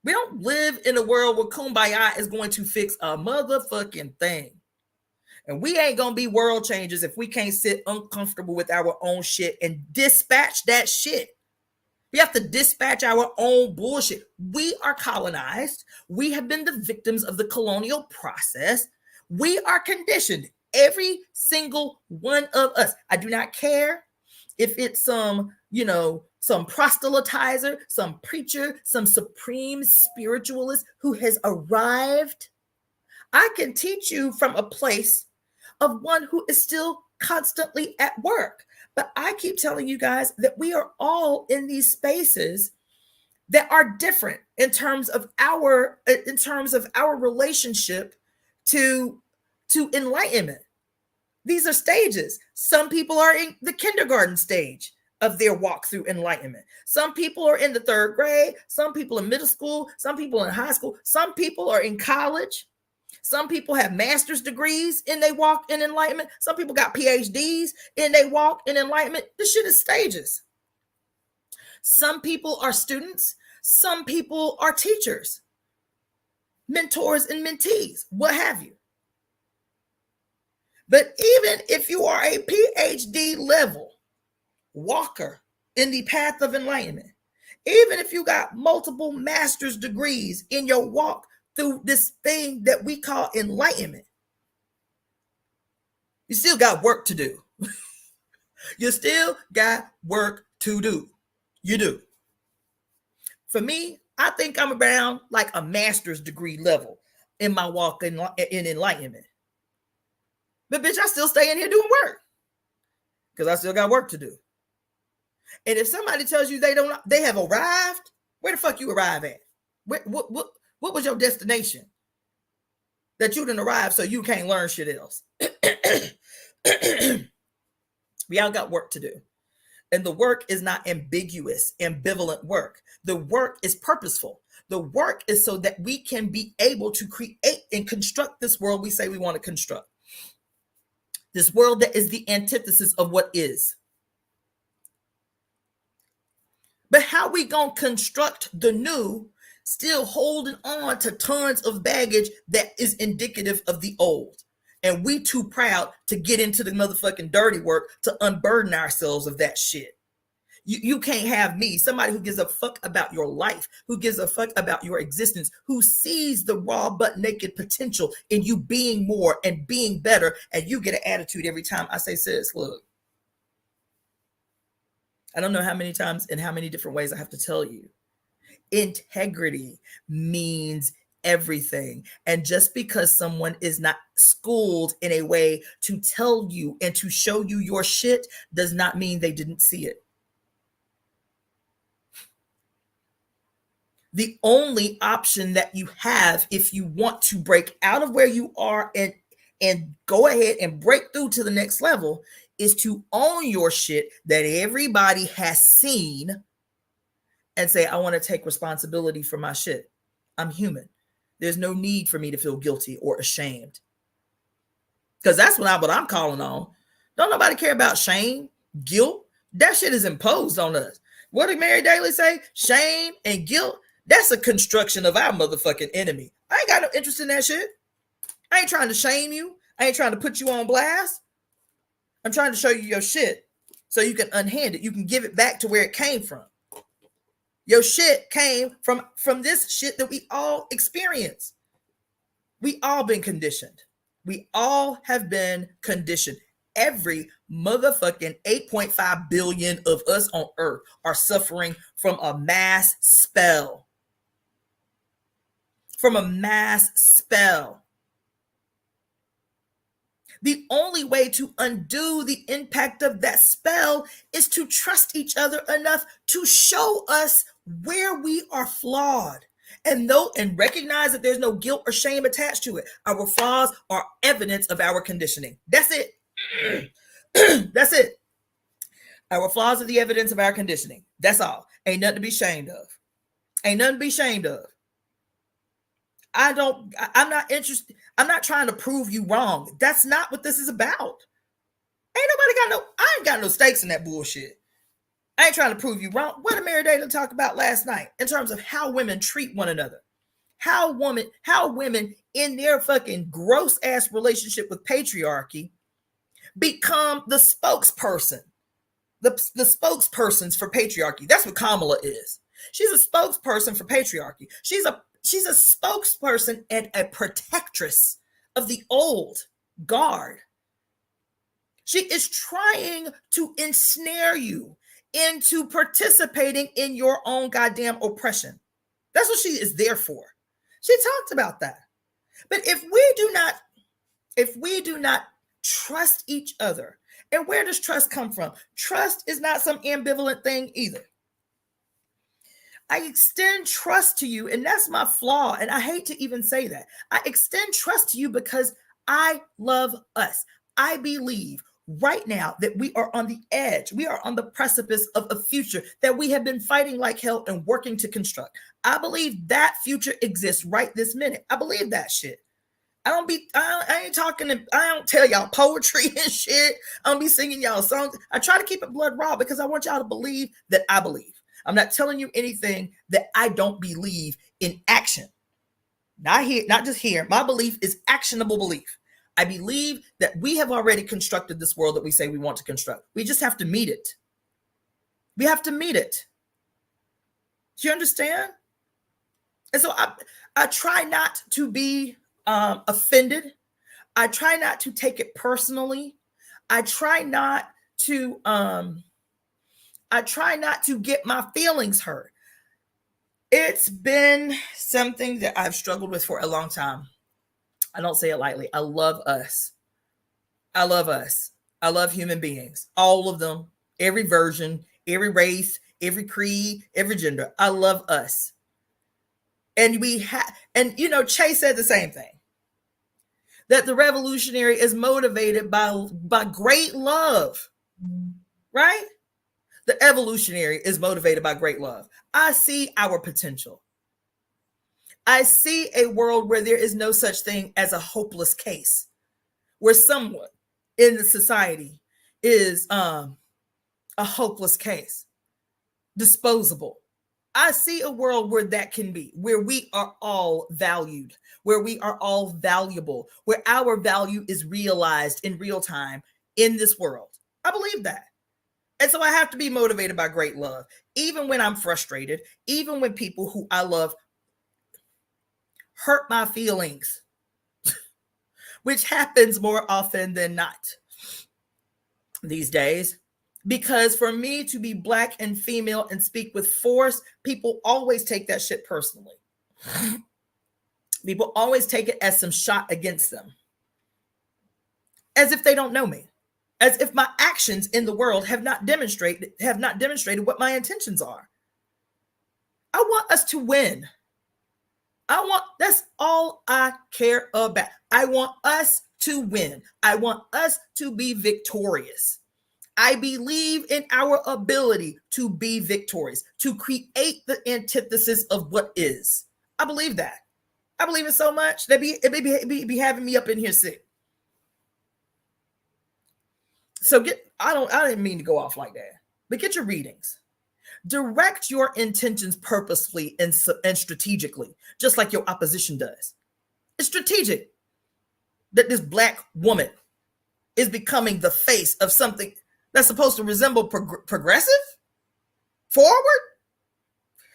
[SPEAKER 1] We don't live in a world where kumbaya is going to fix a motherfucking thing. And we ain't going to be world changers if we can't sit uncomfortable with our own shit and dispatch that shit. We have to dispatch our own bullshit. We are colonized. We have been the victims of the colonial process. We are conditioned, every single one of us. I do not care if it's some proselytizer, some preacher, some supreme spiritualist who has arrived. I can teach you from a place of one who is still constantly at work. But I keep telling you guys that we are all in these spaces that are different in terms of our relationship to enlightenment. These are stages. Some people are in the kindergarten stage. of their walk through enlightenment. Some people are in the 3rd grade, some people in middle school, some people in high school, some people are in college. Some people have master's degrees and they walk in enlightenment. Some people got PhDs and they walk in enlightenment. This shit is stages. Some people are students. Some people are teachers, mentors and mentees, what have you. But even if you are a PhD level walker in the path of enlightenment, even if you got multiple master's degrees in your walk through this thing that we call enlightenment, you still got work to do. You still got work to do. You do. For me, I think I'm around like a master's degree level in my walk in enlightenment. But bitch, I still stay in here doing work because I still got work to do. And if somebody tells you they have arrived, where the fuck you arrive at? What was your destination that you didn't arrive so you can't learn shit else? We all got work to do. And the work is not ambiguous, ambivalent work. The work is purposeful. The work is so that we can be able to create and construct this world we say we want to construct. This world that is the antithesis of what is. But how we gonna construct the new, still holding on to tons of baggage that is indicative of the old? And we too proud to get into the motherfucking dirty work to unburden ourselves of that shit. You can't have me, somebody who gives a fuck about your life, who gives a fuck about your existence, who sees the raw but naked potential in you being more and being better, and you get an attitude every time I say, sis, look. I don't know how many times and how many different ways I have to tell you. Integrity means everything. And just because someone is not schooled in a way to tell you and to show you your shit does not mean they didn't see it. The only option that you have if you want to break out of where you are and go ahead and break through to the next level is to own your shit that everybody has seen and say, I want to take responsibility for my shit. I'm human. There's no need for me to feel guilty or ashamed. Because that's what I'm calling on. Don't nobody care about shame, guilt. That shit is imposed on us. What did Mary Daly say? Shame and guilt. That's a construction of our motherfucking enemy. I ain't got no interest in that shit. I ain't trying to shame you. I ain't trying to put you on blast. I'm trying to show you your shit so you can unhand it. You can give it back to where it came from. Your shit came from this shit that we all experience. We all been conditioned. We all have been conditioned. Every motherfucking 8.5 billion of us on earth are suffering from a mass spell. From a mass spell. The only way to undo the impact of that spell is to trust each other enough to show us where we are flawed and recognize that there's no guilt or shame attached to it. Our flaws are evidence of our conditioning. That's it. That's it. Our flaws are the evidence of our conditioning. That's all. Ain't nothing to be ashamed of. Ain't nothing to be ashamed of. I'm not interested. I'm not trying to prove you wrong. That's not what this is about. I ain't got no stakes in that bullshit. I ain't trying to prove you wrong. What did Mary Daly talk about last night in terms of how women treat one another? How women in their fucking gross ass relationship with patriarchy become the spokesperson. The spokespersons for patriarchy. That's what Kamala is. She's a spokesperson for patriarchy. She's a spokesperson and a protectress of the old guard. She is trying to ensnare you into participating in your own goddamn oppression. That's what she is there for. She talked about that. But if we do not trust each other, and where does trust come from? Trust is not some ambivalent thing either. I extend trust to you, and that's my flaw, and I hate to even say that. I extend trust to you because I love us. I believe right now that we are on the edge. We are on the precipice of a future that we have been fighting like hell and working to construct. I believe that future exists right this minute. I believe that shit. I ain't talking to, I don't tell y'all poetry and shit. I don't be singing y'all songs. I try to keep it blood raw because I want y'all to believe that I believe. I'm not telling you anything that I don't believe in action. Not just here. My belief is actionable belief. I believe that we have already constructed this world that we say we want to construct. We just have to meet it. We have to meet it. Do you understand? And so I try not to be offended. I try not to take it personally. I try not to get my feelings hurt. It's been something that I've struggled with for a long time. I don't say it lightly. I love us. I love us. I love human beings. All of them, every version, every race, every creed, every gender. I love us. And Che said the same thing. That the revolutionary is motivated by great love, right? The evolutionary is motivated by great love. I see our potential. I see a world where there is no such thing as a hopeless case, where someone in the society is a hopeless case, disposable. I see a world where that can be, where we are all valued, where we are all valuable, where our value is realized in real time in this world. I believe that. And so I have to be motivated by great love, even when I'm frustrated, even when people who I love hurt my feelings, which happens more often than not these days. Because for me to be Black and female and speak with force, people always take that shit personally. People always take it as some shot against them, as if they don't know me, as if my actions in the world have not demonstrated what my intentions are. I want us to win. That's all I care about. I want us to win. I want us to be victorious. I believe in our ability to be victorious, to create the antithesis of what is. I believe that. I believe it so much that it be having me up in here sick. So I didn't mean to go off like that, but get your readings. Direct your intentions purposefully and strategically, just like your opposition does. It's strategic that this Black woman is becoming the face of something that's supposed to resemble progressive, forward,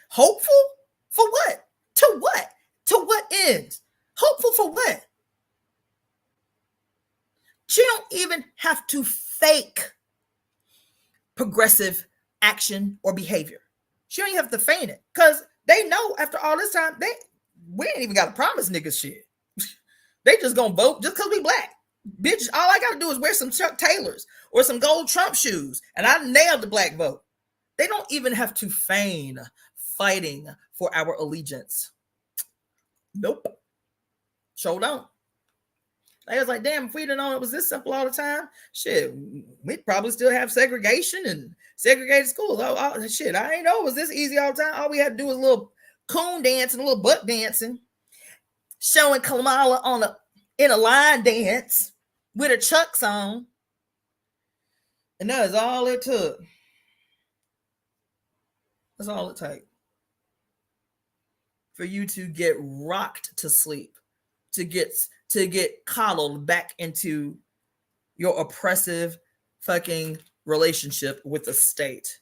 [SPEAKER 1] hopeful. For what? To what? To what ends? Hopeful for what? She don't even have to fake progressive action or behavior. She don't even have to feign it, because they know after all this time, we ain't even got to promise niggas shit. They just gonna vote just because we Black. Bitch, all I gotta do is wear some Chuck Taylors or some gold Trump shoes, and I nailed the Black vote. They don't even have to feign fighting for our allegiance. Nope. Sure don't. I was like, damn, if we'd have known it was this simple all the time, shit, we'd probably still have segregation and segregated schools. Shit, I ain't know it was this easy all the time. All we had to do was a little coon dancing, a little butt dancing, showing Kamala in a line dance with her chucks on. And that is all it took. That's all it takes for you to get rocked to sleep, to get coddled back into your oppressive fucking relationship with the state.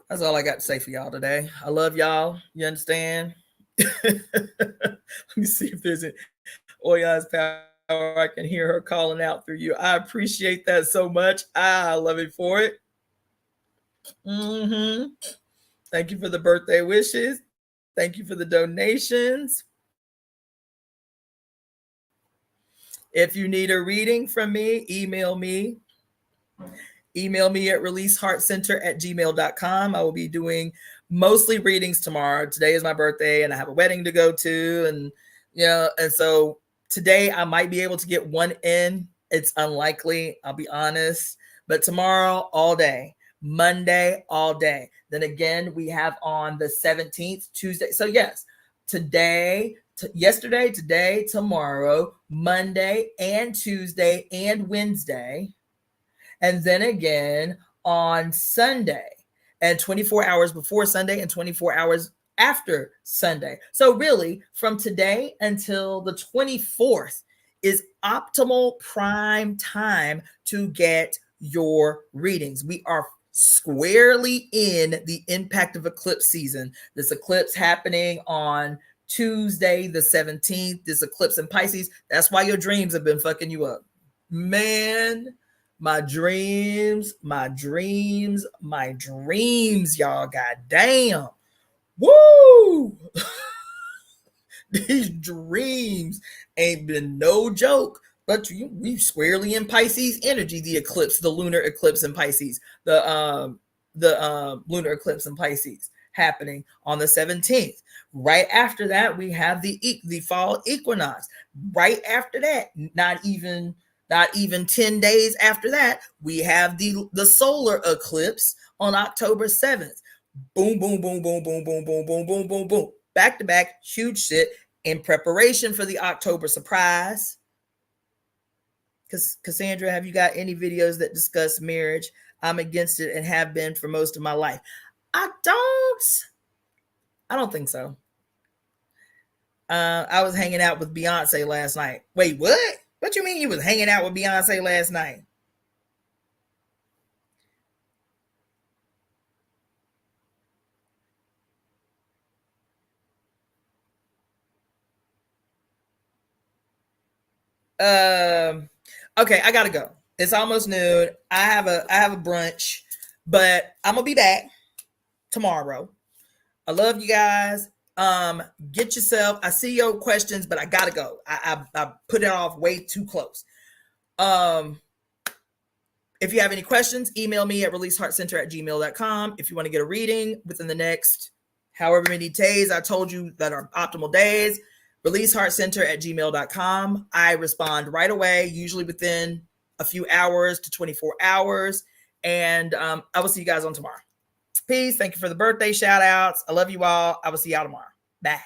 [SPEAKER 1] That's all I got to say for y'all today. I love y'all. You understand? Let me see if there's an Oya's power. I can hear her calling out through you. I appreciate that so much. I love it for it. Thank you for the birthday wishes. Thank you for the donations. If you need a reading from me, email me. Email me at releaseheartcenter@gmail.com. I will be doing mostly readings tomorrow. Today is my birthday and I have a wedding to go to. And so today I might be able to get one in It's unlikely, I'll be honest. But tomorrow, all day. Monday, all day. Then again, we have on the 17th, Tuesday. So yes, yesterday, today, tomorrow, Monday and Tuesday and Wednesday. And then again on Sunday, and 24 hours before Sunday and 24 hours after Sunday. So really, from today until the 24th is optimal prime time to get your readings. We are squarely in the impact of eclipse season. This eclipse happening on Tuesday, the 17th, this eclipse in Pisces. That's why your dreams have been fucking you up. Man, my dreams, y'all. Goddamn. Woo! These dreams ain't been no joke. But we squarely in Pisces energy, the eclipse, the lunar eclipse in Pisces, the lunar eclipse in Pisces happening on the 17th. Right after that, we have the fall equinox. Right after that, not even 10 days after that, we have the solar eclipse on October 7th. Boom, boom, boom, boom, boom, boom, boom, boom, boom, boom, boom. Back to back, huge shit in preparation for the October surprise. Cassandra, have you got any videos that discuss marriage? I'm against it and have been for most of my life. I don't think so. I was hanging out with Beyonce last night. Wait, what? What you mean you was hanging out with Beyonce last night? Okay, I gotta go. It's almost noon. I have a brunch, but I'm gonna be back tomorrow. I love you guys. Get yourself. I see your questions, but I gotta go. I put it off way too close. If you have any questions, email me at releaseheartcenter@gmail.com. If you want to get a reading within the next however many days I told you that are optimal days, releaseheartcenter@gmail.com. I respond right away, usually within a few hours to 24 hours. And I will see you guys on tomorrow. Peace. Thank you for the birthday shout outs. I love you all. I will see y'all tomorrow. Bye.